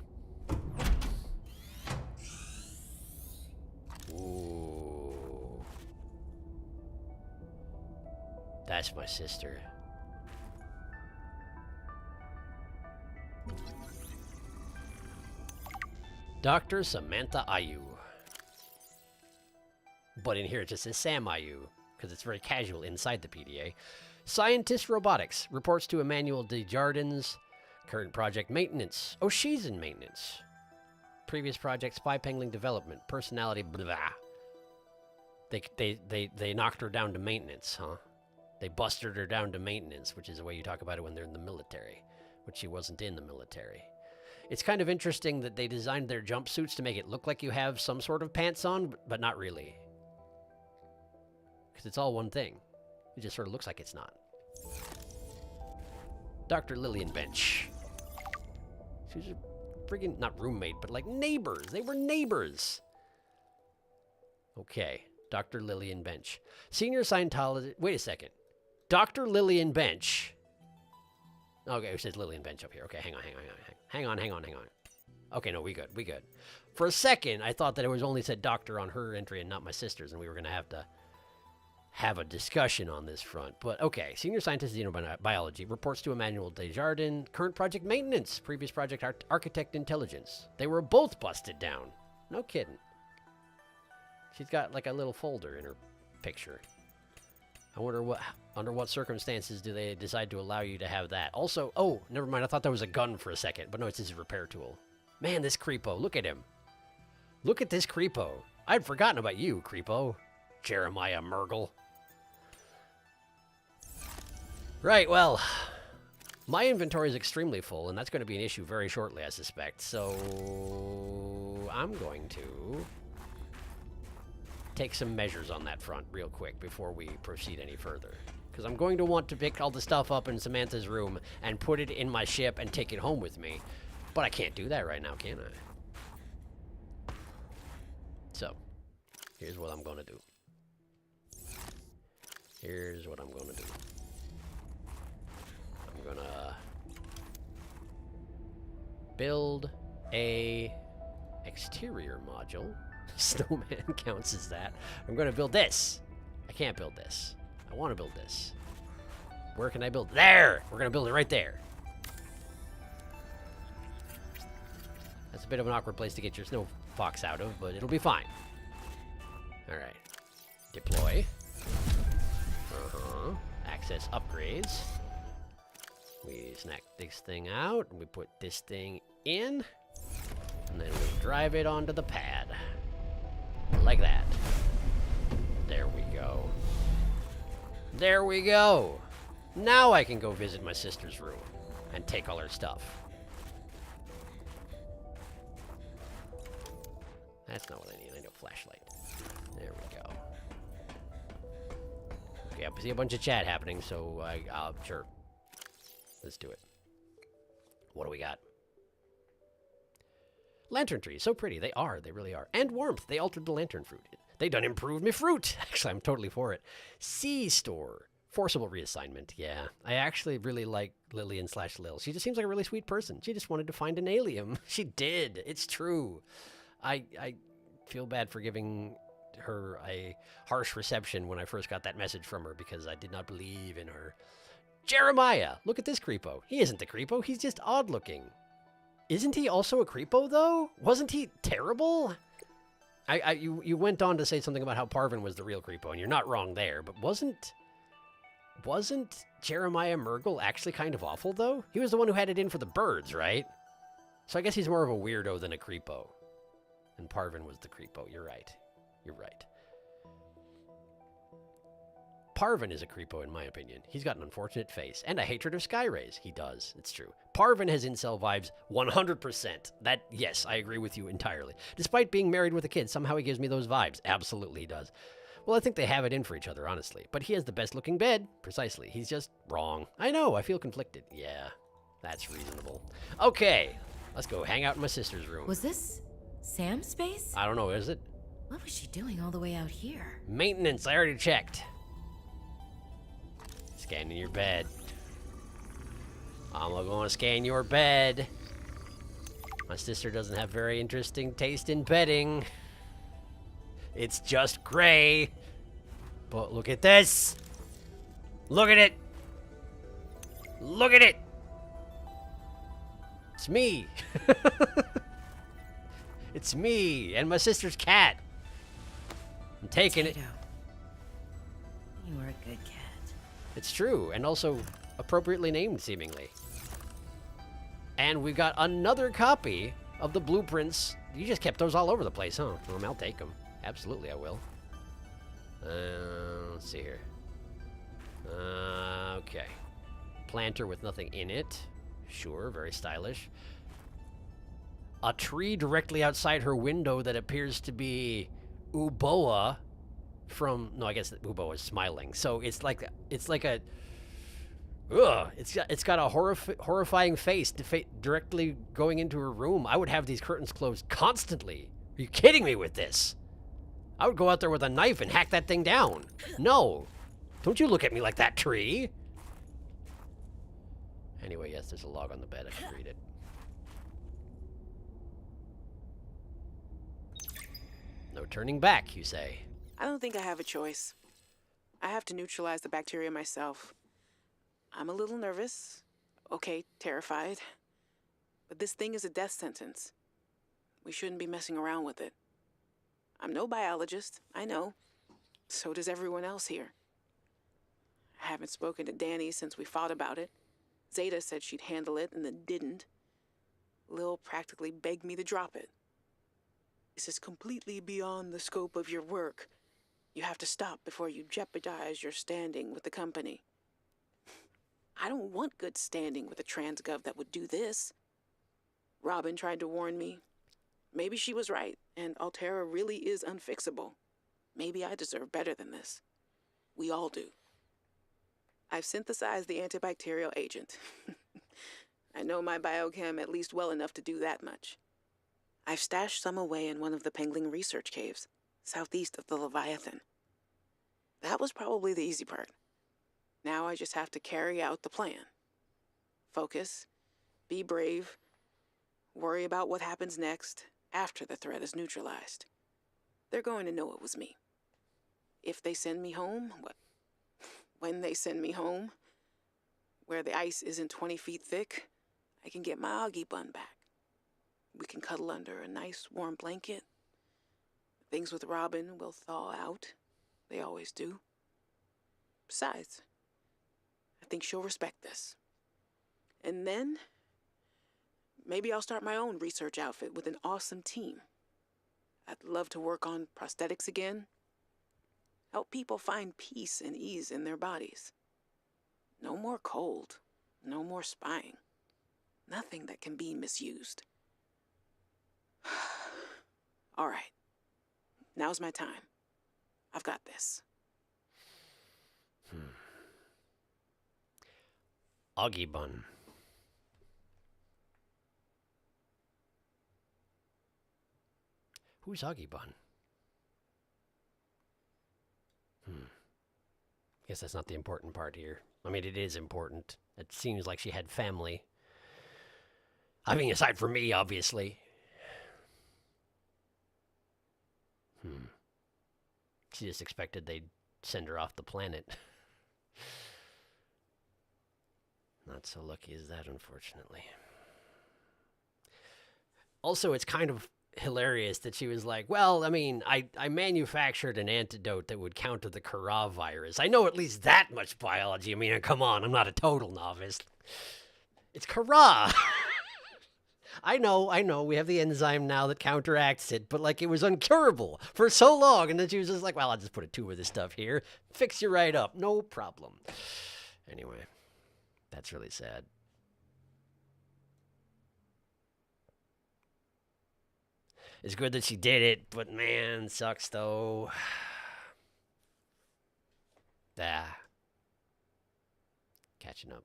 Ooh. That's my sister. Dr. Samantha Ayu. But in here it just says Sam Ayu, because it's very casual inside the PDA. Scientist Robotics reports to Emmanuel Desjardins. Current project maintenance. Oh, she's in maintenance. Previous project spy pangling development. Personality blah. They knocked her down to maintenance, huh? They busted her down to maintenance, which is the way you talk about it when they're in the military, which she wasn't in the military. It's kind of interesting that they designed their jumpsuits to make it look like you have some sort of pants on, but not really. Because it's all one thing. It just sort of looks like it's not. Dr. Lillian Bench. She was a friggin', not roommate, but like neighbors. They were neighbors. Okay. Dr. Lillian Bench. Senior Scientologist. Wait a second. Dr. Lillian Bench. Okay, it says Lillian Bench up here. Okay, hang on. Okay, no, we good. For a second, I thought that it was only said doctor on her entry and not my sister's, and we were going to have a discussion on this front. But okay, senior scientist in xenobiology reports to Emmanuel Desjardins. Current project maintenance. Previous project architect intelligence. They were both busted down. No kidding. She's got like a little folder in her picture. I wonder under what circumstances do they decide to allow you to have that? Also, oh, never mind. I thought that was a gun for a second, but no, it's his repair tool. Man, this creepo. Look at him. Look at this creepo. I'd forgotten about you, creepo. Jeremiah Murgle. Right, well, my inventory is extremely full, and that's going to be an issue very shortly, I suspect. So I'm going to take some measures on that front real quick before we proceed any further. Because I'm going to want to pick all the stuff up in Samantha's room and put it in my ship and take it home with me. But I can't do that right now, can I? So, here's what I'm going to do. Here's what I'm going to do. I'm going to build a exterior module. Snowman counts as that. I'm going to build this. I can't build this. I want to build this. Where can I build? There! We're going to build it right there. That's a bit of an awkward place to get your snow fox out of, but it'll be fine. All right. Deploy. Access upgrades. We snack this thing out, and we put this thing in, and then we drive it onto the pad. Like that. There we go. There we go. Now I can go visit my sister's room and take all her stuff. That's not what I need. I need a flashlight. There we go. Okay, I see a bunch of chat happening, so sure. Let's do it. What do we got? Lantern trees, so pretty. They are. They really are. And warmth. They altered the lantern fruit. They done improved me fruit. Actually, I'm totally for it. Sea store. Forcible reassignment. Yeah. I actually really like Lillian/Lil. She just seems like a really sweet person. She just wanted to find an alien. She did. It's true. I feel bad for giving her a harsh reception when I first got that message from her because I did not believe in her. Jeremiah! Look at this creepo. He isn't the creepo. He's just odd looking. Isn't he also a creepo, though? Wasn't he terrible? You went on to say something about how Parvin was the real creepo, and you're not wrong there, but wasn't Jeremiah Murgle actually kind of awful, though? He was the one who had it in for the birds, right? So I guess he's more of a weirdo than a creepo. And Parvin was the creepo. You're right. You're right. Parvin is a creepo, in my opinion. He's got an unfortunate face and a hatred of sky rays. He does. It's true. Parvin has incel vibes 100%. That, yes, I agree with you entirely. Despite being married with a kid, somehow he gives me those vibes. Absolutely he does. Well, I think they have it in for each other, honestly. But he has the best-looking bed. Precisely. He's just wrong. I know. I feel conflicted. Yeah, that's reasonable. Okay, let's go hang out in my sister's room. Was this Sam's space? I don't know, is it? What was she doing all the way out here? Maintenance. I already checked. Scanning your bed. I'm going to scan your bed. My sister doesn't have very interesting taste in bedding. It's just gray. But look at this. Look at it. Look at it. It's me. It's me and my sister's cat. I'm taking it. You were a good cat. It's true, and also appropriately named, seemingly. And we've got another copy of the blueprints. You just kept those all over the place, huh? Well, I'll take them. Absolutely, I will. Let's see here. Okay. Planter with nothing in it. Sure, very stylish. A tree directly outside her window that appears to be Uboa from... No, I guess Uboa is smiling. So it's like a... Ugh, it's got a horrifying face directly going into her room. I would have these curtains closed constantly. Are you kidding me with this? I would go out there with a knife and hack that thing down. No. Don't you look at me like that, tree. Anyway, yes, there's a log on the bed. I can read it. No turning back, you say. I don't think I have a choice. I have to neutralize the bacteria myself. I'm a little nervous. Okay, terrified. But this thing is a death sentence. We shouldn't be messing around with it. I'm no biologist, I know. So does everyone else here. I haven't spoken to Danny since we fought about it. Zeta said she'd handle it and then didn't. Lil practically begged me to drop it. This is completely beyond the scope of your work. You have to stop before you jeopardize your standing with the company. I don't want good standing with a transgov that would do this. Robin tried to warn me. Maybe she was right, and Altera really is unfixable. Maybe I deserve better than this. We all do. I've synthesized the antibacterial agent. I know my biochem at least well enough to do that much. I've stashed some away in one of the Pengling research caves, southeast of the Leviathan. That was probably the easy part. Now I just have to carry out the plan. Focus, be brave, worry about what happens next after the threat is neutralized. They're going to know it was me. If they send me home, when they send me home, where the ice isn't 20 feet thick, I can get my Augie bun back. We can cuddle under a nice warm blanket. Things with Robin will thaw out. They always do. Besides, I think she'll respect this. And then, maybe I'll start my own research outfit with an awesome team. I'd love to work on prosthetics again. Help people find peace and ease in their bodies. No more cold. No more spying. Nothing that can be misused. All right. Now's my time. I've got this. Augie bun. Who's Augie bun? Guess that's not the important part here. I mean, it is important. It seems like she had family. I mean, aside from me, obviously. She just expected they'd send her off the planet. Not so lucky as that, unfortunately. Also, it's kind of hilarious that she was like, well, I mean, I manufactured an antidote that would counter the Kara virus. I know at least that much biology. I mean, come on, I'm not a total novice. It's Kara. I know, we have the enzyme now that counteracts it, but like it was uncurable for so long, and then she was just like, well, I'll just put a tube of this stuff here, fix you right up, no problem. Anyway, that's really sad. It's good that she did it, but man, sucks though. Catching up.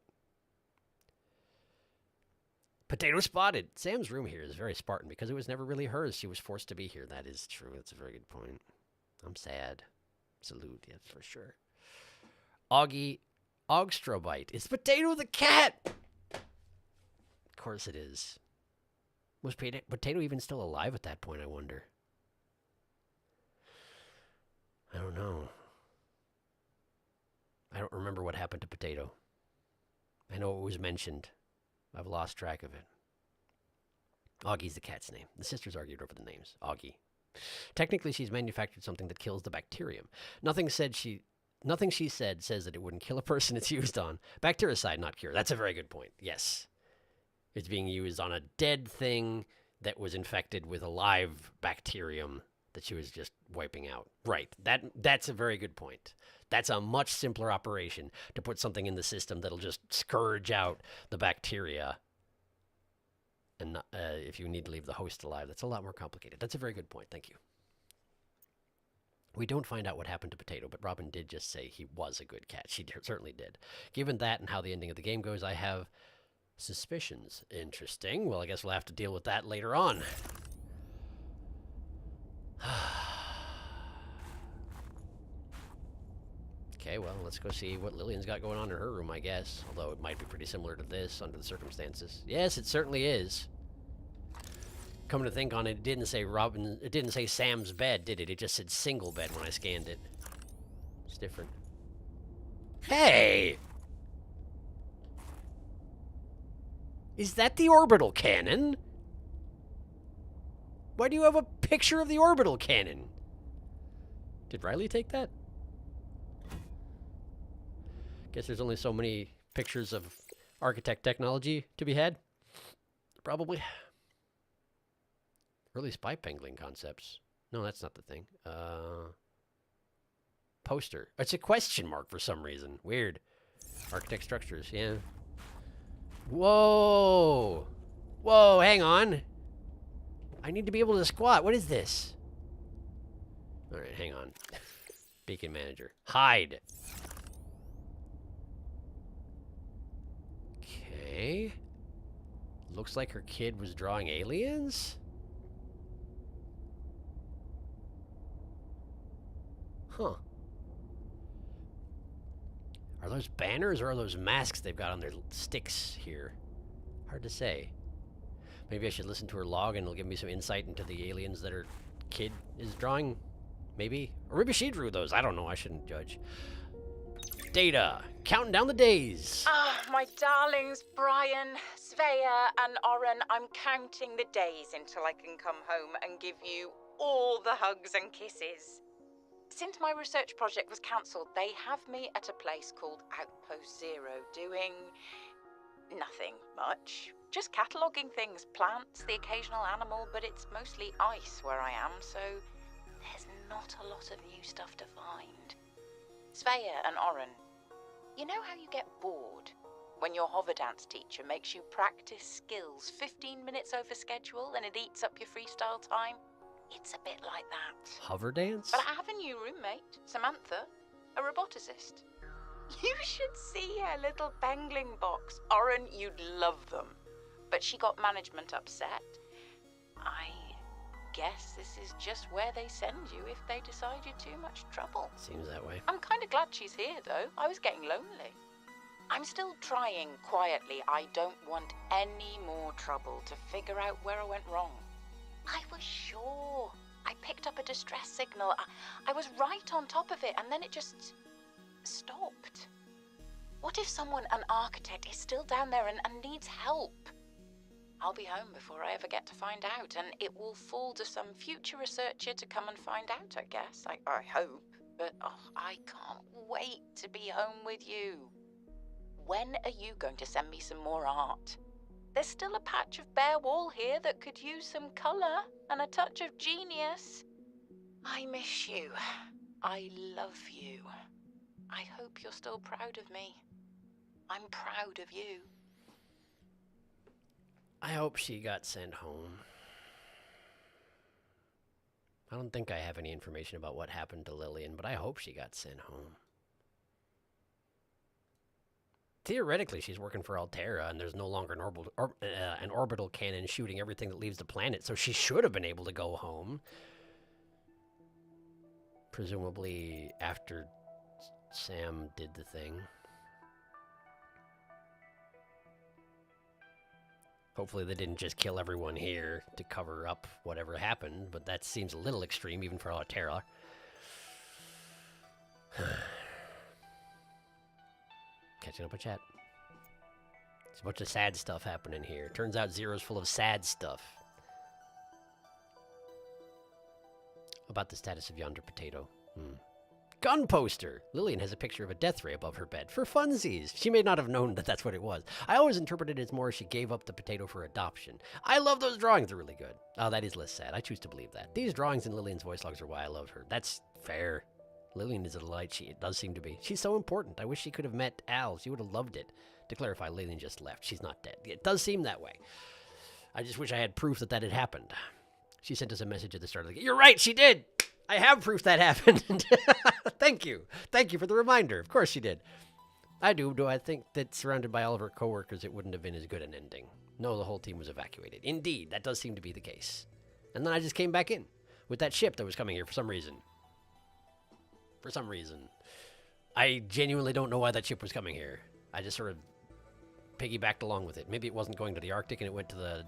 Potato spotted. Sam's room here is very Spartan because it was never really hers. She was forced to be here. That is true. That's a very good point. I'm sad. Salute, yes, for sure. Augie Ogstrobite. It's Potato the cat! Of course it is. Was Potato even still alive at that point, I wonder? I don't know. I don't remember what happened to Potato. I know it was mentioned. I've lost track of it. Augie's the cat's name. The sisters argued over the names. Augie. Technically, she's manufactured something that kills the bacterium. Nothing she said says that it wouldn't kill a person it's used on. Bactericide, not cure. That's a very good point. Yes. It's being used on a dead thing that was infected with a live bacterium that she was just wiping out. Right. That's a very good point. That's a much simpler operation to put something in the system that'll just scourge out the bacteria. And if you need to leave the host alive, that's a lot more complicated. That's a very good point. Thank you. We don't find out what happened to Potato, but Robin did just say he was a good cat. She certainly did. Given that and how the ending of the game goes, I have suspicions. Interesting. Well, I guess we'll have to deal with that later on. Okay, well, let's go see what Lillian's got going on in her room, I guess. Although it might be pretty similar to this under the circumstances. Yes, it certainly is. Coming to think on it, it didn't say Sam's bed, did it? It just said single bed when I scanned it. It's different. Hey! Is that the orbital cannon? Why do you have a picture of the orbital cannon? Did Riley take that? Guess there's only so many pictures of architect technology to be had. Probably. Early spy pangolin concepts. No, that's not the thing. Poster. It's a question mark for some reason. Weird. Architect structures, yeah. Whoa! Whoa, hang on. I need to be able to squat. What is this? Alright, hang on. Beacon manager. Hide. Okay. Looks like her kid was drawing aliens? Huh. Are those banners or are those masks they've got on their sticks here? Hard to say. Maybe I should listen to her log and it'll give me some insight into the aliens that her kid is drawing. Maybe. Or maybe she drew those. I don't know. I shouldn't judge. Data. Counting down the days. Ah, my darlings, Brian, Svea, and Oren, I'm counting the days until I can come home and give you all the hugs and kisses. Since my research project was cancelled, they have me at a place called Outpost Zero, doing nothing much. Just cataloguing things, plants, the occasional animal, but it's mostly ice where I am, so there's not a lot of new stuff to find. Svea and Oren, you know how you get bored when your hover dance teacher makes you practice skills 15 minutes over schedule and it eats up your freestyle time? It's a bit like that. Hover dance? But I have a new roommate, Samantha, a roboticist. You should see her little bangling box. Oren, you'd love them. But she got management upset. I guess this is just where they send you if they decide you're too much trouble. Seems that way. I'm kind of glad she's here, though. I was getting lonely. I'm still trying quietly. I don't want any more trouble to figure out where I went wrong. I was sure. I picked up a distress signal. I was right on top of it, and then it just stopped. What if someone, an architect, is still down there and needs help? I'll be home before I ever get to find out, and it will fall to some future researcher to come and find out, I guess. I hope. But, I can't wait to be home with you. When are you going to send me some more art? There's still a patch of bare wall here that could use some colour and a touch of genius. I miss you. I love you. I hope you're still proud of me. I'm proud of you. I hope she got sent home. I don't think I have any information about what happened to Lillian, but I hope she got sent home. Theoretically, she's working for Altera, and there's no longer an orbital cannon shooting everything that leaves the planet, so she should have been able to go home. Presumably after Sam did the thing. Hopefully they didn't just kill everyone here to cover up whatever happened, but that seems a little extreme even for Altera. Catching up with chat. There's a bunch of sad stuff happening here. Turns out Zero's full of sad stuff. About the status of yonder potato. Gun poster! Lillian has a picture of a death ray above her bed. For funsies! She may not have known that that's what it was. I always interpreted it as more she gave up the potato for adoption. I love those drawings. They're really good. Oh, that is less sad. I choose to believe that. These drawings in Lillian's voice logs are why I love her. That's fair. Lillian is a delight. It does seem to be. She's so important. I wish she could have met Al. She would have loved it. To clarify, Lillian just left. She's not dead. It does seem that way. I just wish I had proof that that had happened. She sent us a message at the start of the game. You're right, she did! I have proof that happened. Thank you. Thank you for the reminder. Of course she did. I do. Do I think that surrounded by all of her coworkers, it wouldn't have been as good an ending? No, the whole team was evacuated. Indeed, that does seem to be the case. And then I just came back in with that ship that was coming here for some reason. For some reason. I genuinely don't know why that ship was coming here. I just sort of piggybacked along with it. Maybe it wasn't going to the Arctic and it went to the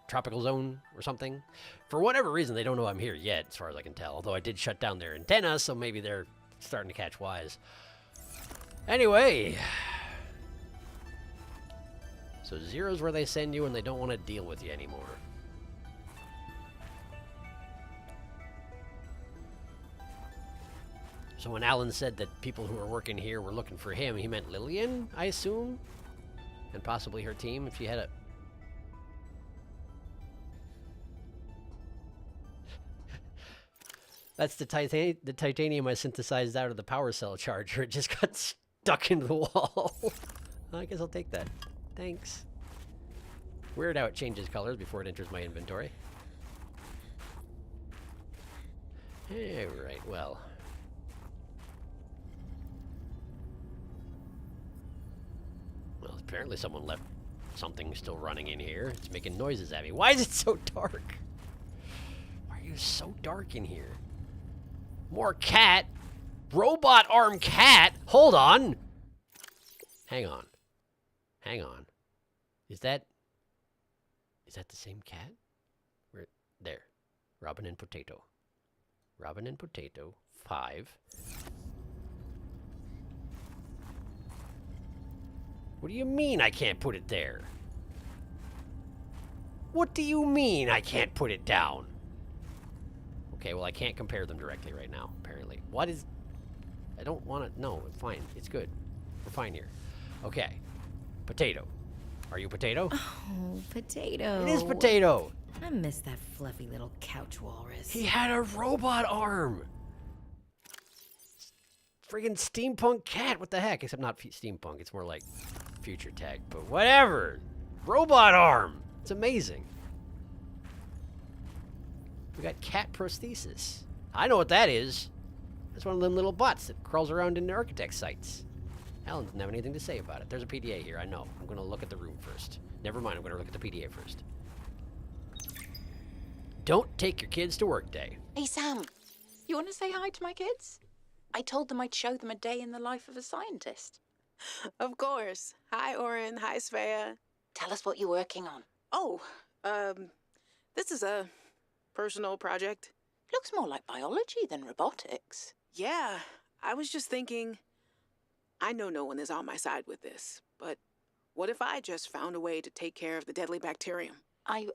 tropical zone or something. For whatever reason, they don't know I'm here yet, as far as I can tell. Although I did shut down their antenna, so maybe they're starting to catch wise. Anyway. So Zero's where they send you when they don't want to deal with you anymore. So when Alan said that people who were working here were looking for him, he meant Lillian, I assume? And possibly her team, if she had a... That's the titanium I synthesized out of the power cell charger. It just got stuck into the wall. I guess I'll take that. Thanks. Weird how it changes colors before it enters my inventory. Alright, well. Well, apparently someone left something still running in here. It's making noises at me. Why is it so dark? Why are you so dark in here? More cat? Robot arm cat? Hold on! Hang on. Hang on. Is that the same cat? Where, there. Robin and Potato. Robin and Potato. 5. What do you mean I can't put it there? What do you mean I can't put it down? Okay, well I can't compare them directly right now, apparently. What is... I don't want to... No, fine. It's good. We're fine here. Okay. Potato. Are you Potato? Oh, Potato. It is Potato. I miss that fluffy little couch walrus. He had a robot arm. Friggin' steampunk cat. What the heck? Except not steampunk. It's more like future tech. But whatever. Robot arm. It's amazing. We got cat prosthesis. I know what that is. That's one of them little bots that crawls around in the architect sites. Alan doesn't have anything to say about it. There's a PDA here, I know. I'm going to look at the room first. Never mind, I'm going to look at the PDA first. Don't take your kids to work day. Hey, Sam, you want to say hi to my kids? I told them I'd show them a day in the life of a scientist. Of course. Hi, Oren. Hi, Svea. Tell us what you're working on. Oh, this is a personal project. Looks more like biology than robotics. Yeah, I was just thinking, I know no one is on my side with this, but what if I just found a way to take care of the deadly bacterium? I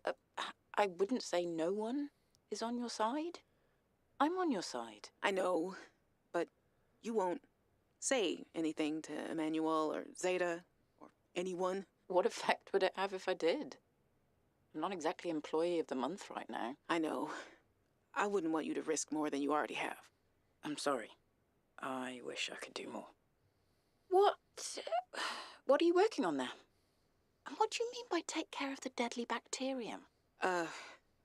wouldn't say no one is on your side. I'm on your side. I know, but you won't say anything to Emmanuel or Zeta or anyone. What effect would it have if I did? I'm not exactly employee of the month right now. I know. I wouldn't want you to risk more than you already have. I'm sorry. I wish I could do more. What are you working on there? And what do you mean by take care of the deadly bacterium?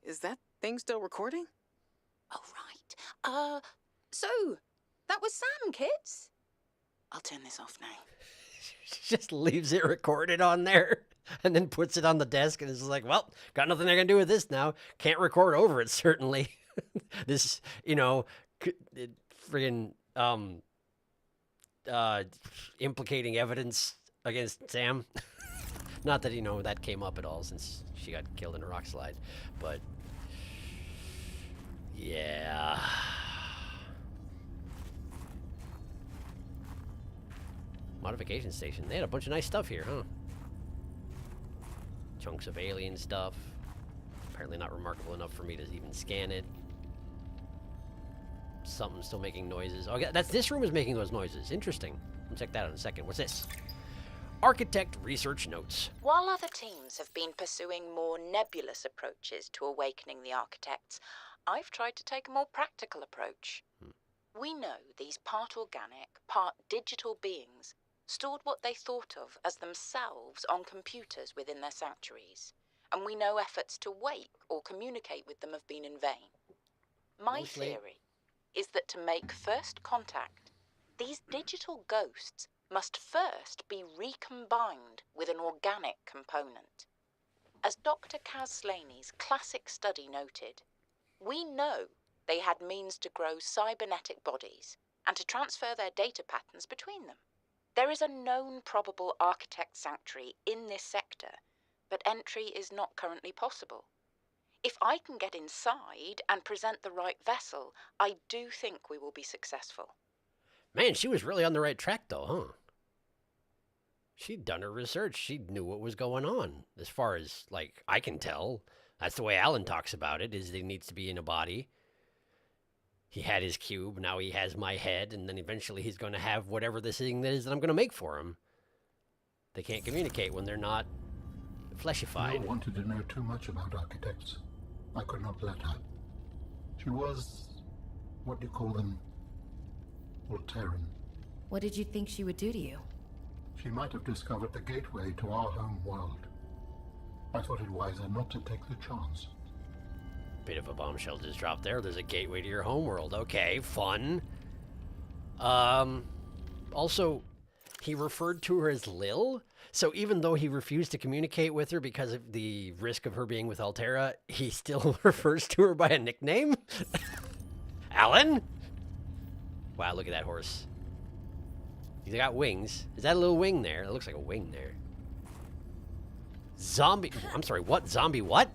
Is that thing still recording? Oh, right. So, that was Sam, kids. I'll turn this off now. She just leaves it recorded on there and then puts it on the desk and is like, well, got nothing I can do with this now. Can't record over it, certainly. This, you know, friggin' implicating evidence against Sam. Not that, you know, that came up at all since she got killed in a rock slide, but yeah. Modification station. They had a bunch of nice stuff here, huh? Chunks of alien stuff. Apparently not remarkable enough for me to even scan it. Something's still making noises. Oh, this room is making those noises. Interesting. I'll check that out in a second. What's this? Architect research notes. While other teams have been pursuing more nebulous approaches to awakening the architects, I've tried to take a more practical approach. We know these part organic, part digital beings stored what they thought of as themselves on computers within their sanctuaries, and we know efforts to wake or communicate with them have been in vain. My theory is that to make first contact, these digital ghosts must first be recombined with an organic component. As Dr. Kaz Slaney's classic study noted, we know they had means to grow cybernetic bodies and to transfer their data patterns between them. There is a known probable architect sanctuary in this sector, but entry is not currently possible. If I can get inside and present the right vessel, I do think we will be successful. Man, she was really on the right track, though, huh? She'd done her research. She knew what was going on. As far as, like, I can tell. That's the way Alan talks about it, is that he needs to be in a body. He had his cube, now he has my head, and then eventually he's going to have whatever this thing is that I'm going to make for him. They can't communicate when they're not fleshified. I wanted to know too much about architects. I could not let her. She was what do you call them? Alteran. What did you think she would do to you? She might have discovered the gateway to our home world. I thought it wiser not to take the chance. Bit of a bombshell just dropped there. There's a gateway to your homeworld. Okay, fun. Also, he referred to her as Lil. So even though he refused to communicate with her because of the risk of her being with Altera, he still refers to her by a nickname? Alan? Wow, look at that horse. He's got wings. Is that a little wing there? It looks like a wing there. Zombie. I'm sorry, what? Zombie what?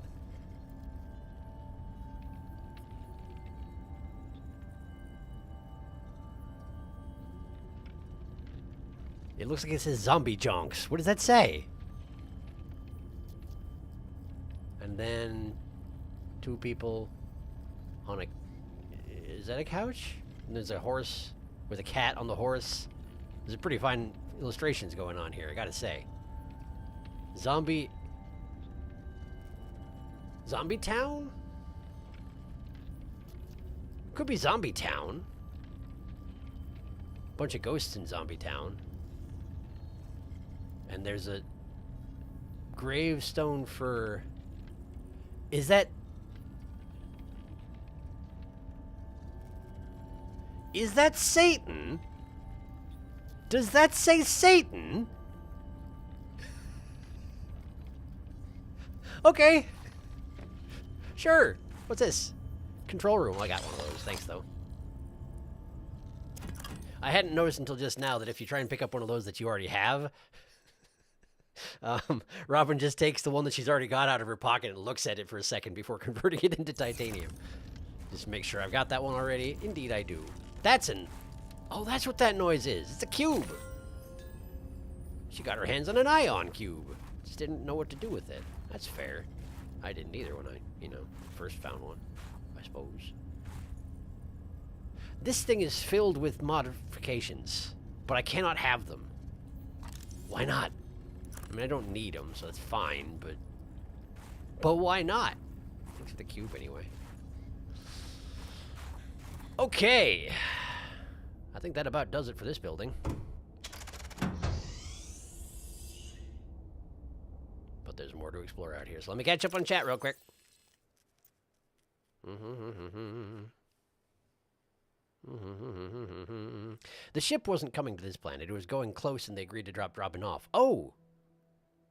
It looks like it says zombie junks. What does that say? And then 2 people on a... Is that a couch? And there's a horse with a cat on the horse. There's pretty fine illustrations going on here, I gotta say. Zombie Town? Could be Zombie Town. Bunch of ghosts in Zombie Town. And there's a gravestone for... Is that Satan? Does that say Satan? Okay. Sure. What's this? Control room. I got one of those. Thanks, though. I hadn't noticed until just now that if you try and pick up one of those that you already have, Robin just takes the one that she's already got out of her pocket and looks at it for a second before converting it into titanium. Just make sure I've got that one already. Indeed, I do. Oh, that's what that noise is. It's a cube. She got her hands on an ion cube. Just didn't know what to do with it. That's fair. I didn't either when I, first found one, I suppose. This thing is filled with modifications, but I cannot have them. Why not? I mean, I don't need them, so that's fine, but why not? Thanks for the cube anyway. Okay. I think that about does it for this building. But there's more to explore out here, so let me catch up on chat real quick. The ship wasn't coming to this planet. It was going close, and they agreed to drop Robin off. Oh!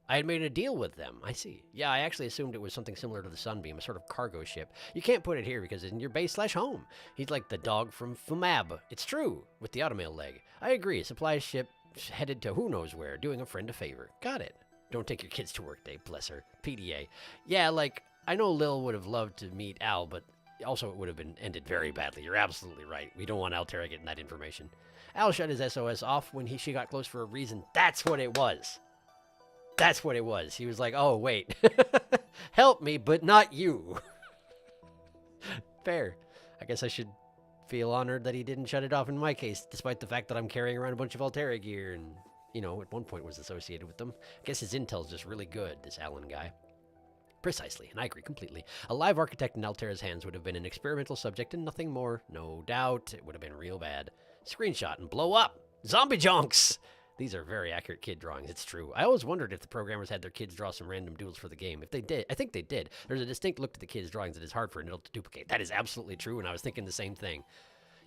I had made a deal with them. I see. Yeah, I actually assumed it was something similar to the Sunbeam, a sort of cargo ship. You can't put it here because it's in your base/home. He's like the dog from Fumab. It's true, with the automail leg. I agree. A supply ship headed to who knows where, doing a friend a favor. Got it. Don't take your kids to work day, bless her. PDA. Yeah, like, I know Lil would have loved to meet Al, but also it would have been ended very badly. You're absolutely right. We don't want Altera getting that information. Al shut his SOS off when she got close for a reason. That's what it was. That's what it was. He was like, oh, wait. Help me, but not you. Fair. I guess I should feel honored that he didn't shut it off in my case, despite the fact that I'm carrying around a bunch of Altera gear and, at one point was associated with them. I guess his intel's just really good, this Alan guy. Precisely, and I agree completely. A live architect in Altera's hands would have been an experimental subject and nothing more. No doubt. It would have been real bad. Screenshot and blow up. Zombie junks! These are very accurate kid drawings, it's true. I always wondered if the programmers had their kids draw some random doodles for the game. If they did, I think they did. There's a distinct look to the kids' drawings that is hard for an adult to duplicate. That is absolutely true, and I was thinking the same thing.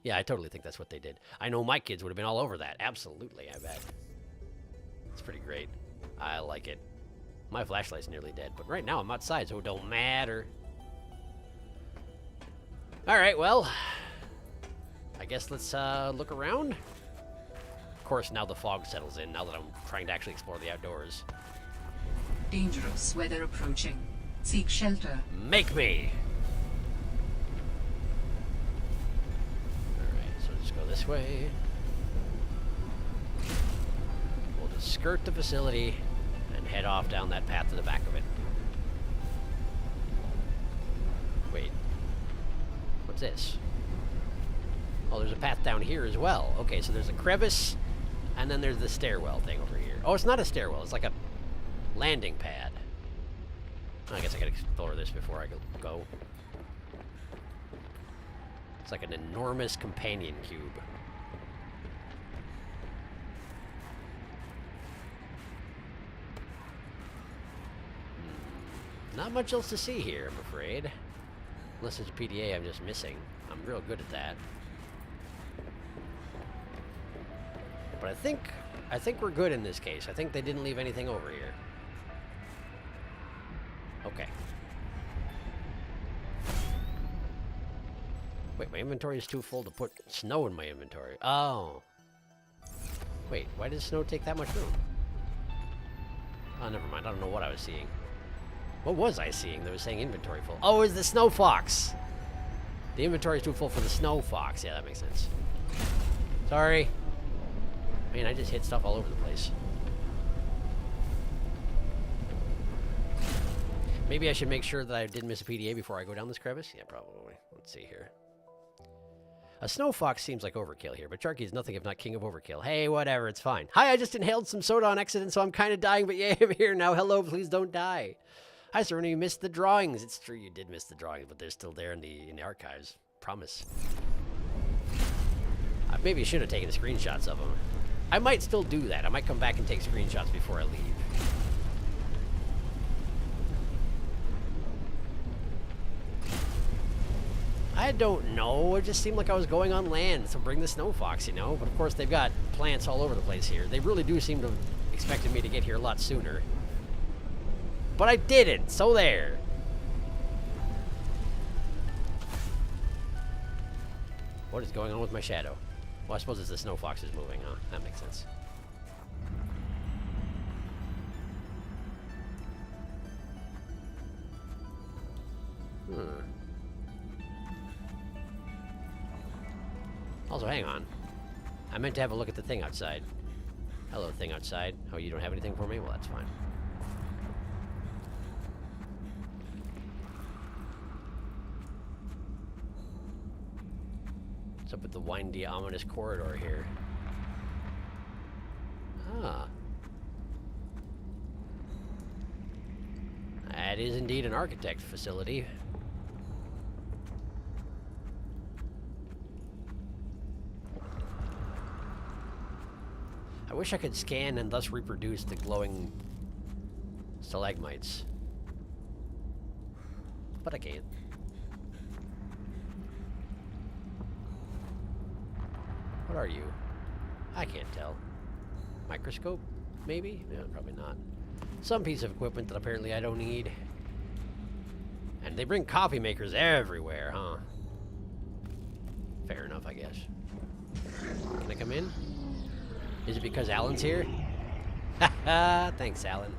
Yeah, I totally think that's what they did. I know my kids would have been all over that. Absolutely, I bet. It's pretty great. I like it. My flashlight's nearly dead, but right now I'm outside, so it don't matter. Alright, well, I guess let's look around. Of course, now the fog settles in, now that I'm trying to actually explore the outdoors. Dangerous weather approaching. Seek shelter. Make me! Alright, so just go this way. We'll just skirt the facility and head off down that path to the back of it. Wait. What's this? Oh, there's a path down here as well. Okay, so there's a crevice, and then there's the stairwell thing over here. Oh, it's not a stairwell. It's like a landing pad. I guess I gotta explore this before I go. It's like an enormous companion cube. Not much else to see here, I'm afraid. Unless there's a PDA I'm just missing. I'm real good at that. But I think we're good in this case. I think they didn't leave anything over here. Okay. Wait, my inventory is too full to put snow in my inventory. Oh. Wait, why does snow take that much room? Oh, never mind. I don't know what I was seeing. What was I seeing that was saying inventory full? Oh, it's the snow fox. The inventory is too full for the snow fox. Yeah, that makes sense. Sorry. Man, I just hit stuff all over the place. Maybe I should make sure that I didn't miss a PDA before I go down this crevice? Yeah, probably. Let's see here. A snow fox seems like overkill here, but Sharky is nothing if not king of overkill. Hey, whatever, it's fine. Hi, I just inhaled some soda on accident, so I'm kind of dying, but yay, I'm here now. Hello, please don't die. Hi, Serena, you missed the drawings. It's true, you did miss the drawings, but they're still there in the archives. Promise. Maybe I should have taken screenshots of them. I might still do that. I might come back and take screenshots before I leave. I don't know. It just seemed like I was going on land, so bring the snow fox, you know? But of course, they've got plants all over the place here. They really do seem to have expected me to get here a lot sooner. But I didn't, so there. What is going on with my shadow? Well, I suppose it's the snow fox is moving, huh? That makes sense. Also, hang on. I meant to have a look at the thing outside. Hello, thing outside. Oh, you don't have anything for me? Well, that's fine. What's up with the windy, ominous corridor here? Ah. That is indeed an architect facility. I wish I could scan and thus reproduce the glowing stalagmites. But I can't. What are you? I can't tell. Microscope? Maybe? No, probably not. Some piece of equipment that apparently I don't need. And they bring coffee makers everywhere, huh? Fair enough, I guess. Can I come in? Is it because Alan's here? Haha, thanks, Alan.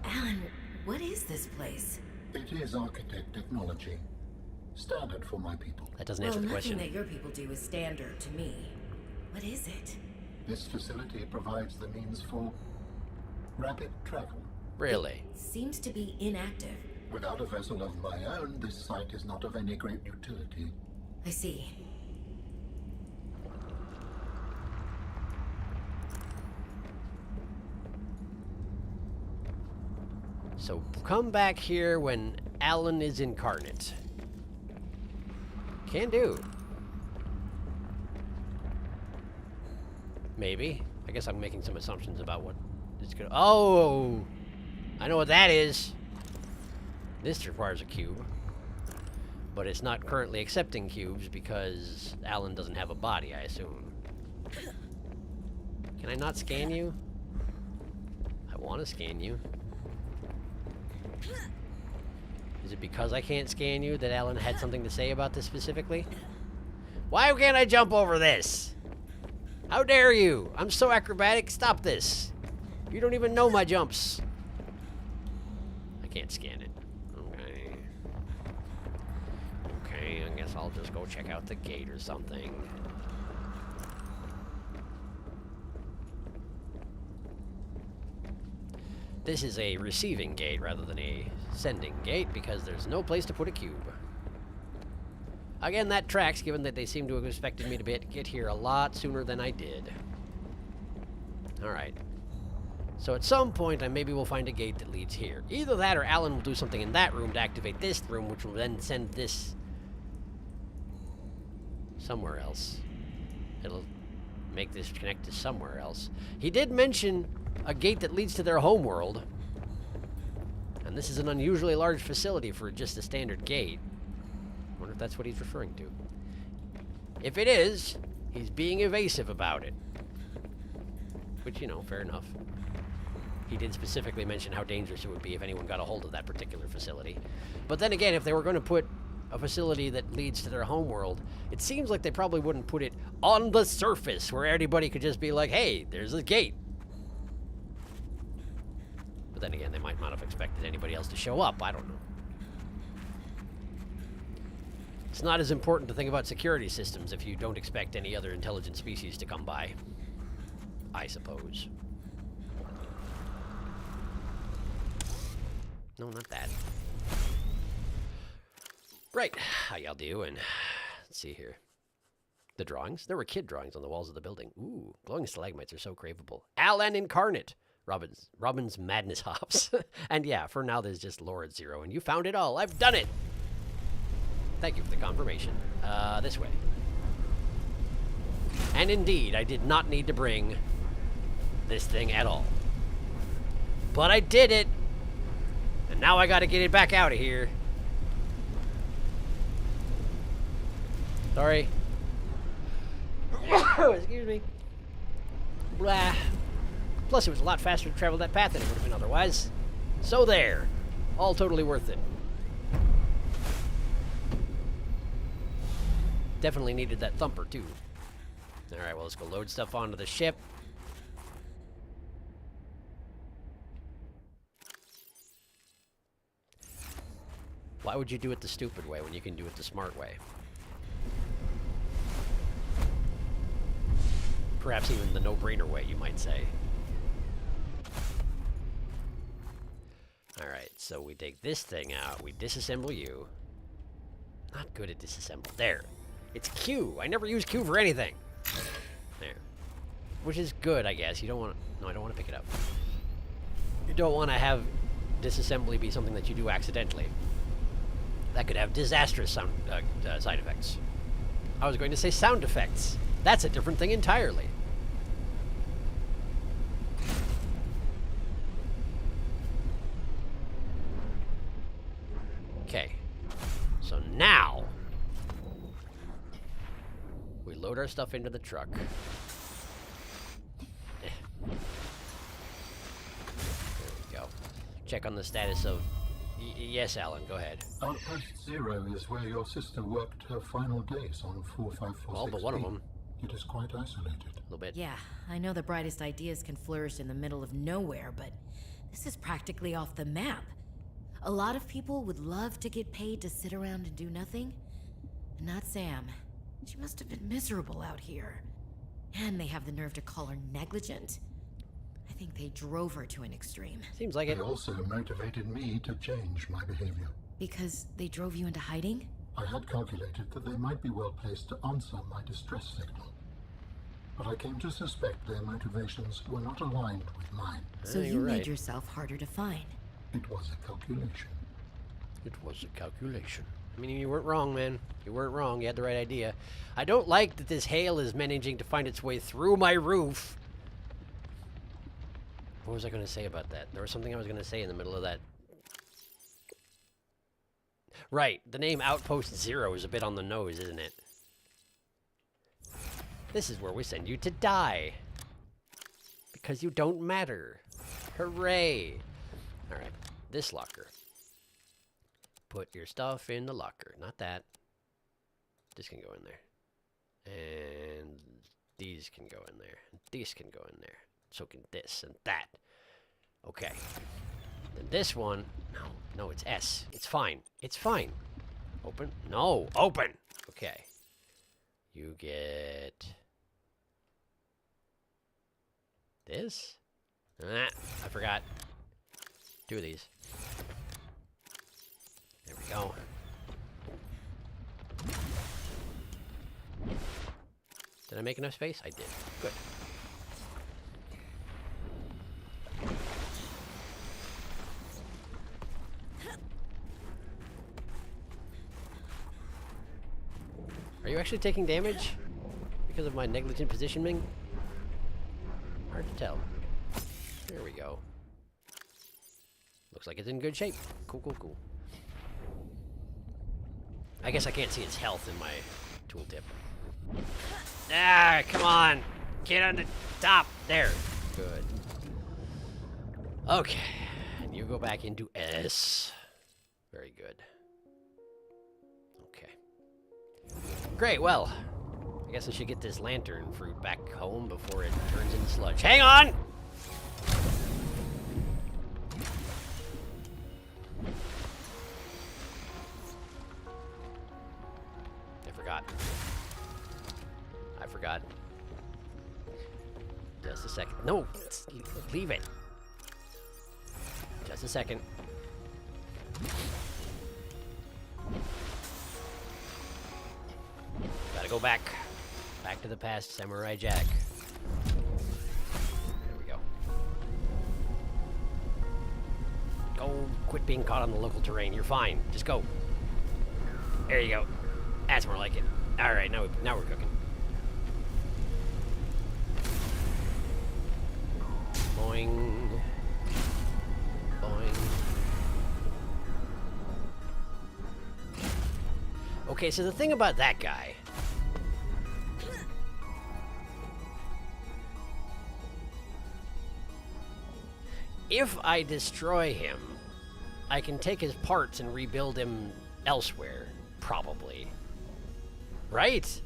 Alan, what is this place? It is architect technology. Standard for my people. That doesn't answer the question. Nothing that your people do is standard to me. What is it? This facility provides the means for rapid travel. Really? Seems to be inactive. Without a vessel of my own, this site is not of any great utility. I see. So come back here when Alan is incarnate. Can do. Maybe. I guess I'm making some assumptions about what it's gonna... Oh! I know what that is. This requires a cube. But it's not currently accepting cubes because Alan doesn't have a body, I assume. Can I not scan you? I want to scan you. Is it because I can't scan you that Alan had something to say about this specifically? Why can't I jump over this? How dare you? I'm so acrobatic. Stop this. You don't even know my jumps. I can't scan it. Okay. Okay, I guess I'll just go check out the gate or something. This is a receiving gate rather than a sending gate because there's no place to put a cube. Again, that tracks, given that they seem to have expected me to get here a lot sooner than I did. Alright. So at some point, maybe we'll find a gate that leads here. Either that or Alan will do something in that room to activate this room, which will then send this somewhere else. It'll make this connect to somewhere else. He did mention a gate that leads to their homeworld. And this is an unusually large facility for just a standard gate. I wonder if that's what he's referring to. If it is, he's being evasive about it. Which, you know, fair enough. He did specifically mention how dangerous it would be if anyone got a hold of that particular facility. But then again, if they were going to put a facility that leads to their homeworld, it seems like they probably wouldn't put it on the surface where anybody could just be like, hey, there's a gate. But then again, they might not have expected anybody else to show up. I don't know. It's not as important to think about security systems if you don't expect any other intelligent species to come by, I suppose. No, not that. Right, how y'all doing? Let's see here. The drawings? There were kid drawings on the walls of the building. Ooh, glowing stalagmites are so craveable. Alan Incarnate! Robin's Madness Hops. And yeah, for now there's just lore at 0, and you found it all. I've done it! Thank you for the confirmation. This way. And indeed, I did not need to bring this thing at all. But I did it! And now I gotta get it back out of here. Sorry. Excuse me. Blah. Plus, it was a lot faster to travel that path than it would have been otherwise. So there. All totally worth it. Definitely needed that thumper, too. Alright, well, let's go load stuff onto the ship. Why would you do it the stupid way when you can do it the smart way? Perhaps even the no-brainer way, you might say. Alright, so we take this thing out, we disassemble you. Not good at disassemble. There. It's Q. I never use Q for anything. There. Which is good, I guess. You don't want to... No, I don't want to pick it up. You don't want to have disassembly be something that you do accidentally. That could have disastrous side effects. I was going to say sound effects. That's a different thing entirely. Okay. So now... we load our stuff into the truck. There we go. Check on the status of... yes, Alan, go ahead. Outpost 0 is where your sister worked her final days on 4546. All but one of them. It is quite isolated. A little bit. Yeah, I know the brightest ideas can flourish in the middle of nowhere, but this is practically off the map. A lot of people would love to get paid to sit around and do nothing. Not Sam. She must have been miserable out here. And they have the nerve to call her negligent. I think they drove her to an extreme. Seems like it. They also motivated me to change my behavior. Because they drove you into hiding? I had calculated that they might be well placed to answer my distress signal. But I came to suspect their motivations were not aligned with mine. So you're you right. made yourself harder to find. It was a calculation. It was a calculation. I mean, you weren't wrong, man. You weren't wrong. You had the right idea. I don't like that this hail is managing to find its way through my roof. What was I going to say about that? There was something I was going to say in the middle of that. Right. The name Outpost 0 is a bit on the nose, isn't it? This is where we send you to die. Because you don't matter. Hooray. Alright. This locker. Put your stuff in the locker. Not that. This can go in there. And these can go in there. And these can go in there. So can this and that. Okay. Then this one. No, it's S. It's fine. It's fine. Open. No, open. Okay. You get this. I forgot. 2 of these. There we go. Did I make enough space? I did. Good. Are you actually taking damage because of my negligent positioning? Hard to tell. There we go. Looks like it's in good shape. Cool, cool, cool. I guess I can't see its health in my tooltip. Ah, come on! Get on the top! There. Good. Okay. You go back into S. Very good. Okay. Great, well. I guess I should get this lantern fruit back home before it turns into sludge. Hang on! I forgot. Just a second. No! Leave it. Just a second. Gotta go back. Back to the past, Samurai Jack. There we go. Go. Quit being caught on the local terrain. You're fine. Just go. There you go. That's more like it. Alright, now we're cooking. Boing. Boing. Okay, so the thing about that guy... if I destroy him, I can take his parts and rebuild him elsewhere, probably. Right?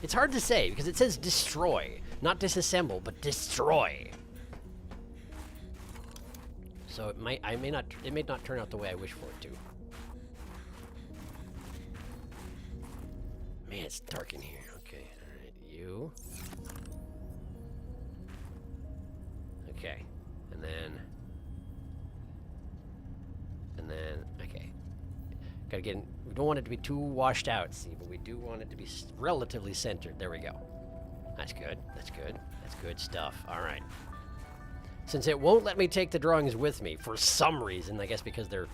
It's hard to say because it says destroy, not disassemble, but destroy. So it may not turn out the way I wish for it to. Man, it's dark in here. Okay, all right, you. Okay, and then, okay. Gotta get in. We don't want it to be too washed out, see, but we do want it to be relatively centered. There we go. That's good. That's good. That's good stuff. All right. Since it won't let me take the drawings with me for some reason, I guess because they're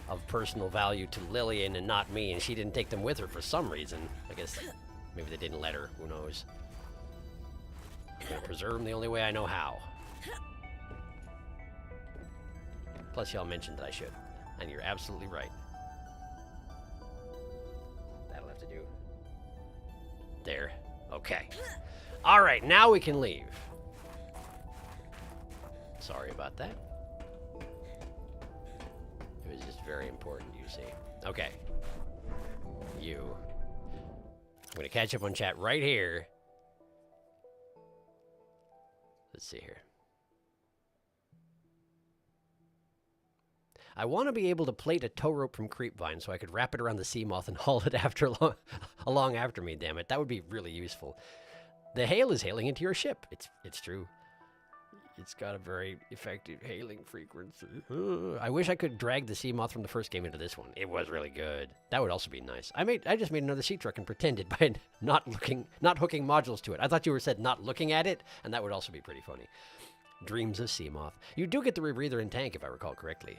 of personal value to Lillian and not me, and she didn't take them with her for some reason. I guess maybe they didn't let her. Who knows? I'm gonna preserve them the only way I know how. Plus, y'all mentioned that I should, and you're absolutely right. That'll have to do. There. Okay. All right, now we can leave. Sorry about that. It was just very important, you see. Okay. You. I'm going to catch up on chat right here. Let's see here. I want to be able to plait a tow rope from Creepvine so I could wrap it around the sea moth and haul it along after me, damn it. That would be really useful. The hail is hailing into your ship. It's true. It's got a very effective hailing frequency. I wish I could drag the sea moth from the first game into this one. It was really good. That would also be nice. I just made another sea truck and pretended by not hooking modules to it. I thought you were said not looking at it, and that would also be pretty funny. Dreams of sea moth. You do get the rebreather and tank, if I recall correctly.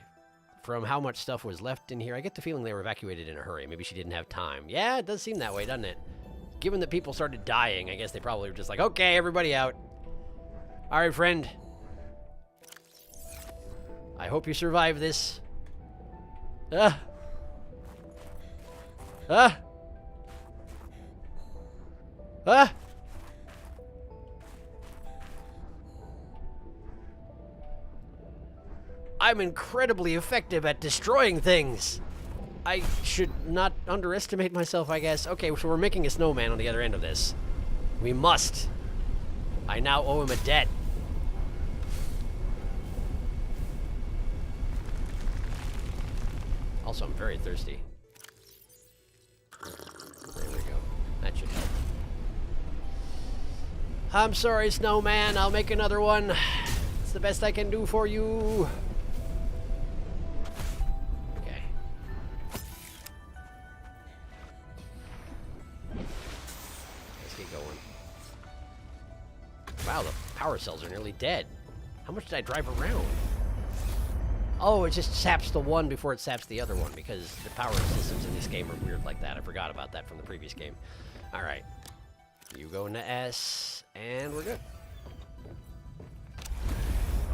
From how much stuff was left in here, I get the feeling they were evacuated in a hurry. Maybe she didn't have time. Yeah, it does seem that way, doesn't it? Given that people started dying, I guess they probably were just like, okay, everybody out. All right, friend. I hope you survive this. I'm incredibly effective at destroying things. I should not underestimate myself, I guess. Okay, so we're making a snowman on the other end of this. We must. I now owe him a debt. Also, I'm very thirsty. There we go. That should help. I'm sorry, snowman. I'll make another one. It's the best I can do for you. Okay. Let's get going. Wow, the power cells are nearly dead. How much did I drive around? Oh, it just saps the one before it saps the other one because the power systems in this game are weird like that. I forgot about that from the previous game. Alright. You go into S, and we're good.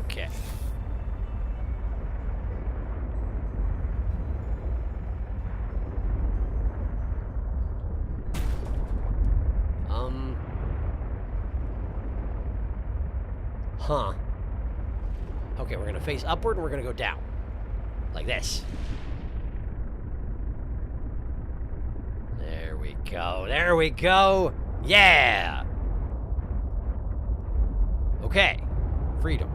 Okay. Huh. Okay, we're gonna face upward and we're gonna go down. Like this. There we go. There we go. Yeah! Okay. Freedom.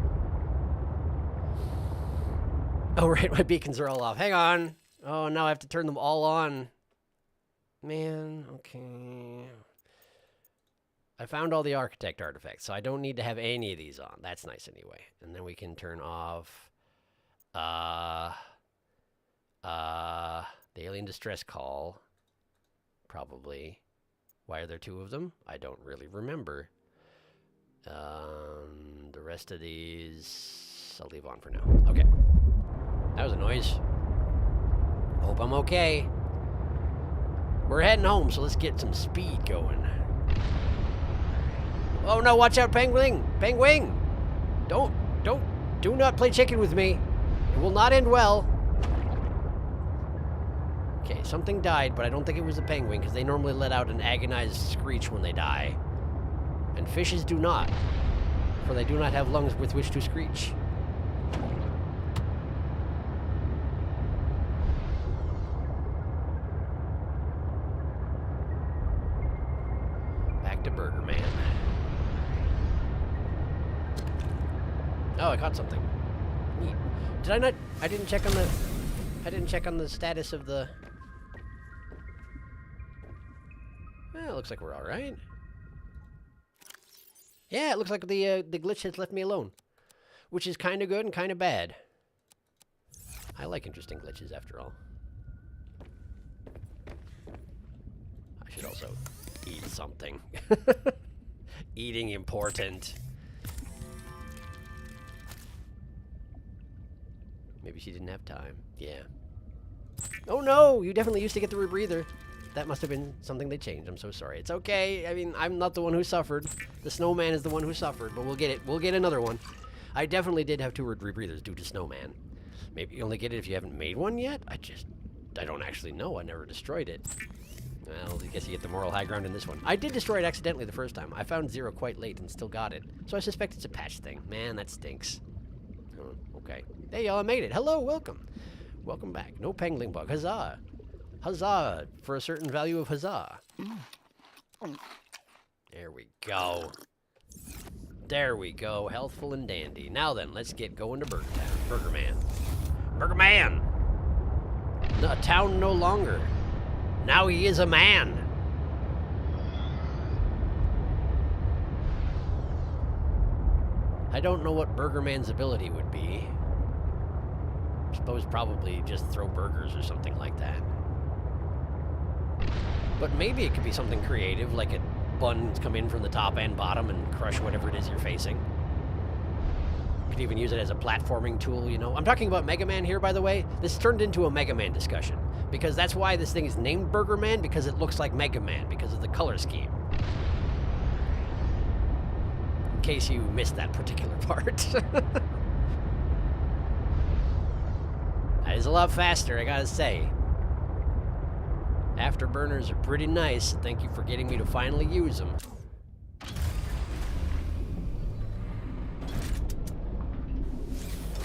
Oh, right, my beacons are all off. Hang on. Oh, now I have to turn them all on. Man, okay. I found all the architect artifacts, so I don't need to have any of these on. That's nice anyway. And then we can turn off the alien distress call. Probably. Why are there two of them? I don't really remember. The rest of these I'll leave on for now. Okay. That was a noise. Hope I'm okay. We're heading home, so let's get some speed going. Oh no, watch out, Penguin! Penguin! Do not play chicken with me. It will not end well. Okay, something died, but I don't think it was a penguin, because they normally let out an agonized screech when they die. And fishes do not, for they do not have lungs with which to screech. Back to Burger Man. Oh, I caught something. Neat. Did I not? I didn't check on the status of the. Well, it looks like we're all right. Yeah, it looks like the glitch has left me alone, which is kind of good and kind of bad. I like interesting glitches, after all. I should also eat something. Eating important. Maybe she didn't have time. Yeah. Oh no! You definitely used to get the rebreather. That must have been something they changed. I'm so sorry. It's okay. I mean, I'm not the one who suffered. The snowman is the one who suffered, but we'll get it. We'll get another one. I definitely did have two rebreathers due to snowman. Maybe you only get it if you haven't made one yet? I don't actually know. I never destroyed it. Well, I guess you get the moral high ground in this one. I did destroy it accidentally the first time. I found 0 quite late and still got it. So I suspect it's a patch thing. Man, that stinks. Oh, okay. Hey, y'all, I made it. Hello, welcome. Welcome back. No pangling bug. Huzzah. Huzzah for a certain value of huzzah. There we go. There we go. Healthful and dandy. Now then, let's get going to Burger Town. Burger Man. Burger Man! A town no longer. Now he is a man. I don't know what Burger Man's ability would be. I suppose probably just throw burgers or something like that. But maybe it could be something creative, like a buns come in from the top and bottom and crush whatever it is you're facing. You could even use it as a platforming tool, you know. I'm talking about Mega Man here, by the way. This turned into a Mega Man discussion. Because that's why this thing is named Burger Man, because it looks like Mega Man, because of the color scheme. In case you missed that particular part. That is a lot faster, I gotta say. Afterburners are pretty nice. Thank you for getting me to finally use them.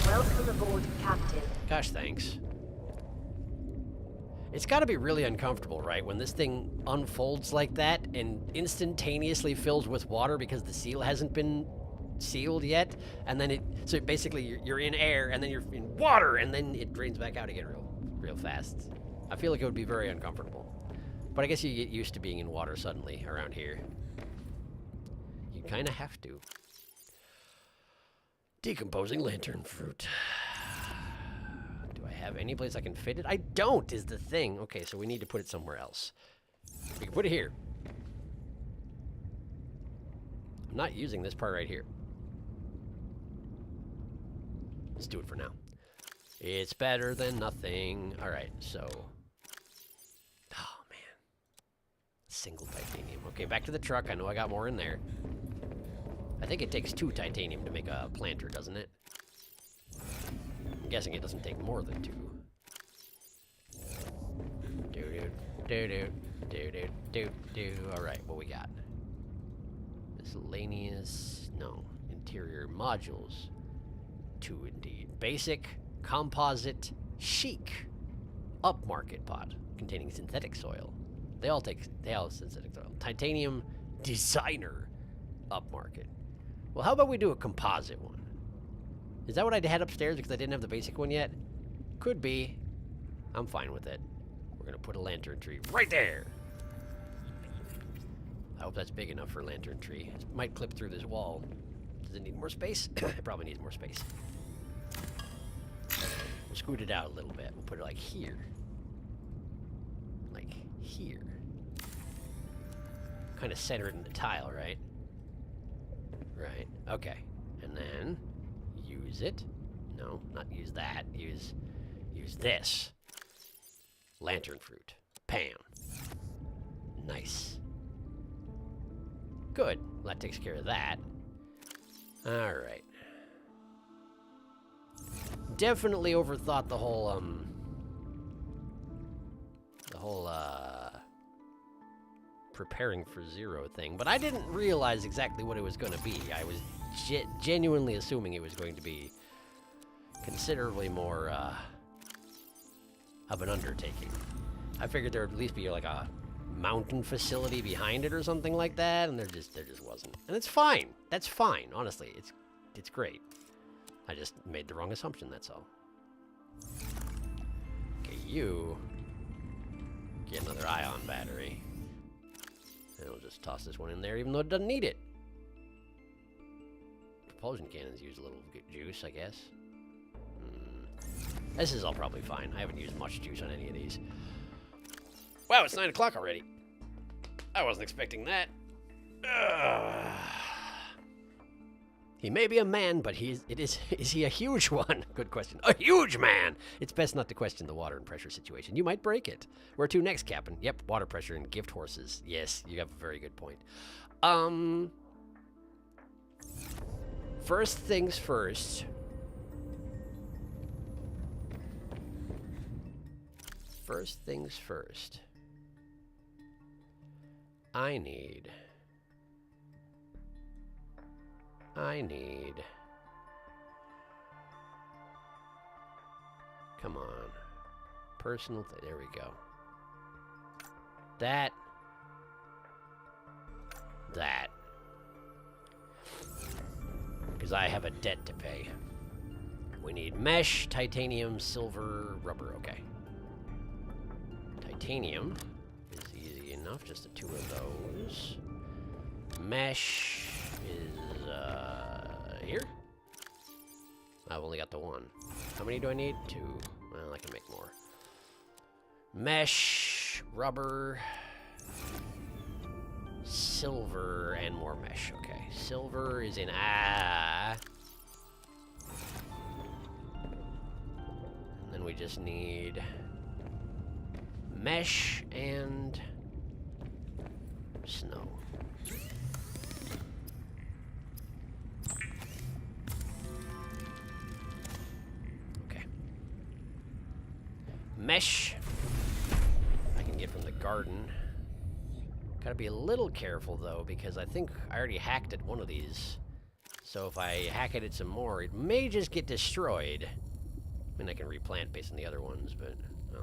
Welcome aboard, Captain. Gosh, thanks. It's gotta be really uncomfortable, right? When this thing unfolds like that and instantaneously fills with water because the seal hasn't been sealed yet. And then so basically you're in air and then you're in water and then it drains back out again real fast. I feel like it would be very uncomfortable. But I guess you get used to being in water suddenly around here. You kind of have to. Decomposing lantern fruit. Do I have any place I can fit it? I don't, is the thing. Okay, so we need to put it somewhere else. We can put it here. I'm not using this part right here. Let's do it for now. It's better than nothing. All right, so... Oh, man. Single titanium. Okay, back to the truck. I know I got more in there. I think it takes 2 titanium to make a planter, doesn't it? I'm guessing it doesn't take more than 2. Do. Alright, what we got? Miscellaneous... No. Interior modules. 2 indeed. Basic, composite, chic. Upmarket pot containing synthetic soil. They all have synthetic soil. Titanium designer upmarket. Well, how about we do a composite one? Is that what I had upstairs because I didn't have the basic one yet? Could be. I'm fine with it. We're gonna put a lantern tree right there. I hope that's big enough for a lantern tree. It might clip through this wall. Does it need more space? It probably needs more space. We'll scoot it out a little bit. We'll put it like here. Like here. Kind of center it in the tile, right? Right. Okay. And then use it. No, not use that. Use this. Lantern fruit. Bam. Nice. Good. Well, that takes care of that. All right. Definitely overthought the whole preparing for zero thing, but I didn't realize exactly what it was going to be. I was genuinely assuming it was going to be considerably more of an undertaking. I figured there would at least be like a mountain facility behind it or something like that, and there just wasn't. And it's fine. That's fine. Honestly, it's great. I just made the wrong assumption, that's all. Okay, you get another ion battery. And we'll just toss this one in there even though it doesn't need it. Propulsion cannons use a little juice, I guess. This is all probably fine. I haven't used much juice on any of these. Wow, it's 9 o'clock already. I wasn't expecting that. He may be a man, but is he a huge one? Good question. A huge man! It's best not to question the water and pressure situation. You might break it. Where to next, Captain? Yep, water pressure and gift horses. Yes, you have a very good point. First things first. First things first. I need... Come on. Personal... There we go. That. Because I have a debt to pay. We need mesh, titanium, silver, rubber. Okay. Titanium is easy enough. Just the 2 of those. Mesh is here. I've only got the 1. How many do I need? 2. Well, I can make more. Mesh, rubber, silver, and more mesh. Okay, silver is in And then we just need mesh and snow. Mesh I can get from the garden. Gotta be a little careful though, because I think I already hacked at one of these. So if I hack at it some more, it may just get destroyed. I mean, I can replant based on the other ones, but no.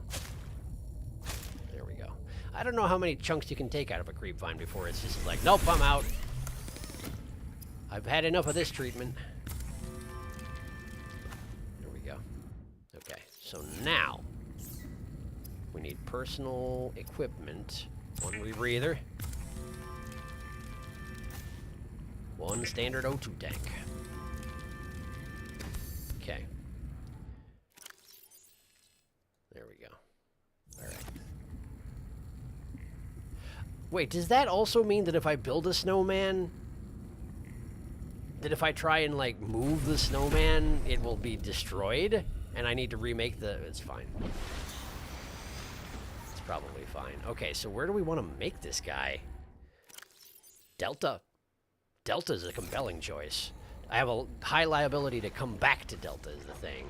There we go. I don't know how many chunks you can take out of a creep vine before it's just like, nope, I'm out. I've had enough of this treatment. There we go. Okay, so now we need personal equipment. 1 rebreather. 1 standard O2 tank. Okay. There we go. Alright. Wait, does that also mean that if I build a snowman, that if I try and, like, move the snowman, it will be destroyed? And I need to remake the... It's fine. Probably fine. Okay, so where do we want to make this guy? Delta. Delta is a compelling choice. I have a high liability to come back to Delta is the thing.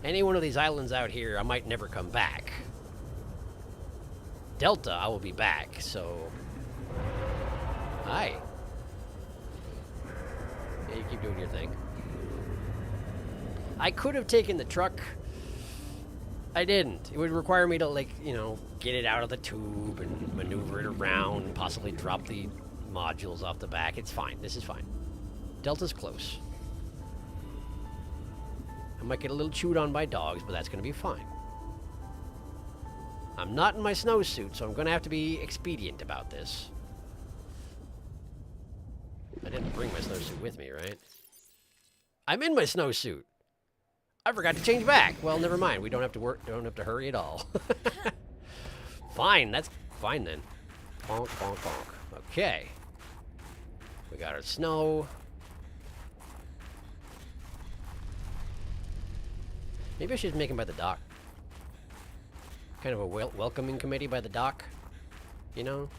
Any one of these islands out here, I might never come back. Delta, I will be back, so... Hi. Yeah, you keep doing your thing. I could have taken the truck. I didn't. It would require me to, like, you know, get it out of the tube and maneuver it around and possibly drop the modules off the back. It's fine. This is fine. Delta's close. I might get a little chewed on by dogs, but that's going to be fine. I'm not in my snowsuit, so I'm going to have to be expedient about this. I didn't bring my snowsuit with me, right? I'm in my snowsuit. I forgot to change back. Well, never mind. We don't have to work. Don't have to hurry at all. Fine. That's fine then. Bonk, bonk, bonk. Okay. We got our snow. Maybe I should make him by the dock. Kind of a welcoming committee by the dock. You know?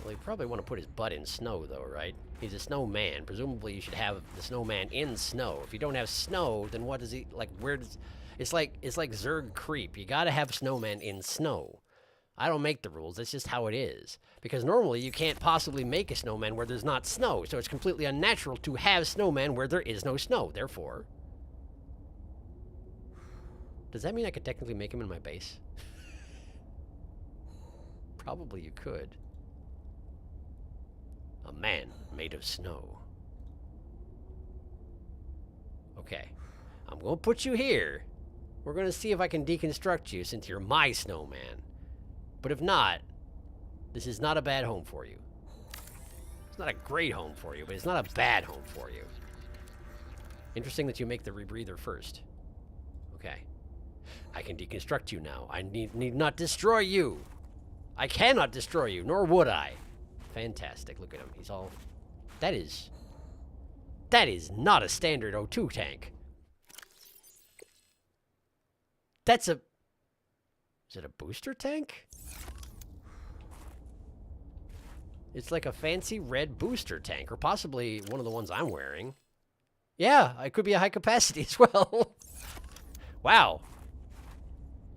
Well, you probably want to put his butt in snow, though, right? He's a snowman. Presumably, you should have the snowman in snow. If you don't have snow, then what does he like? Where does? It's like Zerg Creep. You gotta have snowman in snow. I don't make the rules. That's just how it is. Because normally you can't possibly make a snowman where there's not snow. So it's completely unnatural to have snowman where there is no snow. Therefore, does that mean I could technically make him in my base? Probably you could. A man made of snow. Okay. I'm going to put you here. We're going to see if I can deconstruct you since you're my snowman. But if not, this is not a bad home for you. It's not a great home for you, but it's not a bad home for you. Interesting that you make the rebreather first. Okay. I can deconstruct you now. I need not destroy you. I cannot destroy you, nor would I. Fantastic. Look at him. He's all... That is not a standard O2 tank. That's a... Is it a booster tank? It's like a fancy red booster tank, or possibly one of the ones I'm wearing. Yeah, it could be a high capacity as well. Wow.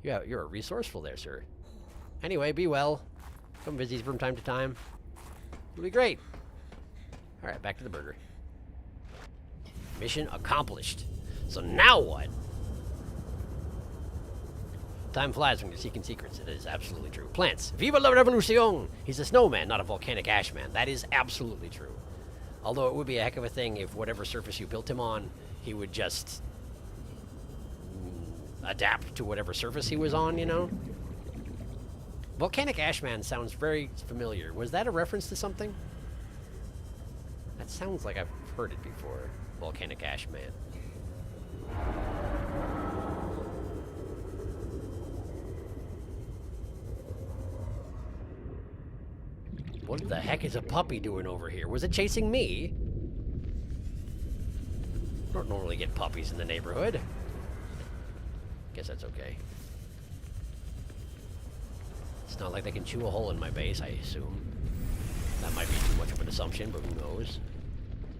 Yeah, you're resourceful there, sir. Anyway, be well. Come visit from time to time. It'll be great. All right, back to the burger. Mission accomplished. So now what? Time flies when you're seeking secrets. It is absolutely true. Plants. Viva la revolution! He's a snowman, not a volcanic ash man. That is absolutely true. Although it would be a heck of a thing if whatever surface you built him on, he would just adapt to whatever surface he was on, you know? Volcanic ash man sounds very familiar. Was that a reference to something? That sounds like I've heard it before. Volcanic ash man. What the heck is a puppy doing over here? Was it chasing me? Don't normally get puppies in the neighborhood. Guess that's okay. It's not like they can chew a hole in my base, I assume. That might be too much of an assumption, but who knows?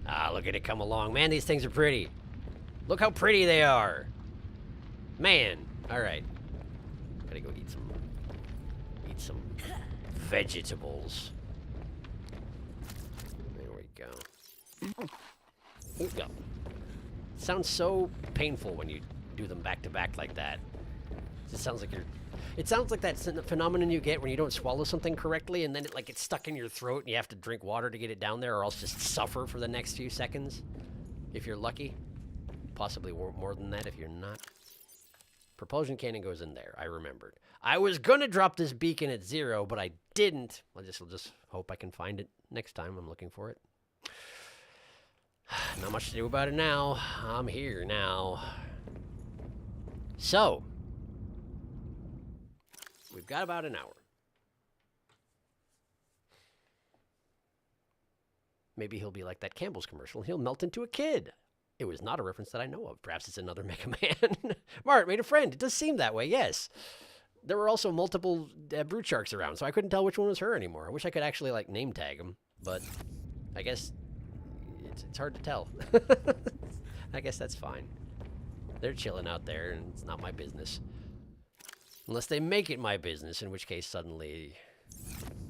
Ah, look at it come along. Man, these things are pretty. Look how pretty they are. Man. Alright. Gotta go eat some vegetables. There we go. Ooh, go. Sounds so painful when you do them back to back like that. It sounds like you're... It sounds like that phenomenon you get when you don't swallow something correctly and then it like gets stuck in your throat and you have to drink water to get it down there or else just suffer for the next few seconds. If you're lucky. Possibly more than that if you're not. Propulsion cannon goes in there. I remembered. I was gonna drop this beacon at 0, but I didn't. I'll just hope I can find it next time. I'm looking for it. Not much to do about it now. I'm here now. So, we've got about an hour. Maybe he'll be like that Campbell's commercial. He'll melt into a kid It was not a reference that I know of. Perhaps it's another Mega Man. Mart made a friend. It does seem that way, yes. There were also multiple brood sharks around, so I couldn't tell which one was her anymore. I wish I could actually, like, name tag them, but I guess it's hard to tell. I guess that's fine. They're chilling out there, and it's not my business. Unless they make it my business, in which case suddenly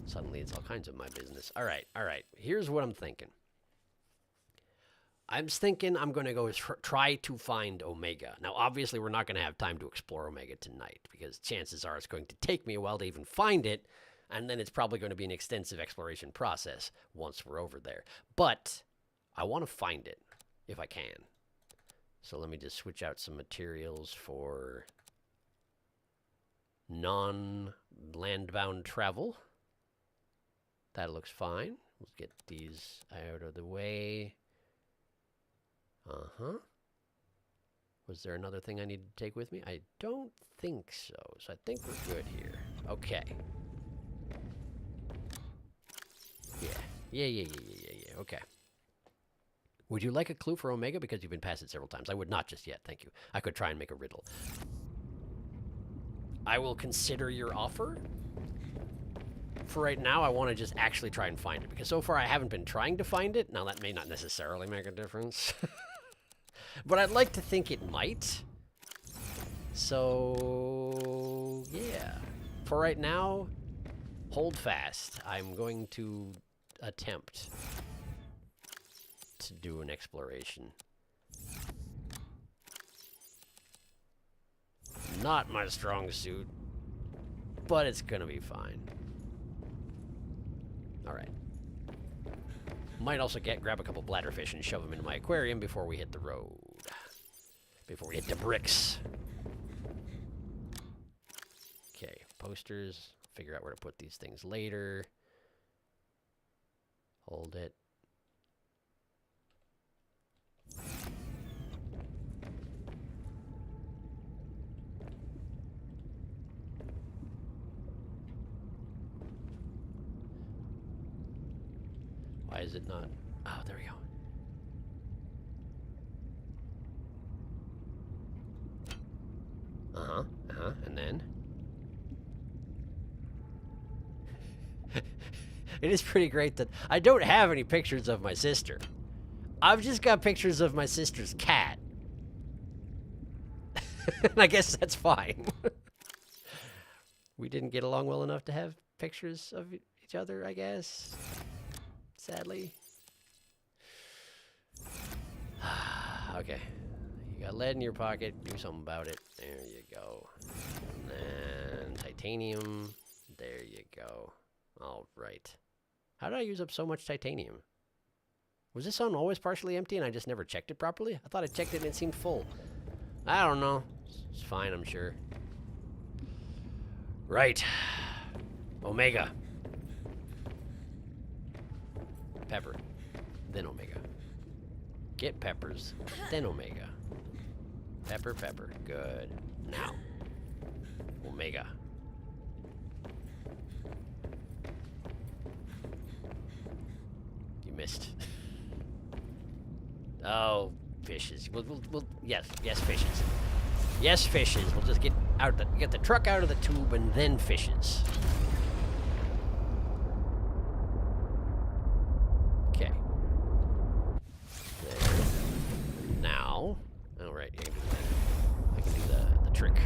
it's all kinds of my business. All right. Here's what I'm thinking. I'm thinking I'm going to go try to find Omega. Now, obviously, we're not going to have time to explore Omega tonight, because chances are it's going to take me a while to even find it, and then it's probably going to be an extensive exploration process once we're over there. But I want to find it, if I can. So let me just switch out some materials for non-landbound travel. That looks fine. Let's get these out of the way. Was there another thing I need to take with me? I don't think so. So I think we're good here. Okay. Yeah. Okay. Would you like a clue for Omega? Because you've been past it several times. I would not just yet, thank you. I could try and make a riddle. I will consider your offer. For right now, I want to just actually try and find it. Because so far, I haven't been trying to find it. Now, that may not necessarily make a difference. But I'd like to think it might. So, yeah. For right now, hold fast. I'm going to attempt to do an exploration. Not my strong suit, but it's gonna be fine. Alright. Might also grab a couple bladderfish and shove them into my aquarium before we hit the road. Before we hit the bricks. Okay, posters. Figure out where to put these things later. Hold it. Why is it not? Oh, there we go. And then? It is pretty great that I don't have any pictures of my sister. I've just got pictures of my sister's cat. And I guess that's fine. We didn't get along well enough to have pictures of each other, I guess. Sadly. Okay. You got lead in your pocket. Do something about it. There you go. And then titanium. There you go. All right. How did I use up so much titanium? Was this one always partially empty and I just never checked it properly? I thought I checked it and it seemed full. I don't know. It's fine, I'm sure. Right. Omega. Pepper. Then Omega. Get peppers. Then Omega. Pepper, pepper. Good. Now. Omega. You missed. Oh, fishes. Yes, fishes. Yes, fishes. We'll just get the truck out of the tube and then fishes. Okay. There. Now. All right, you can do that. I can do the trick.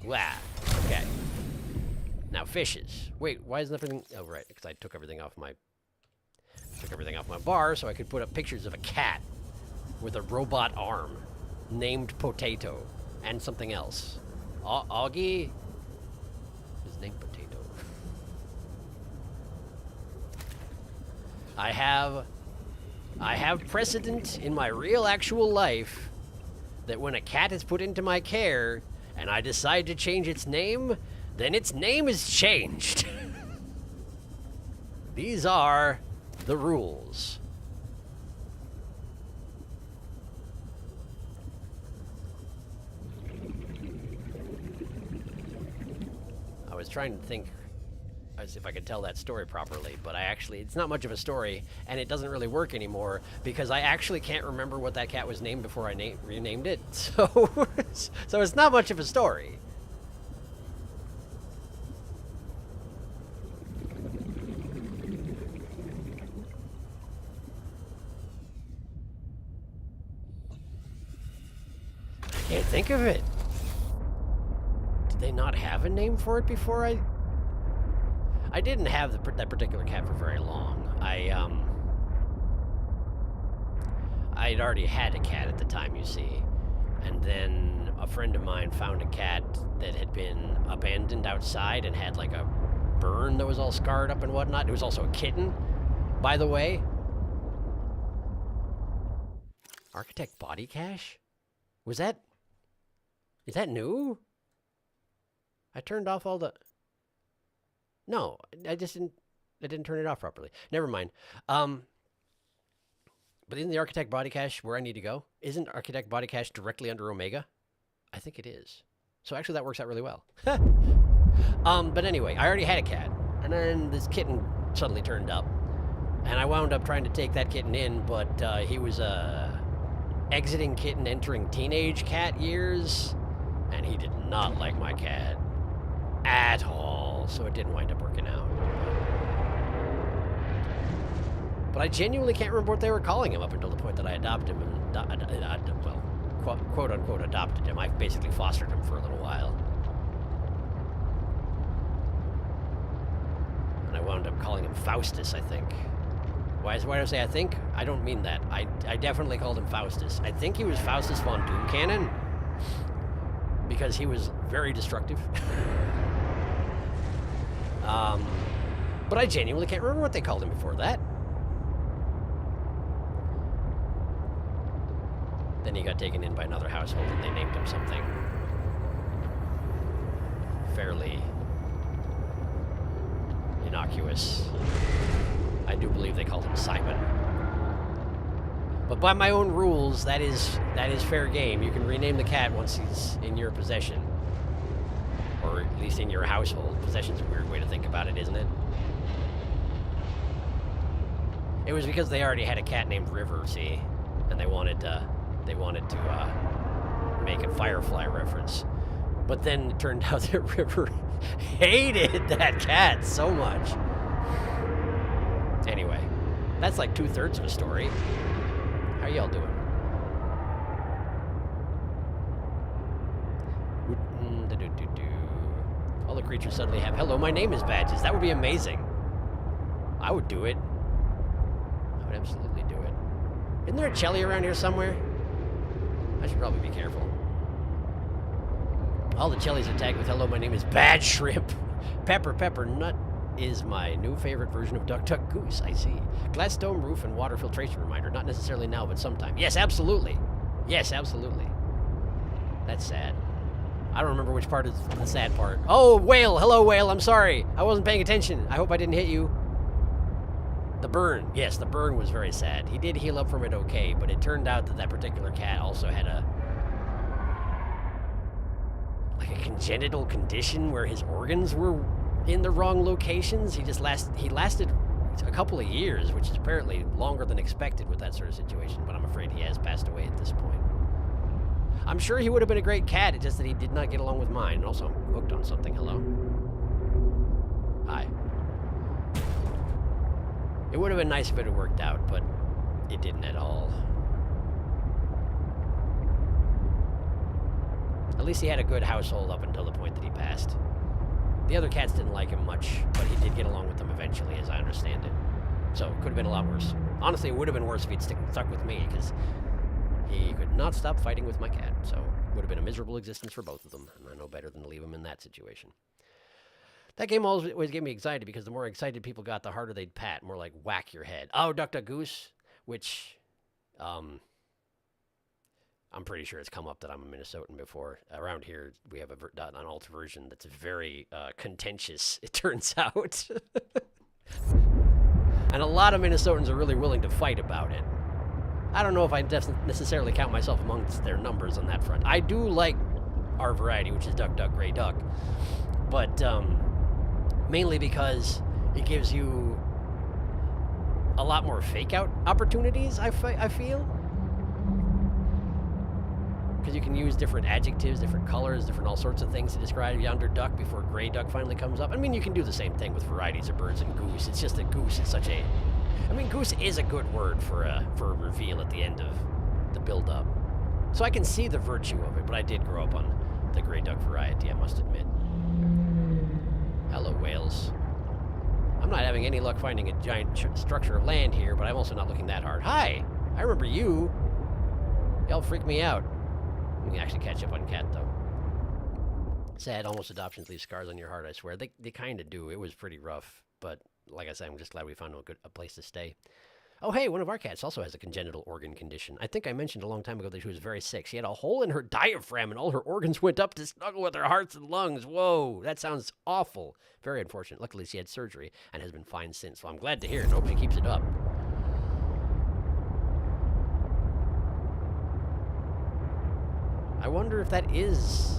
Wow. Okay. Now fishes. Wait, why isn't everything? Oh, right, because I took everything off my bar so I could put up pictures of a cat with a robot arm named Potato and something else. Augie is named Potato. I have precedent in my real actual life that when a cat is put into my care and I decide to change its name, then its name is changed. These are the rules. I was trying to think as if I could tell that story properly, but it's not much of a story, and it doesn't really work anymore because I actually can't remember what that cat was named before I renamed it. So, so it's not much of a story. I can't think of it. Did they not have a name for it before I didn't have that particular cat for very long. I'd already had a cat at the time, you see. And then a friend of mine found a cat that had been abandoned outside and had like a burn that was all scarred up and whatnot. It was also a kitten, by the way. Architect Body Cache? Is that new? I turned off all the... No, I didn't turn it off properly. Never mind. But isn't the Architect Body Cache where I need to go? Isn't Architect Body Cache directly under Omega? I think it is. So actually that works out really well. But anyway, I already had a cat. And then this kitten suddenly turned up. And I wound up trying to take that kitten in, but he was exiting kitten, entering teenage cat years. And he did not like my cat at all, so it didn't wind up working out. But I genuinely can't remember what they were calling him up until the point that I adopted him, and well, quote unquote adopted him. I basically fostered him for a little while. And I wound up calling him Faustus, I think. Why do I say I think? I don't mean that. I definitely called him Faustus. I think he was Faustus von Doomcannon, because he was very destructive. But I genuinely can't remember what they called him before that. Then he got taken in by another household and they named him something fairly innocuous. I do believe they called him Simon. But by my own rules, that is fair game. You can rename the cat once he's in your possession. Or at least in your household. Possession's a weird way to think about it, isn't it? It was because they already had a cat named River, see? And they wanted to make a Firefly reference. But then it turned out that River hated that cat so much. Anyway, that's like 2/3 of a story. How y'all doing? All the creatures suddenly have "Hello, my name is" badges. That would be amazing. I would do it. I would absolutely do it. Isn't there a Chelly around here somewhere? I should probably be careful. All the Chellys are tagged with "Hello, my name is Bad Shrimp." Pepper Nut is my new favorite version of Duck Duck Goose, I see. Gladstone roof and water filtration reminder. Not necessarily now, but sometime. Yes, absolutely. Yes, absolutely. That's sad. I don't remember which part is the sad part. Oh, whale! Hello, whale! I'm sorry. I wasn't paying attention. I hope I didn't hit you. The burn. Yes, the burn was very sad. He did heal up from it okay, but it turned out that that particular cat also had a congenital condition where his organs were in the wrong locations. He lasted a couple of years, which is apparently longer than expected with that sort of situation, but I'm afraid he has passed away at this point. I'm sure he would have been a great cat, it's just that he did not get along with mine. And also, I'm hooked on something. Hello? Hi. It would have been nice if it had worked out, but it didn't at all. At least he had a good household up until the point that he passed. The other cats didn't like him much, but he did get along with them eventually, as I understand it. So, it could have been a lot worse. Honestly, it would have been worse if he'd stuck with me, because he could not stop fighting with my cat. So, it would have been a miserable existence for both of them, and I know better than to leave him in that situation. That game always gave me anxiety, because the more excited people got, the harder they'd pat. More like whack your head. Oh, Duck Duck Goose, which, I'm pretty sure it's come up that I'm a Minnesotan before. Around here, we have an alt version that's very contentious, it turns out. And a lot of Minnesotans are really willing to fight about it. I don't know if I necessarily count myself amongst their numbers on that front. I do like our variety, which is Duck Duck Gray Duck. But Mainly because it gives you a lot more fake-out opportunities, I feel. Because you can use different adjectives, different colors, different all sorts of things to describe yonder duck before gray duck finally comes up. I mean, you can do the same thing with varieties of birds and goose. It's just that goose is such a... I mean, goose is a good word for a reveal at the end of the build-up. So I can see the virtue of it, but I did grow up on the gray duck variety, I must admit. Hello, whales. I'm not having any luck finding a giant structure of land here, but I'm also not looking that hard. Hi! I remember you! Y'all freak me out. We can actually catch up on Cat, though. Sad, almost adoptions leave scars on your heart, I swear. They kind of do. It was pretty rough, but like I said, I'm just glad we found a place to stay. Oh, hey, one of our cats also has a congenital organ condition. I think I mentioned a long time ago that she was very sick. She had a hole in her diaphragm, and all her organs went up to snuggle with her hearts and lungs. Whoa, that sounds awful. Very unfortunate. Luckily, she had surgery and has been fine since, so I'm glad to hear it and hope she keeps it up. I wonder if that is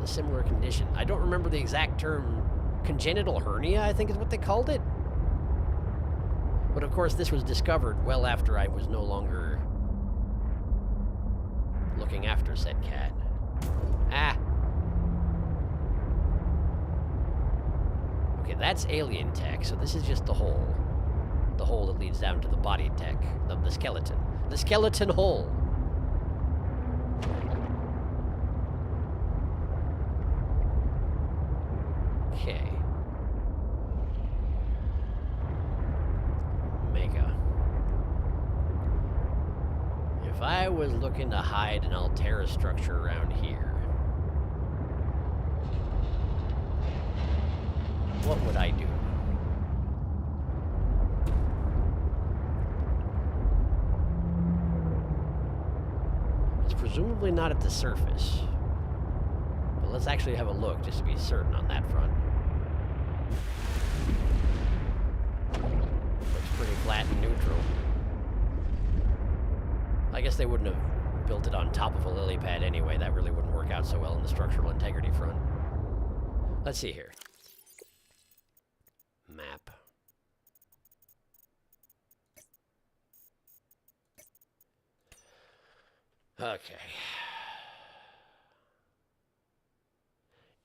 a similar condition. I don't remember the exact term. Congenital hernia, I think is what they called it. But of course, this was discovered well after I was no longer looking after said cat. Ah. Okay, that's alien tech, so this is just the hole. The hole that leads down to the body tech, the skeleton. The skeleton hole. Okay. Mega. If I was looking to hide an Altera structure around here, what would I do? It's presumably not at the surface. But let's actually have a look just to be certain on that front. Looks pretty flat and neutral. I guess they wouldn't have built it on top of a lily pad anyway. That really wouldn't work out so well in the structural integrity front. Let's see here. Map. Okay.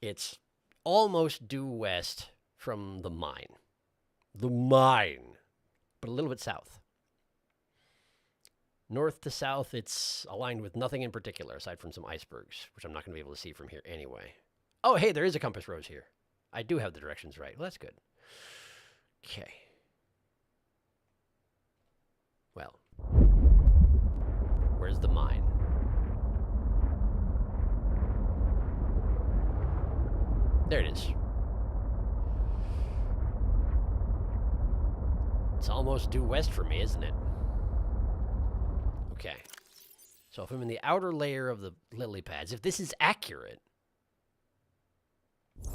It's almost due west from the mine. The mine. But a little bit south. North to south, it's aligned with nothing in particular, aside from some icebergs, which I'm not going to be able to see from here anyway. Oh, hey, there is a compass rose here. I do have the directions right. Well, that's good. Okay. Well. Where's the mine? There it is. It's almost due west for me, isn't it? Okay. So if I'm in the outer layer of the lily pads, if this is accurate,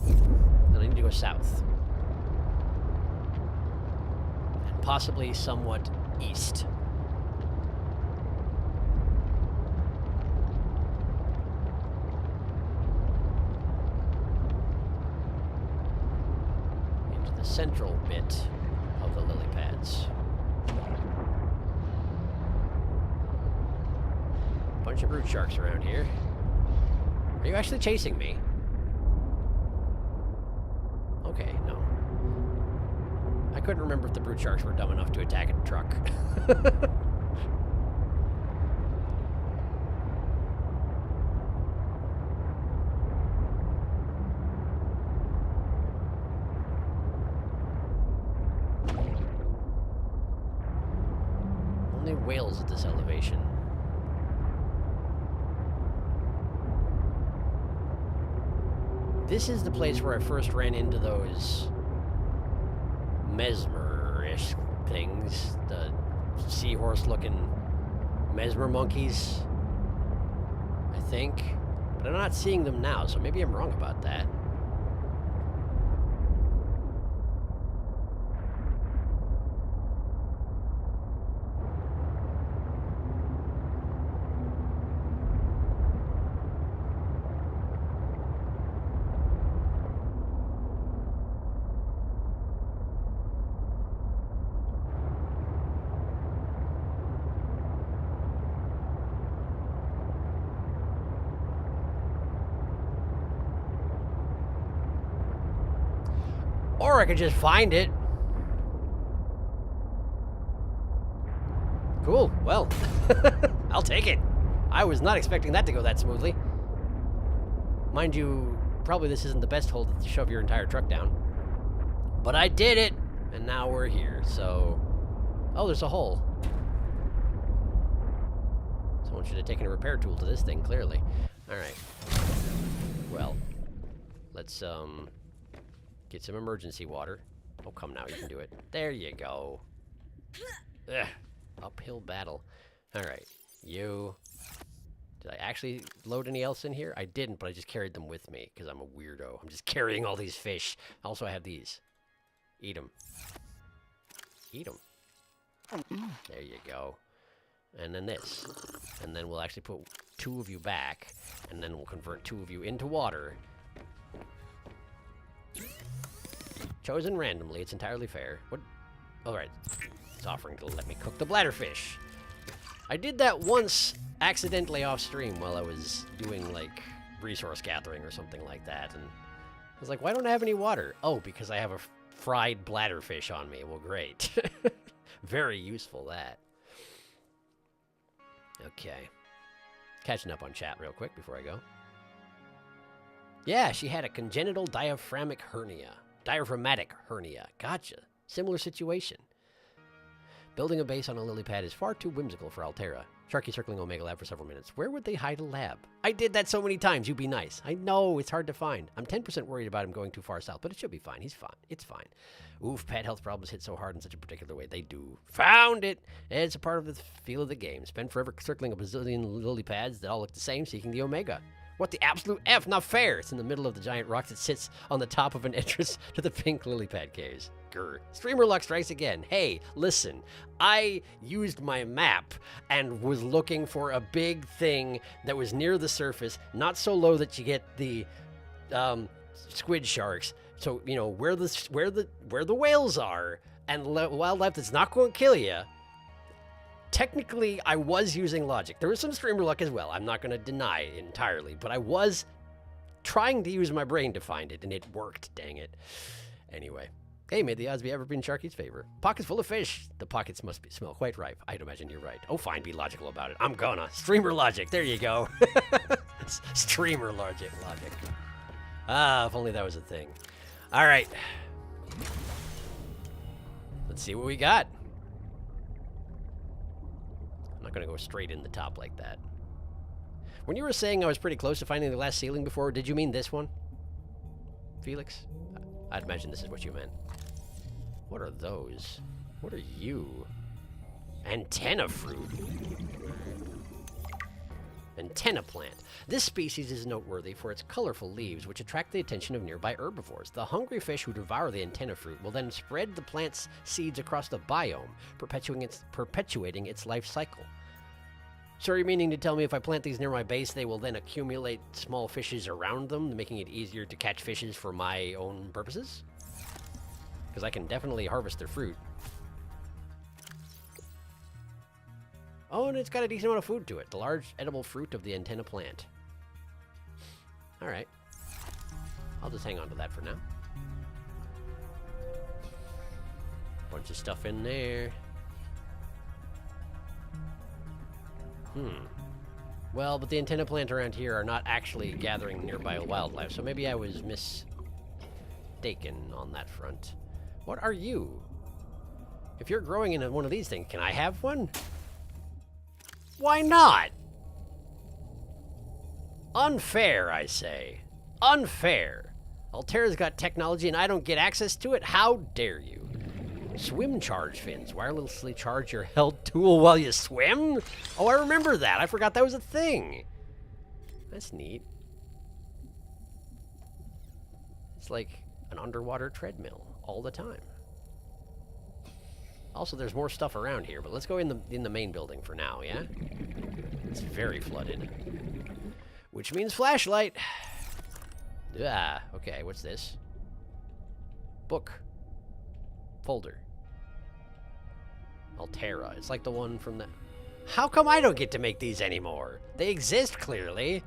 then I need to go south. And possibly somewhat east. Into the central bit of the lily pads. Bunch of brute sharks around here. Are you actually chasing me? Okay, no. I couldn't remember if the brute sharks were dumb enough to attack a truck. Only whales at this elevation. This is the place where I first ran into those mesmer-ish things, the seahorse-looking mesmer monkeys, I think. But I'm not seeing them now, so maybe I'm wrong about that. Or I could just find it. Cool. Well, I'll take it. I was not expecting that to go that smoothly. Mind you, probably this isn't the best hole to shove your entire truck down. But I did it, and now we're here, so... Oh, there's a hole. Someone should have taken a repair tool to this thing, clearly. Alright. Well, let's, get some emergency water. Oh, come now, you can do it. There you go. Ugh. Uphill battle. Alright, you... Did I actually load any else in here? I didn't, but I just carried them with me, because I'm a weirdo. I'm just carrying all these fish. Also, I have these. Eat them. Eat them. There you go. And then this. And then we'll actually put 2 of you back, and then we'll convert 2 of you into water. Chosen randomly, it's entirely fair. What? Alright. It's offering to let me cook the bladderfish. I did that once accidentally off stream while I was doing like resource gathering or something like that, and I was like, why don't I have any water? Oh, because I have a fried bladderfish on me. Well, great. Very useful, that. Okay. Catching up on chat real quick before I go. Yeah, she had a congenital diaphragmatic hernia. Diaphragmatic hernia. Gotcha. Similar situation. Building a base on a lily pad is far too whimsical for Altera. Sharky circling Omega Lab for several minutes. Where would they hide a lab? I did that so many times. You be nice. I know, it's hard to find. I'm 10% worried about him going too far south, but it should be fine. He's fine. It's fine. Oof, pet health problems hit so hard in such a particular way. They do. Found it! It's a part of the feel of the game. Spend forever circling a bazillion lily pads that all look the same, seeking the Omega. What the absolute F? Not fair! It's in the middle of the giant rock that sits on the top of an entrance to the pink lily pad caves. Grr. Streamer luck strikes again. Hey, listen. I used my map and was looking for a big thing that was near the surface, not so low that you get the squid sharks. So, you know, where the whales are and wildlife that's not going to kill you. Technically, I was using logic. There was some streamer luck as well. I'm not going to deny it entirely, but I was trying to use my brain to find it, and it worked, dang it. Anyway. Hey, may the odds be ever be in Sharky's favor. Pockets full of fish. The pockets must smell quite ripe. I'd imagine you're right. Oh, fine, be logical about it. I'm gonna. Streamer logic. There you go. Streamer logic. Ah, if only that was a thing. All right. Let's see what we got. I'm not gonna go straight in the top like that. When you were saying I was pretty close to finding the glass ceiling before, did you mean this one? Felix? I'd imagine this is what you meant. What are those? What are you? Antenna fruit. Antenna plant. This species is noteworthy for its colorful leaves, which attract the attention of nearby herbivores. The hungry fish who devour the antenna fruit will then spread the plant's seeds across the biome, perpetuating its life cycle. So are you meaning to tell me if I plant these near my base, they will then accumulate small fishes around them, making it easier to catch fishes for my own purposes? Because I can definitely harvest their fruit. Oh, and it's got a decent amount of food to it. The large edible fruit of the antenna plant. Alright. I'll just hang on to that for now. Bunch of stuff in there. Well, but the antenna plant around here are not actually gathering nearby wildlife, so maybe I was mistaken on that front. What are you? If you're growing in one of these things, can I have one? Why not? Unfair, I say. Unfair. Altera's got technology and I don't get access to it? How dare you? Swim charge fins. Wirelessly charge your held tool while you swim? Oh, I remember that. I forgot that was a thing. That's neat. It's like an underwater treadmill all the time. Also, there's more stuff around here, but let's go in the main building for now, yeah? It's very flooded. Which means flashlight. Ah, okay, what's this? Book. Folder. Altera. It's like the one from the... How come I don't get to make these anymore? They exist, clearly.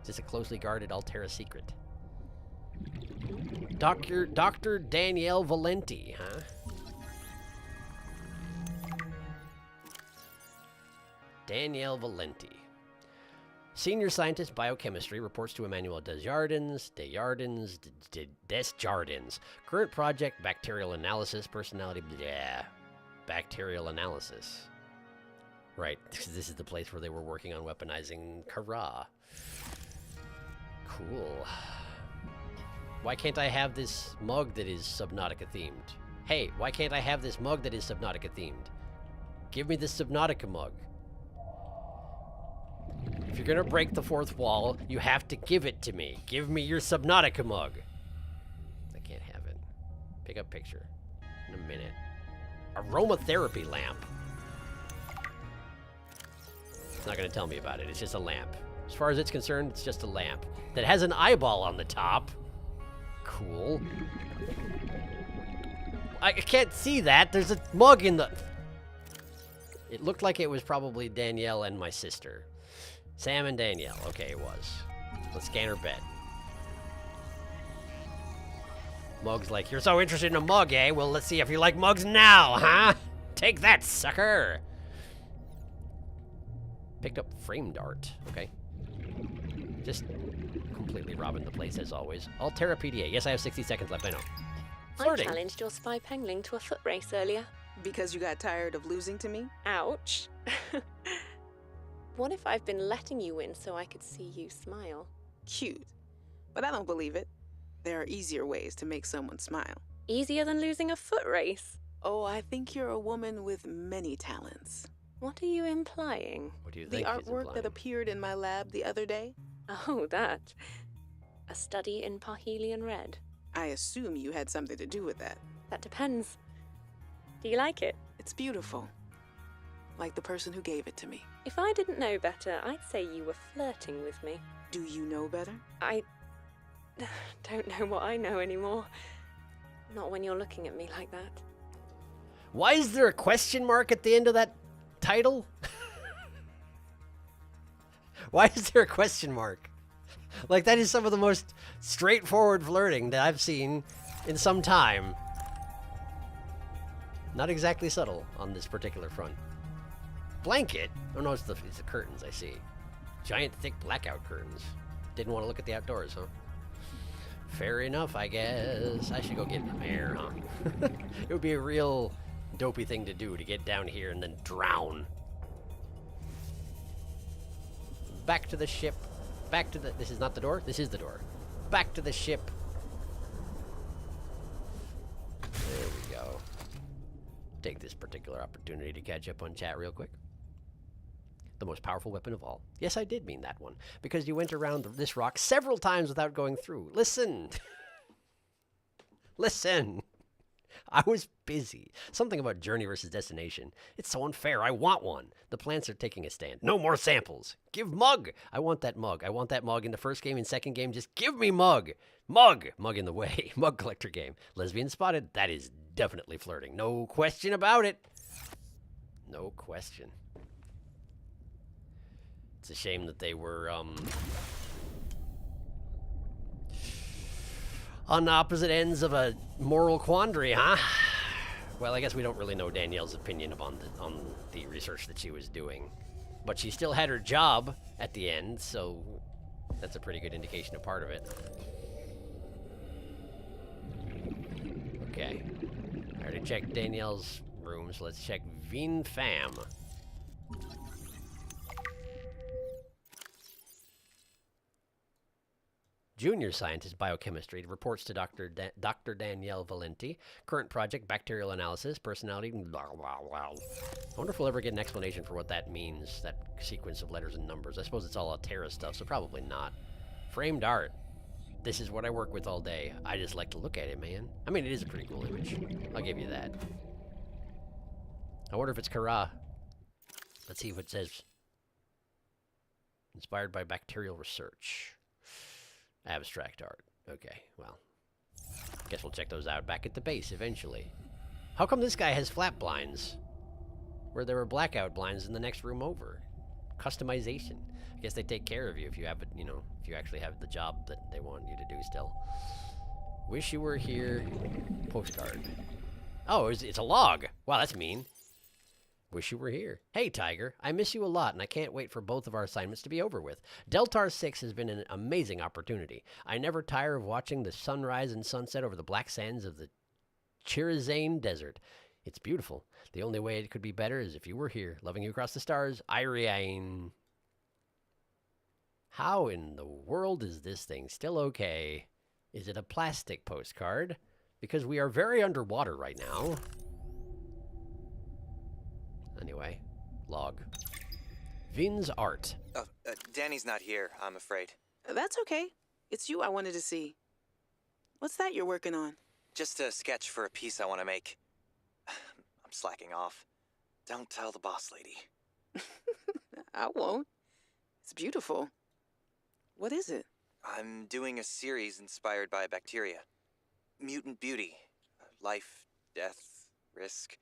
Is this a closely guarded Altera secret? Dr. Danielle Valenti, huh? Danielle Valenti. Senior scientist biochemistry reports to Emmanuel Desjardins. Current project bacterial analysis. Personality. Yeah. Bacterial analysis. Right. This is the place where they were working on weaponizing Kara. Cool. Why can't I have this mug that is Subnautica themed? Hey, why can't I have this mug that is Subnautica themed? Give me this Subnautica mug. If you're gonna break the fourth wall, you have to give it to me. Give me your Subnautica mug. I can't have it. Pick up picture. In a minute. Aromatherapy lamp. It's not gonna tell me about it. It's just a lamp. As far as it's concerned, it's just a lamp that has an eyeball on the top. Cool. I can't see that. There's a mug in the... It looked like it was probably Danielle and my sister. Sam and Danielle. Okay, it was. Let's scan her bed. Mug's like, you're so interested in a mug, eh? Well, let's see if you like mugs now, huh? Take that, sucker! Picked up frame dart. Okay. Just completely robbing the place, as always. Alterapedia. Yes, I have 60 seconds left, I know. Flirting. I challenged your spy pengling to a foot race earlier. Because you got tired of losing to me? Ouch. What if I've been letting you win so I could see you smile? Cute. But I don't believe it. There are easier ways to make someone smile. Easier than losing a foot race? Oh, I think you're a woman with many talents. What are you implying? What do you The think she's artwork that implying? appeared in my lab the other day? Oh, that. A study in Parhelion Red. I assume you had something to do with that. That depends. Do you like it? It's beautiful. Like the person who gave it to me. If I didn't know better, I'd say you were flirting with me. Do you know better? I don't know what I know anymore. Not when you're looking at me like that. Why is there a question mark at the end of that title? Why is there a question mark? Like, that is some of the most straightforward flirting that I've seen in some time. Not exactly subtle on this particular front. Blanket? Oh no, it's the curtains, I see. Giant, thick blackout curtains. Didn't want to look at the outdoors, huh? Fair enough, I guess. I should go get some air, huh? It would be a real dopey thing to do, to get down here and then drown. Back to the ship. Back to the... This is not the door? This is the door. Back to the ship. There we go. Take this particular opportunity to catch up on chat real quick. The most powerful weapon of all. Yes, I did mean that one. Because you went around this rock several times without going through. Listen. Listen. I was busy. Something about journey versus destination. It's so unfair. I want one. The plants are taking a stand. No more samples. Give mug. I want that mug. I want that mug in the first game and second game. Just give me mug. Mug. Mug in the way. Mug collector game. Lesbian spotted. That is definitely flirting. No question about it. No question. It's a shame that they were, on the opposite ends of a moral quandary, huh? Well, I guess we don't really know Danielle's opinion on the research that she was doing. But she still had her job at the end, so that's a pretty good indication of part of it. Okay. I already checked Danielle's room, so let's check Vin Fam. Junior scientist biochemistry reports to Dr. Danielle Valenti. Current project bacterial analysis, personality, blah, blah, blah. I wonder if we'll ever get an explanation for what that means, that sequence of letters and numbers. I suppose it's all Altera stuff, so probably not. Framed art. This is what I work with all day. I just like to look at it, man. I mean, it is a pretty cool image. I'll give you that. I wonder if it's Kara. Let's see if it says. Inspired by bacterial research. Abstract art. Okay, well. Guess we'll check those out back at the base eventually. How come this guy has flap blinds? Where there were blackout blinds in the next room over? Customization. I guess they take care of you if you have it, you know, if you actually have the job that they want you to do still. Wish you were here. Postcard. Oh, it's a log. Wow, that's mean. Wish you were here. Hey, Tiger. I miss you a lot, and I can't wait for both of our assignments to be over with. Deltar 6 has been an amazing opportunity. I never tire of watching the sunrise and sunset over the black sands of the Chirazane Desert. It's beautiful. The only way it could be better is if you were here, loving you across the stars. Irene. How in the world is this thing still okay? Is it a plastic postcard? Because we are very underwater right now. Anyway, log. Vin's art. Danny's not here, I'm afraid. That's okay. It's you I wanted to see. What's that you're working on? Just a sketch for a piece I want to make. I'm slacking off. Don't tell the boss lady. I won't. It's beautiful. What is it? I'm doing a series inspired by bacteria. Mutant beauty. Life, death, risk.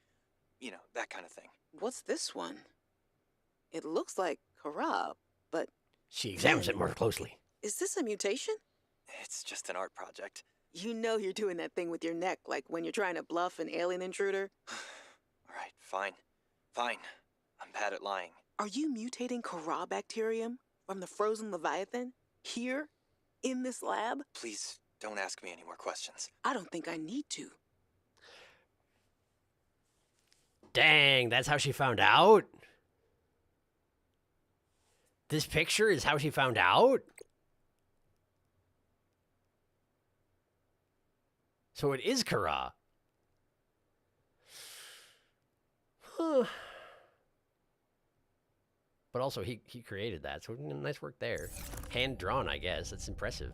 You know, that kind of thing. What's this one? It looks like Karab, but... She examines it more closely. Is this a mutation? It's just an art project. You know you're doing that thing with your neck, like when you're trying to bluff an alien intruder. All right, fine. Fine. I'm bad at lying. Are you mutating Karab bacterium from the frozen Leviathan? Here? In this lab? Please don't ask me any more questions. I don't think I need to. Dang, that's how she found out? This picture is how she found out? So it is Kara. Huh. But also, he created that, so nice work there. Hand-drawn, I guess. That's impressive.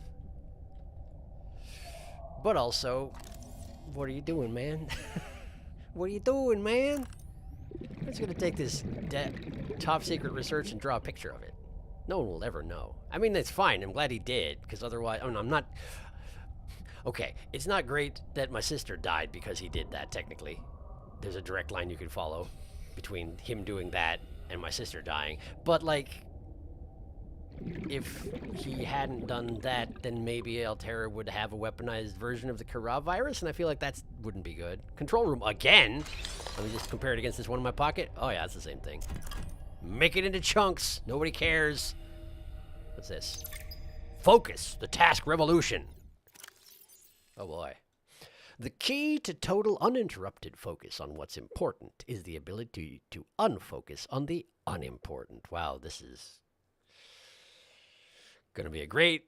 But also, what are you doing, man? What are you doing, man? I'm just gonna take this top-secret research and draw a picture of it. No one will ever know. I mean, that's fine. I'm glad he did, because otherwise... Oh, no, I'm not... Okay, it's not great that my sister died because he did that, technically. There's a direct line you can follow between him doing that and my sister dying. But, like, if he hadn't done that, then maybe Altera would have a weaponized version of the Kara virus, and I feel like that wouldn't be good. Control room again? Let me just compare it against this one in my pocket. Oh, yeah, it's the same thing. Make it into chunks. Nobody cares. What's this? Focus, the task revolution. Oh, boy. The key to total uninterrupted focus on what's important is the ability to unfocus on the unimportant. Wow, this is going to be a great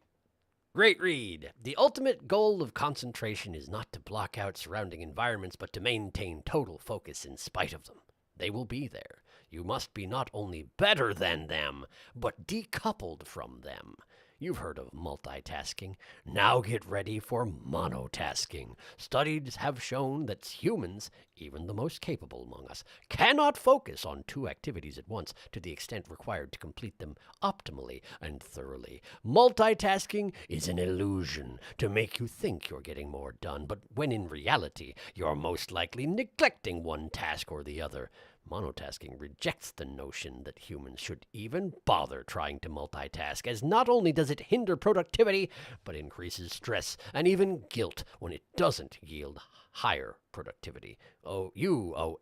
read. The ultimate goal of concentration is not to block out surrounding environments, but to maintain total focus in spite of them. They will be there. You must be not only better than them, but decoupled from them. You've heard of multitasking. Now get ready for monotasking. Studies have shown that humans, even the most capable among us, cannot focus on two activities at once to the extent required to complete them optimally and thoroughly. Multitasking is an illusion to make you think you're getting more done, but when in reality, you're most likely neglecting one task or the other. Monotasking rejects the notion that humans should even bother trying to multitask, as not only does it hinder productivity, but increases stress and even guilt when it doesn't yield higher productivity. Oh,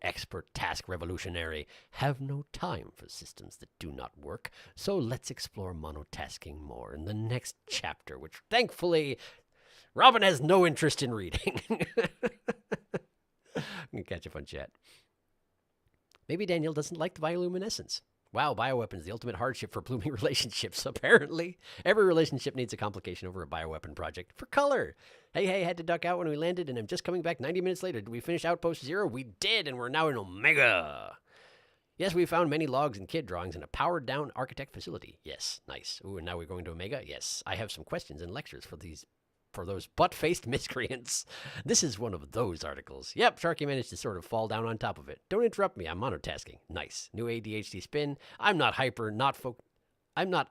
expert task revolutionary, have no time for systems that do not work, so let's explore monotasking more in the next chapter, which thankfully Robin has no interest in reading. I'm gonna catch up on chat. Maybe Daniel doesn't like the bioluminescence. Wow, bioweapons, the ultimate hardship for blooming relationships, apparently. Every relationship needs a complication over a bioweapon project. For color! Hey, had to duck out when we landed, and I'm just coming back 90 minutes later. Did we finish Outpost 0? We did, and we're now in Omega! Yes, we found many logs and kid drawings in a powered-down architect facility. Yes, nice. Ooh, and now we're going to Omega? Yes. I have some questions and lectures for those butt-faced miscreants. This is one of those articles. Yep, Sharky managed to sort of fall down on top of it. Don't interrupt me, I'm monotasking. Nice. New ADHD spin. I'm not hyper, hang on.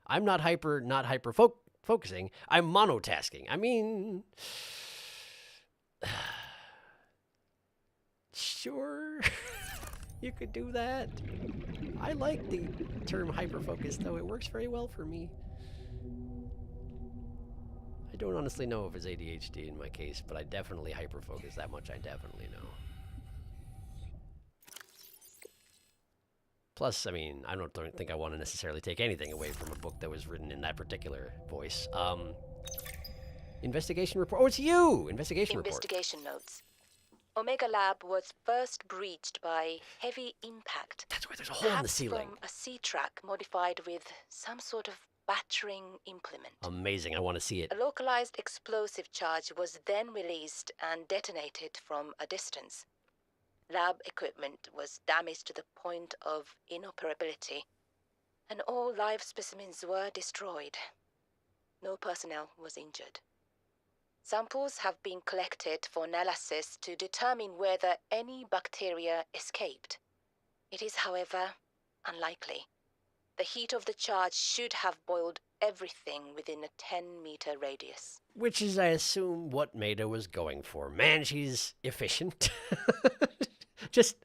I'm not hyper focusing. I'm monotasking. I mean, sure. You could do that. I like the term hyperfocus, though. It works very well for me. I don't honestly know if it's ADHD in my case, but I definitely hyperfocus. That much I definitely know. Plus, I mean, I don't think I want to necessarily take anything away from a book that was written in that particular voice. Investigation report. Oh, it's you! Investigation report. Investigation notes. Omega Lab was first breached by heavy impact. That's why there's a hole in the Perhaps ceiling. from a C-track modified with some sort of battering implement. Amazing, I want to see it. A localized explosive charge was then released and detonated from a distance. Lab equipment was damaged to the point of inoperability, and all live specimens were destroyed. No personnel was injured. Samples have been collected for analysis to determine whether any bacteria escaped. It is, however, unlikely. The heat of the charge should have boiled everything within a 10-meter radius. Which is, I assume, what Maida was going for. Man, she's efficient. Just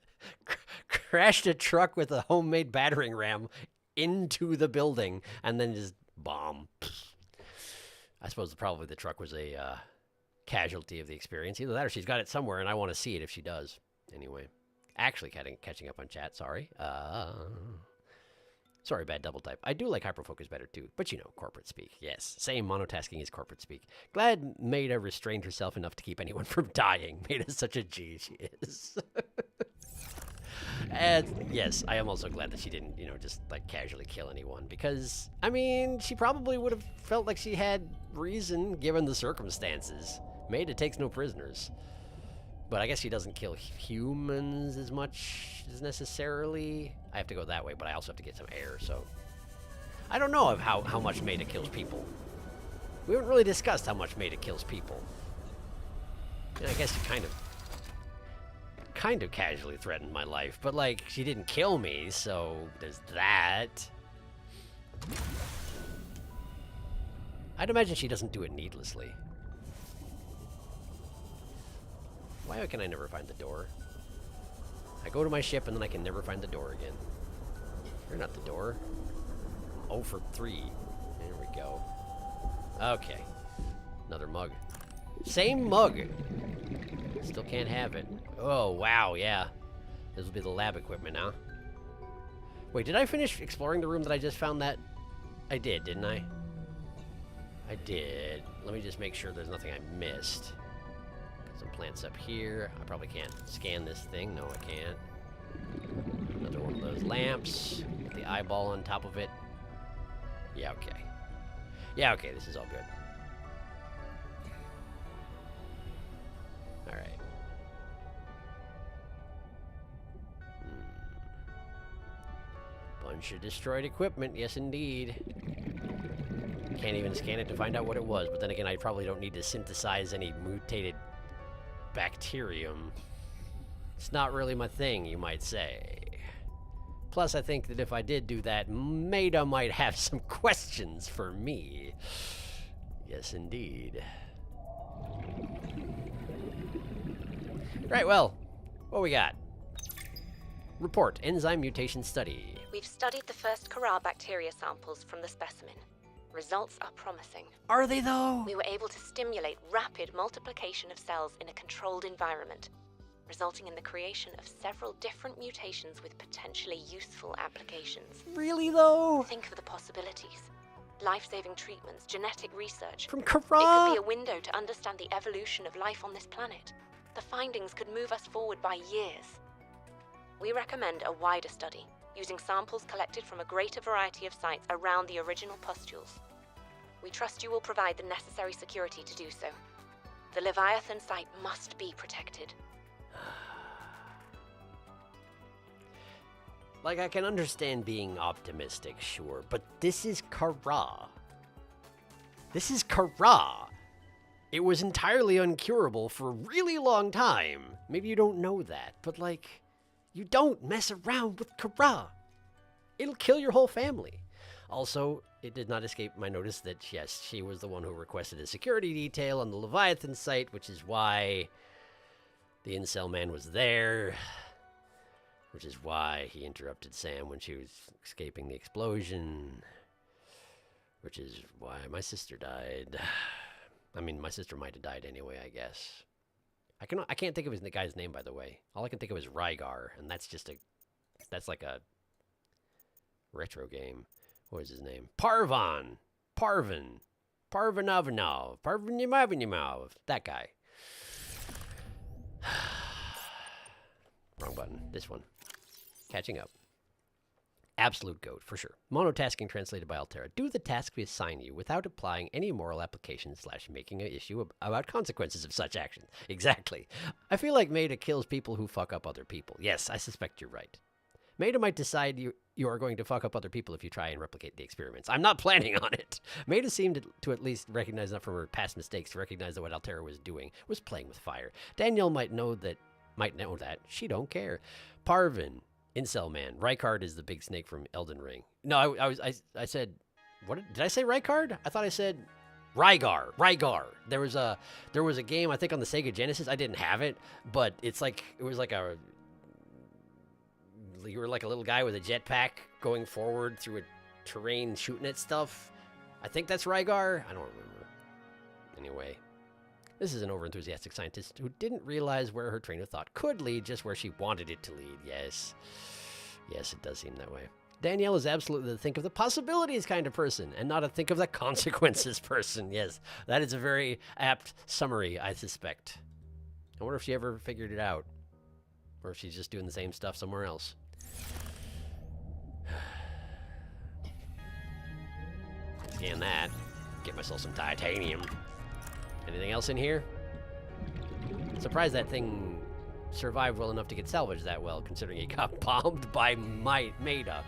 crashed a truck with a homemade battering ram into the building and then just bomb. I suppose probably the truck was a casualty of the experience. Either that or she's got it somewhere, and I want to see it if she does. Anyway, actually catching up on chat, sorry. Sorry, bad double type. I do like hyperfocus better too, but you know, corporate speak. Yes, same monotasking is corporate speak. Glad Maida restrained herself enough to keep anyone from dying. Maida's such a G, she is. And yes, I am also glad that she didn't, you know, just like casually kill anyone, because, I mean, she probably would have felt like she had reason given the circumstances. Maida takes no prisoners. But I guess she doesn't kill humans as much as necessarily. I have to go that way, but I also have to get some air, so. I don't know of how much Maida kills people. We haven't really discussed how much Maida kills people. And I guess she kind of casually threatened my life, but like, she didn't kill me, so there's that. I'd imagine she doesn't do it needlessly. Why can I never find the door? I go to my ship and then I can never find the door again. You're not the door. 0 for 3. There we go. Okay. Another mug. Same mug! Still can't have it. Oh, wow, yeah. This will be the lab equipment now. Wait, did I finish exploring the room that I just found that? I did, didn't I? I did. Let me just make sure there's nothing I missed. Some plants up here. I probably can't scan this thing. No, I can't. Another one of those lamps. With the eyeball on top of it. Yeah, okay. Yeah, okay, this is all good. Alright. Bunch of destroyed equipment, yes indeed. Can't even scan it to find out what it was, but then again, I probably don't need to synthesize any mutated bacterium. It's not really my thing, you might say. Plus, I think that if I did do that, Maida might have some questions for me. Yes, indeed. Right, well, what we got? Report, enzyme mutation study. We've studied the first Kara bacteria samples from the specimen. Results are promising. Are they, though? We were able to stimulate rapid multiplication of cells in a controlled environment, resulting in the creation of several different mutations with potentially useful applications. Really, though? Think of the possibilities. Life-saving treatments, genetic research. From Kara? It could be a window to understand the evolution of life on this planet. The findings could move us forward by years. We recommend a wider study, using samples collected from a greater variety of sites around the original pustules. We trust you will provide the necessary security to do so. The Leviathan site must be protected. Like, I can understand being optimistic, sure, but this is Kara. This is Kara. It was entirely uncurable for a really long time. Maybe you don't know that, but like, you don't mess around with Kara. It'll kill your whole family. Also, it did not escape my notice that, yes, she was the one who requested a security detail on the Leviathan site, which is why the incel man was there. Which is why he interrupted Sam when she was escaping the explosion. Which is why my sister died. I mean, my sister might have died anyway, I guess. I can't think of the guy's name, by the way. All I can think of is Rygar, and that's just that's like a retro game. What is his name? Parvin. Parvanov. That guy. Wrong button. This one. Catching up. Absolute goat, for sure. Monotasking translated by Altera. Do the task we assign you without applying any moral application / making an issue about consequences of such actions. Exactly. I feel like Maida kills people who fuck up other people. Yes, I suspect you're right. Maida might decide you are going to fuck up other people if you try and replicate the experiments. I'm not planning on it. Maida seemed to at least recognize enough from her past mistakes to recognize that what Altera was doing was playing with fire. Danielle might know that. She don't care. Parvin. Incel Man. Rykard is the big snake from Elden Ring. No, I said, what did I say? Rykard? I thought I said Rygar. There was a game I think on the Sega Genesis. I didn't have it, but it was like you were like a little guy with a jetpack going forward through a terrain shooting at stuff. I think that's Rygar. I don't remember. Anyway, this is an overenthusiastic scientist who didn't realize where her train of thought could lead, just where she wanted it to lead. Yes, it does seem that way. Danielle is absolutely the think of the possibilities kind of person, and not a think of the consequences person. Yes, that is a very apt summary, I suspect. I wonder if she ever figured it out, or if she's just doing the same stuff somewhere else. Scan that. Get myself some titanium. Anything else in here? Surprised that thing survived well enough to get salvaged that well, considering it got bombed by Maida.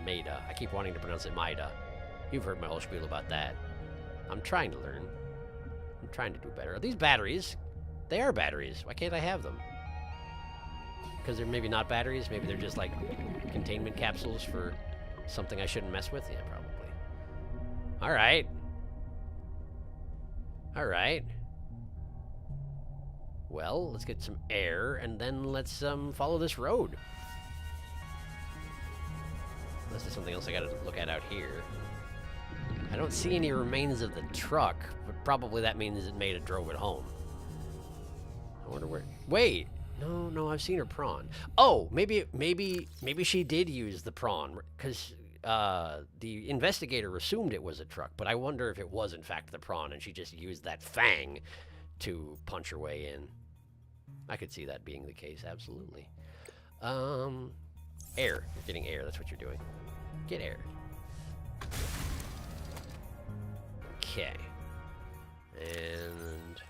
Maida. I keep wanting to pronounce it Maida. You've heard my whole spiel about that. I'm trying to learn. I'm trying to do better. Are these batteries? They are batteries. Why can't I have them? Because they're maybe not batteries? Maybe they're just like containment capsules for something I shouldn't mess with? Yeah, probably. Alright. Alright. Well, let's get some air, and then let's follow this road. Unless there's something else I gotta look at out here. I don't see any remains of the truck, but probably that means it Maida drove it home. I wonder where... Wait! No, I've seen her prawn. Oh, maybe she did use the prawn, because the investigator assumed it was a truck, but I wonder if it was in fact the prawn, and she just used that fang to punch her way in. I could see that being the case, absolutely. Air. You're getting air, that's what you're doing. Get air. Okay. And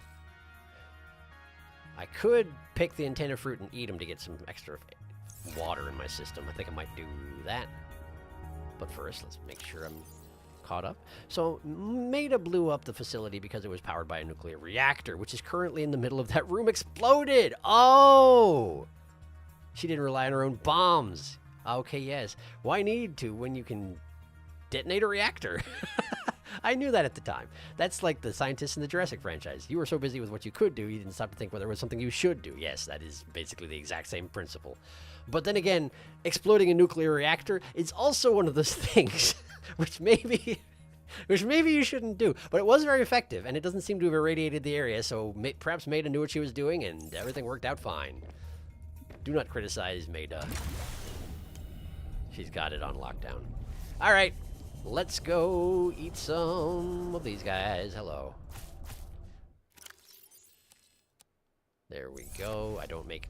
I could pick the antenna fruit and eat them to get some extra water in my system. I think I might do that. But first, let's make sure I'm caught up. So, Maida blew up the facility because it was powered by a nuclear reactor, which is currently in the middle of that room exploded. Oh! She didn't rely on her own bombs. Okay, yes. Why need to when you can detonate a reactor? I knew that at the time. That's like the scientists in the Jurassic franchise. You were so busy with what you could do, you didn't stop to think whether it was something you should do. Yes, that is basically the exact same principle. But then again, exploding a nuclear reactor is also one of those things which maybe you shouldn't do. But it was very effective, and it doesn't seem to have irradiated the area, so perhaps Maida knew what she was doing, and everything worked out fine. Do not criticize Maida. She's got it on lockdown. All right. Let's go eat some of these guys. Hello. There we go. I don't make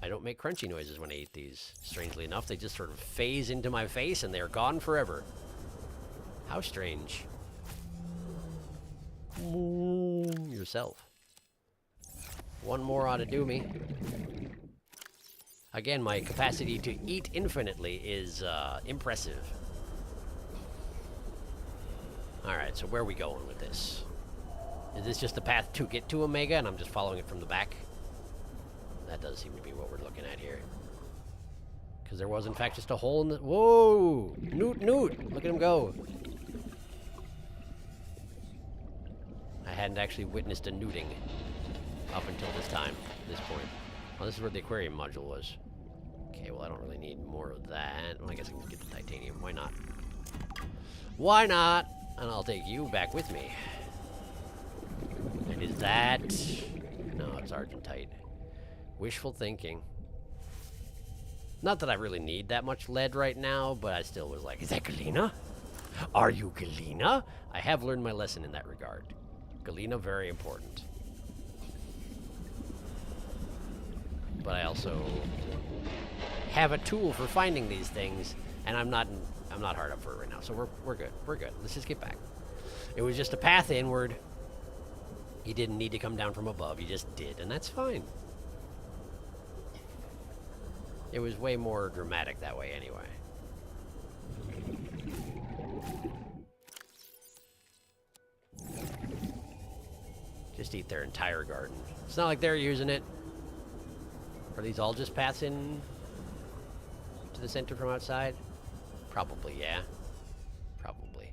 crunchy noises when I eat these. Strangely enough, they just sort of phase into my face and they're gone forever. How strange. Yourself. One more ought to do me. Again, my capacity to eat infinitely is impressive. Alright, so where are we going with this? Is this just the path to get to Omega and I'm just following it from the back? That does seem to be what we're looking at here. Because there was in fact just a hole in the... Whoa! Newt! Look at him go! I hadn't actually witnessed a newting up until this point. Oh, this is where the aquarium module was. Okay, well I don't really need more of that. Well, I guess I can get the titanium. Why not? Why not? And I'll take you back with me. And is that... No, it's Argentite. Wishful thinking. Not that I really need that much lead right now, but I still was like, is that Galena? Are you Galena? I have learned my lesson in that regard. Galena, very important. But I also have a tool for finding these things, and I'm not hard up for it right now, so we're good. We're good. Let's just get back. It was just a path inward. He didn't need to come down from above. He just did, and that's fine. It was way more dramatic that way anyway. Just eat their entire garden. It's not like they're using it. Are these all just paths in to the center from outside? Probably, yeah. Probably.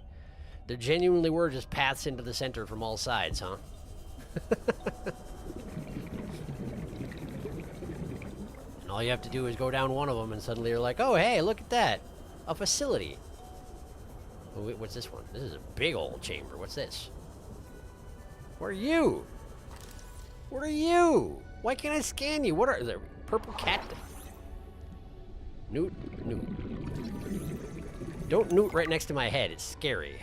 There genuinely were just paths into the center from all sides, huh? And all you have to do is go down one of them and suddenly you're like, oh, hey, look at that. A facility. Oh, wait, what's this one? This is a big old chamber. What's this? Where are you? What are you? Why can't I scan you? What are there? Purple cat? Newt. Don't newt right next to my head. It's scary.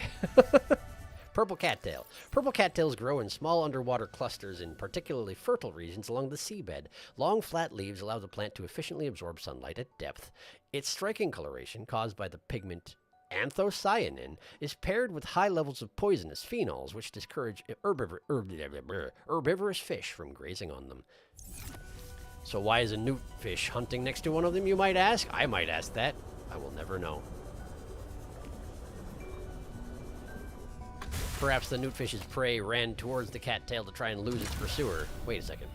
Purple cattail. Purple cattails grow in small underwater clusters in particularly fertile regions along the seabed. Long, flat leaves allow the plant to efficiently absorb sunlight at depth. Its striking coloration, caused by the pigment anthocyanin, is paired with high levels of poisonous phenols, which discourage herbivorous fish from grazing on them. So why is a newt fish hunting next to one of them, you might ask? I might ask that. I will never know. Perhaps the newtfish's prey ran towards the cattail to try and lose its pursuer. Wait a second.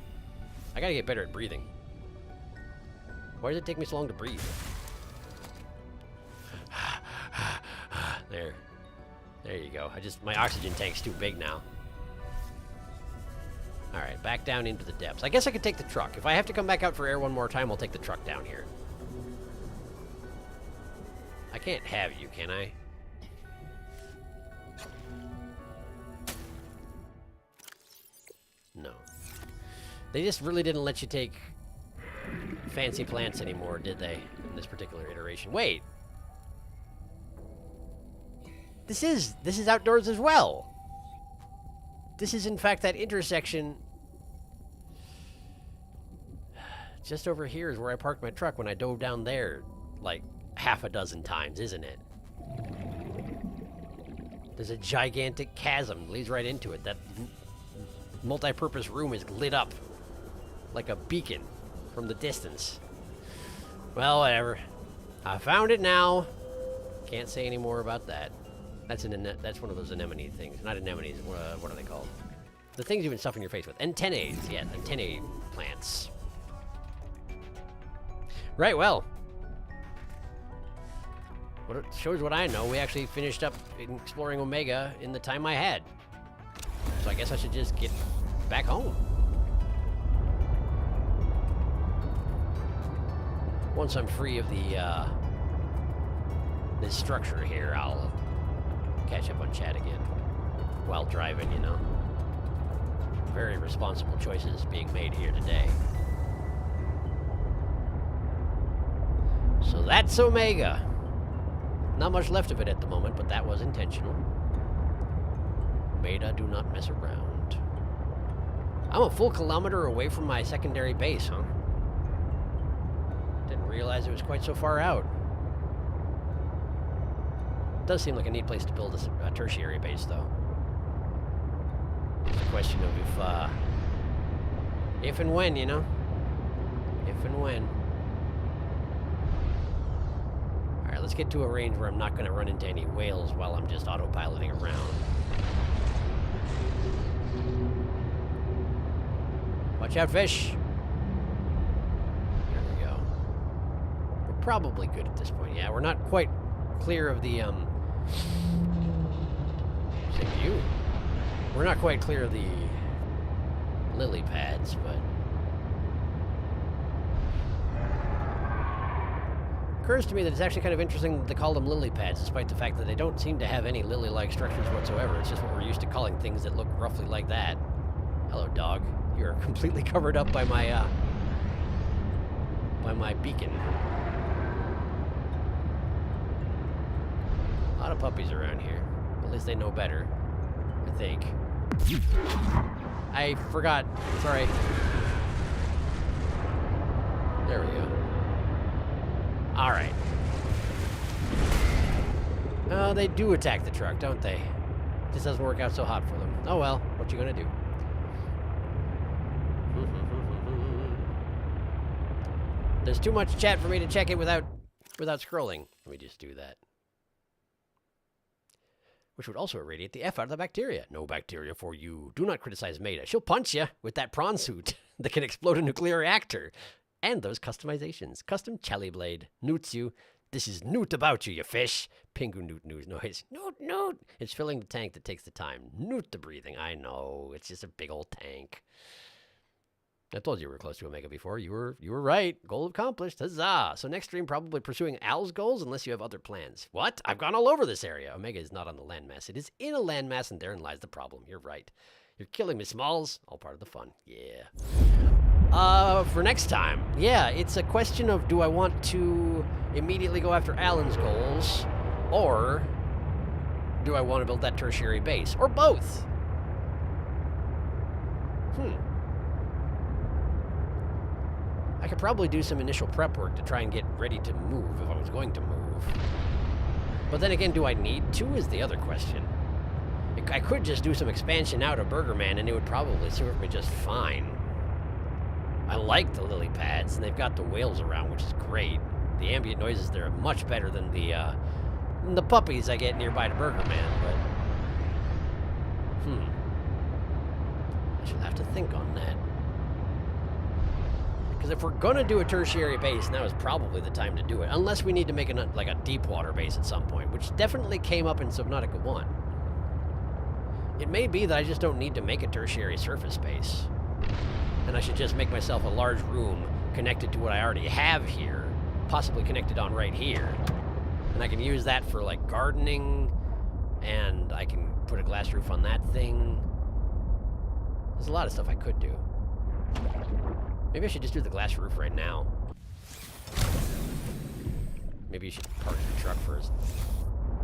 I gotta get better at breathing. Why does it take me so long to breathe? There. There you go. My oxygen tank's too big now. Alright, back down into the depths. I guess I could take the truck. If I have to come back out for air one more time, I'll take the truck down here. I can't have you, can I? No. They just really didn't let you take fancy plants anymore, did they? In this particular iteration. Wait! This is outdoors as well! This is, in fact, that intersection. Just over here is where I parked my truck when I dove down there, like, half a dozen times, isn't it? There's a gigantic chasm that leads right into it. That multi-purpose room is lit up like a beacon from the distance. Well, whatever. I found it now. Can't say any more about that. That's one of those anemone things. Not anemones. What are they called? The things you've been stuffing your face with. Antennae. Yeah, antennae plants. Right, well. What it shows what I know. We actually finished up exploring Omega in the time I had. So I guess I should just get back home. Once I'm free of the, this structure here, I'll catch up on chat again while driving, you know. Very responsible choices being made here today. So that's Omega. Not much left of it at the moment, but that was intentional. Beta, do not mess around. I'm a full kilometer away from my secondary base, huh? Didn't realize it was quite so far out. Does seem like a neat place to build a tertiary base, though. It's a question of if and when, you know? If and when. Alright, let's get to a range where I'm not going to run into any whales while I'm just autopiloting around. Watch out, fish! There we go. We're probably good at this point. Yeah, we're not quite clear of the, Same view. We're not quite clear of the lily pads, but... occurs to me that it's actually kind of interesting that they call them lily pads, despite the fact that they don't seem to have any lily-like structures whatsoever. It's just what we're used to calling things that look roughly like that. Hello, dog. You're completely covered up by my beacon. A lot of puppies around here. At least they know better, I think. I forgot. Sorry. There we go. All right. Oh, they do attack the truck, don't they? Just doesn't work out so hot for them. Oh well, what you gonna do? There's too much chat for me to check it without scrolling. Let me just do that. Which would also irradiate the F out of the bacteria. No bacteria for you. Do not criticize Maida. She'll punch you with that prawn suit that can explode a nuclear reactor. And those customizations. Custom Chelly Blade. Newts you. This is Newt about you, you fish. Pingu Newt news noise. Newt, Newt. It's filling the tank that takes the time. Newt the breathing. I know. It's just a big old tank. I told you we were close to Omega before. You were right. Goal accomplished. Huzzah. So next stream probably pursuing Al's goals unless you have other plans. What? I've gone all over this area. Omega is not on the landmass. It is in a landmass, and therein lies the problem. You're right. You're killing me, Smalls. All part of the fun. Yeah. For next time, yeah, it's a question of do I want to immediately go after Alan's goals, or do I want to build that tertiary base, or both? I could probably do some initial prep work to try and get ready to move if I was going to move. But then again, do I need to is the other question. I could just do some expansion out of Burgerman and it would probably serve me just fine. I like the lily pads and they've got the whales around, which is great. The ambient noises there are much better than the puppies I get nearby to Burgerman, but... I should have to think on that. Because if we're gonna do a tertiary base, now is probably the time to do it. Unless we need to make like a deep water base at some point, which definitely came up in Subnautica 1. It may be that I just don't need to make a tertiary surface base. And I should just make myself a large room connected to what I already have here, possibly connected on right here. And I can use that for like gardening, and I can put a glass roof on that thing. There's a lot of stuff I could do. Maybe I should just do the glass roof right now. Maybe you should park the truck first.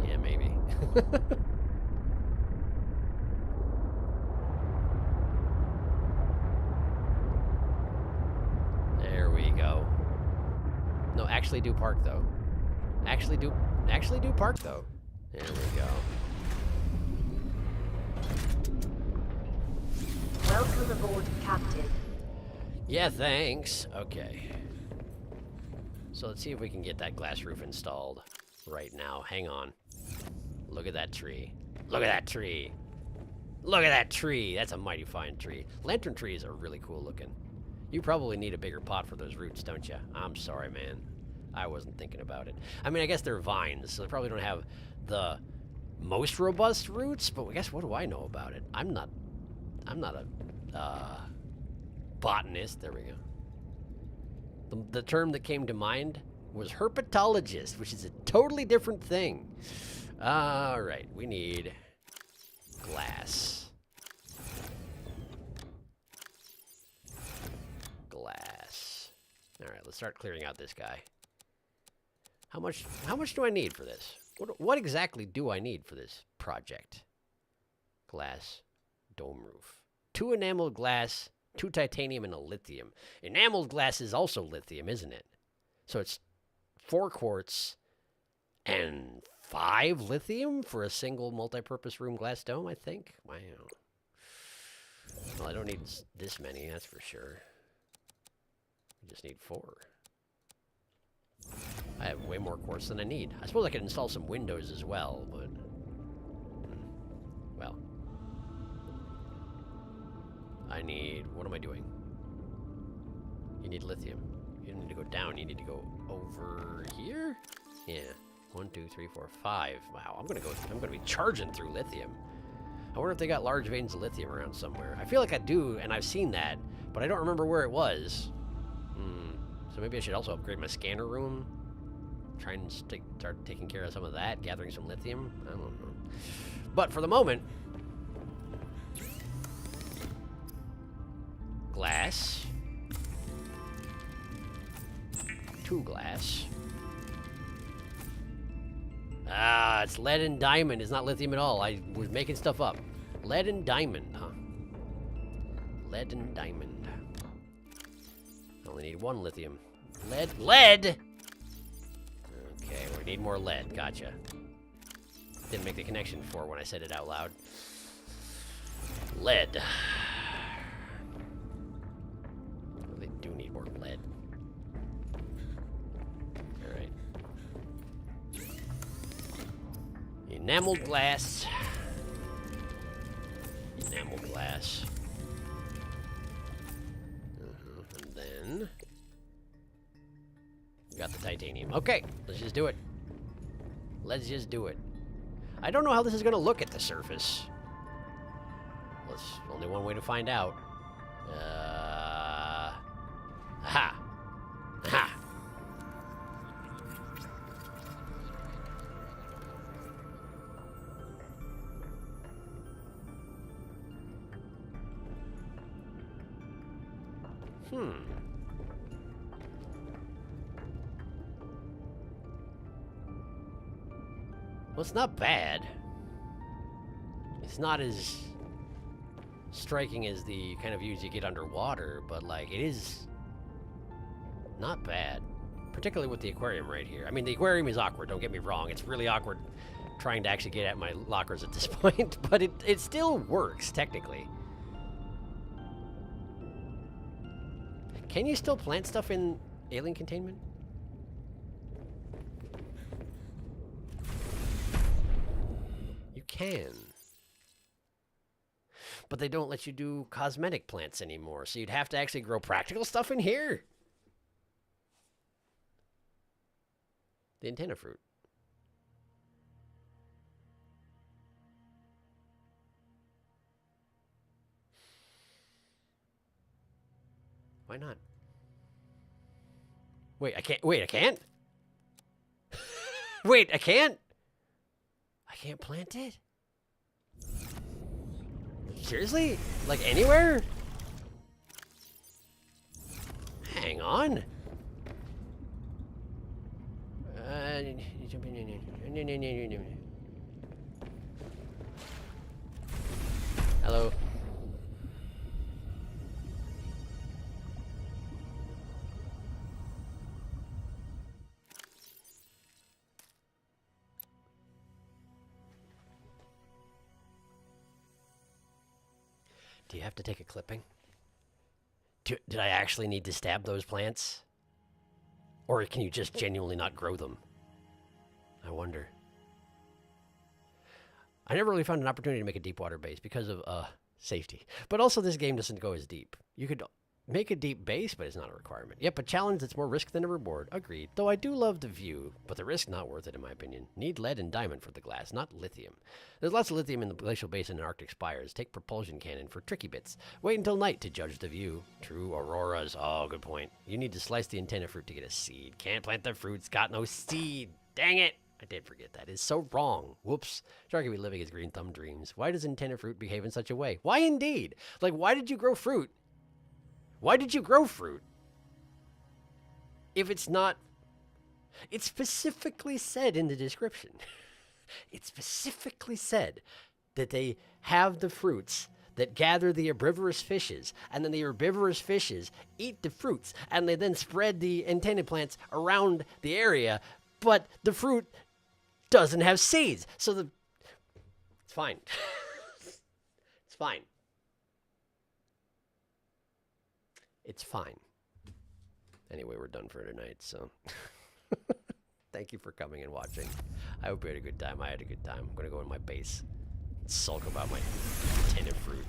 Yeah, maybe. There we go. No, actually do park though. Actually do park though. There we go. Welcome aboard, Captain. Yeah, thanks. Okay. So let's see if we can get that glass roof installed right now. Hang on. Look at that tree. Look at that tree. Look at that tree. That's a mighty fine tree. Lantern trees are really cool looking. You probably need a bigger pot for those roots, don't you? I'm sorry, man. I wasn't thinking about it. I mean, I guess they're vines, so they probably don't have the most robust roots, but I guess what do I know about it? I'm not a botanist. There we go. The term that came to mind was herpetologist, which is a totally different thing. All right, we need glass. Glass. All right, let's start clearing out this guy. How much do I need for this? What exactly do I need for this project? Glass dome roof. 2 enameled glass, 2 titanium, and a lithium. Enameled glass is also lithium, isn't it? So it's 4 quartz and 5 lithium for a single multi-purpose room glass dome, I think. Wow. Well, I don't need this many, that's for sure. I just need 4. I have way more quartz than I need. I suppose I could install some windows as well, but... well... I need... what am I doing? You need lithium. You don't need to go down, you need to go over here? Yeah. 1, 2, 3, 4, 5. Wow, I'm gonna be charging through lithium. I wonder if they got large veins of lithium around somewhere. I feel like I do, and I've seen that, but I don't remember where it was. So maybe I should also upgrade my scanner room. try and start taking care of some of that, gathering some lithium. I don't know. But for the moment, glass. 2 glass. Ah, it's lead and diamond. It's not lithium at all. I was making stuff up. Lead and diamond, huh? Lead and diamond. I only need 1 lithium. Lead! Okay, we need more lead. Gotcha. Didn't make the connection before when I said it out loud. Lead. Well, they do need more lead. Alright. Enameled glass. Enameled glass. And then... we got the titanium. Okay, let's just do it. Let's just do it. I don't know how this is going to look at the surface. Well, there's only one way to find out. Aha! Aha! Well, it's not bad. It's not as striking as the kind of views you get underwater, but, like, it is not bad. Particularly with the aquarium right here. I mean, the aquarium is awkward, don't get me wrong. It's really awkward trying to actually get at my lockers at this point, but it still works, technically. Can you still plant stuff in alien containment? You can. But they don't let you do cosmetic plants anymore, so you'd have to actually grow practical stuff in here. The antenna fruit. Why not? Wait, I can't. Wait, I can't? Wait, I can't? I can't plant it? Seriously? Like anywhere? Hang on. Hello. Do you have to take a clipping? Did I actually need to stab those plants? Or can you just genuinely not grow them? I wonder. I never really found an opportunity to make a deep water base because of safety. But also this game doesn't go as deep. You could make a deep base, but it's not a requirement. Yep, a challenge that's more risk than a reward. Agreed. Though I do love the view, but the risk not worth it in my opinion. Need lead and diamond for the glass, not lithium. There's lots of lithium in the glacial basin and Arctic spires. Take propulsion cannon for tricky bits. Wait until night to judge the view. True auroras. Oh, good point. You need to slice the antenna fruit to get a seed. Can't plant the fruits. Got no seed. Dang it. I did forget that. It's so wrong. Whoops. Sharky be living his green thumb dreams. Why does antenna fruit behave in such a way? Why indeed? Like, why did you grow fruit? Why did you grow fruit? If it's not... It specifically said in the description. It specifically said that they have the fruits that gather the herbivorous fishes, and then the herbivorous fishes eat the fruits, and they then spread the antenna plants around the area, but the fruit doesn't have seeds. So it's fine. It's fine. It's fine. Anyway, we're done for tonight, so thank you for coming and watching. I hope you had a good time. I had a good time. I'm gonna go in my base and sulk about my antenna fruit.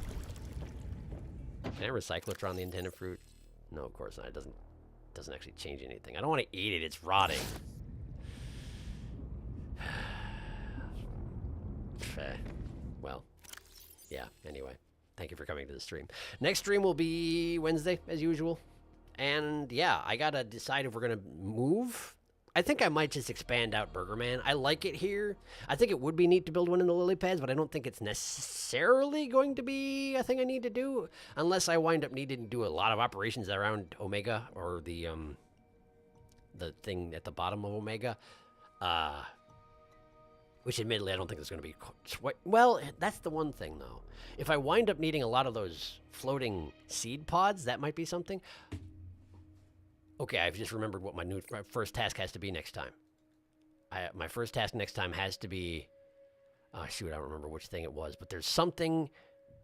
Can I recyclotron the antenna fruit? No, of course not. It doesn't actually change anything. I don't want to eat it. It's rotting. Well, yeah, anyway. Thank you for coming to the stream. Next stream will be Wednesday, as usual. And yeah, I gotta decide if we're gonna move I think I might just expand out Burger Man. I like it here. I think it would be neat to build one in the lily pads, but I don't think it's necessarily going to be a thing I need to do unless I wind up needing to do a lot of operations around Omega or the thing at the bottom of Omega. Which admittedly I don't think is going to be well, that's the one thing though. If I wind up needing a lot of those floating seed pods, that might be something. Okay, I've just remembered what my first task has to be next time. My first task next time has to be... Oh, shoot, I don't remember which thing it was. But there's something...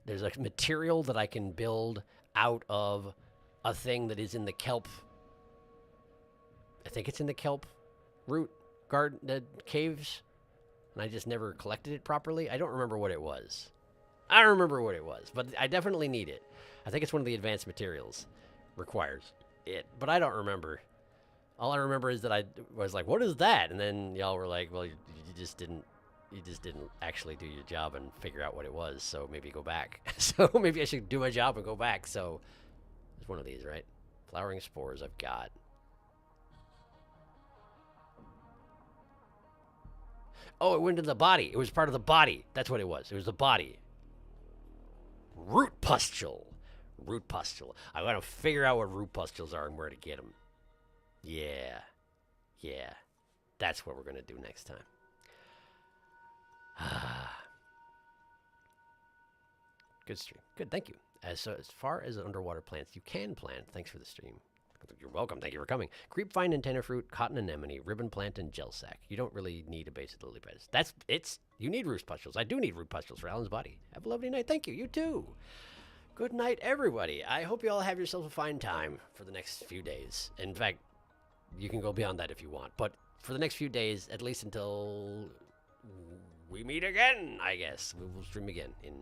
There's a material that I can build out of a thing that is in the kelp... I think it's in the kelp root garden caves. And I just never collected it properly. I don't remember what it was. I don't remember what it was. But I definitely need it. I think it's one of the advanced materials requires it, but I don't remember. All I remember is that I was like, what is that? And then y'all were like, well, you just didn't actually do your job and figure out what it was, so maybe go back. So maybe I should do my job and go back. So it's one of these, right? Flowering spores I've got. Oh, it went into the body. It was part of the body. That's what it was. It was the body. Root pustule. Root pustule. I want to figure out what root pustules are and where to get them. Yeah. Yeah. That's what we're going to do next time. Good stream. Good, thank you. As far as underwater plants, you can plant. Thanks for the stream. You're welcome. Thank you for coming. Creepvine and tenderfruit, cotton anemone, ribbon plant, and gel sac. You don't really need a base of the lily pads. You need root pustules. I do need root pustules for Alan's body. Have a lovely night. Thank you. You too. Good night, everybody. I hope you all have yourself a fine time for the next few days. In fact, you can go beyond that if you want. But for the next few days, at least until we meet again, I guess. We will stream again in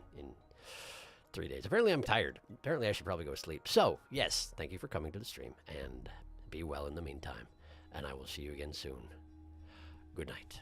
3 days. Apparently, I'm tired. Apparently, I should probably go to sleep. So, yes, thank you for coming to the stream. And be well in the meantime. And I will see you again soon. Good night.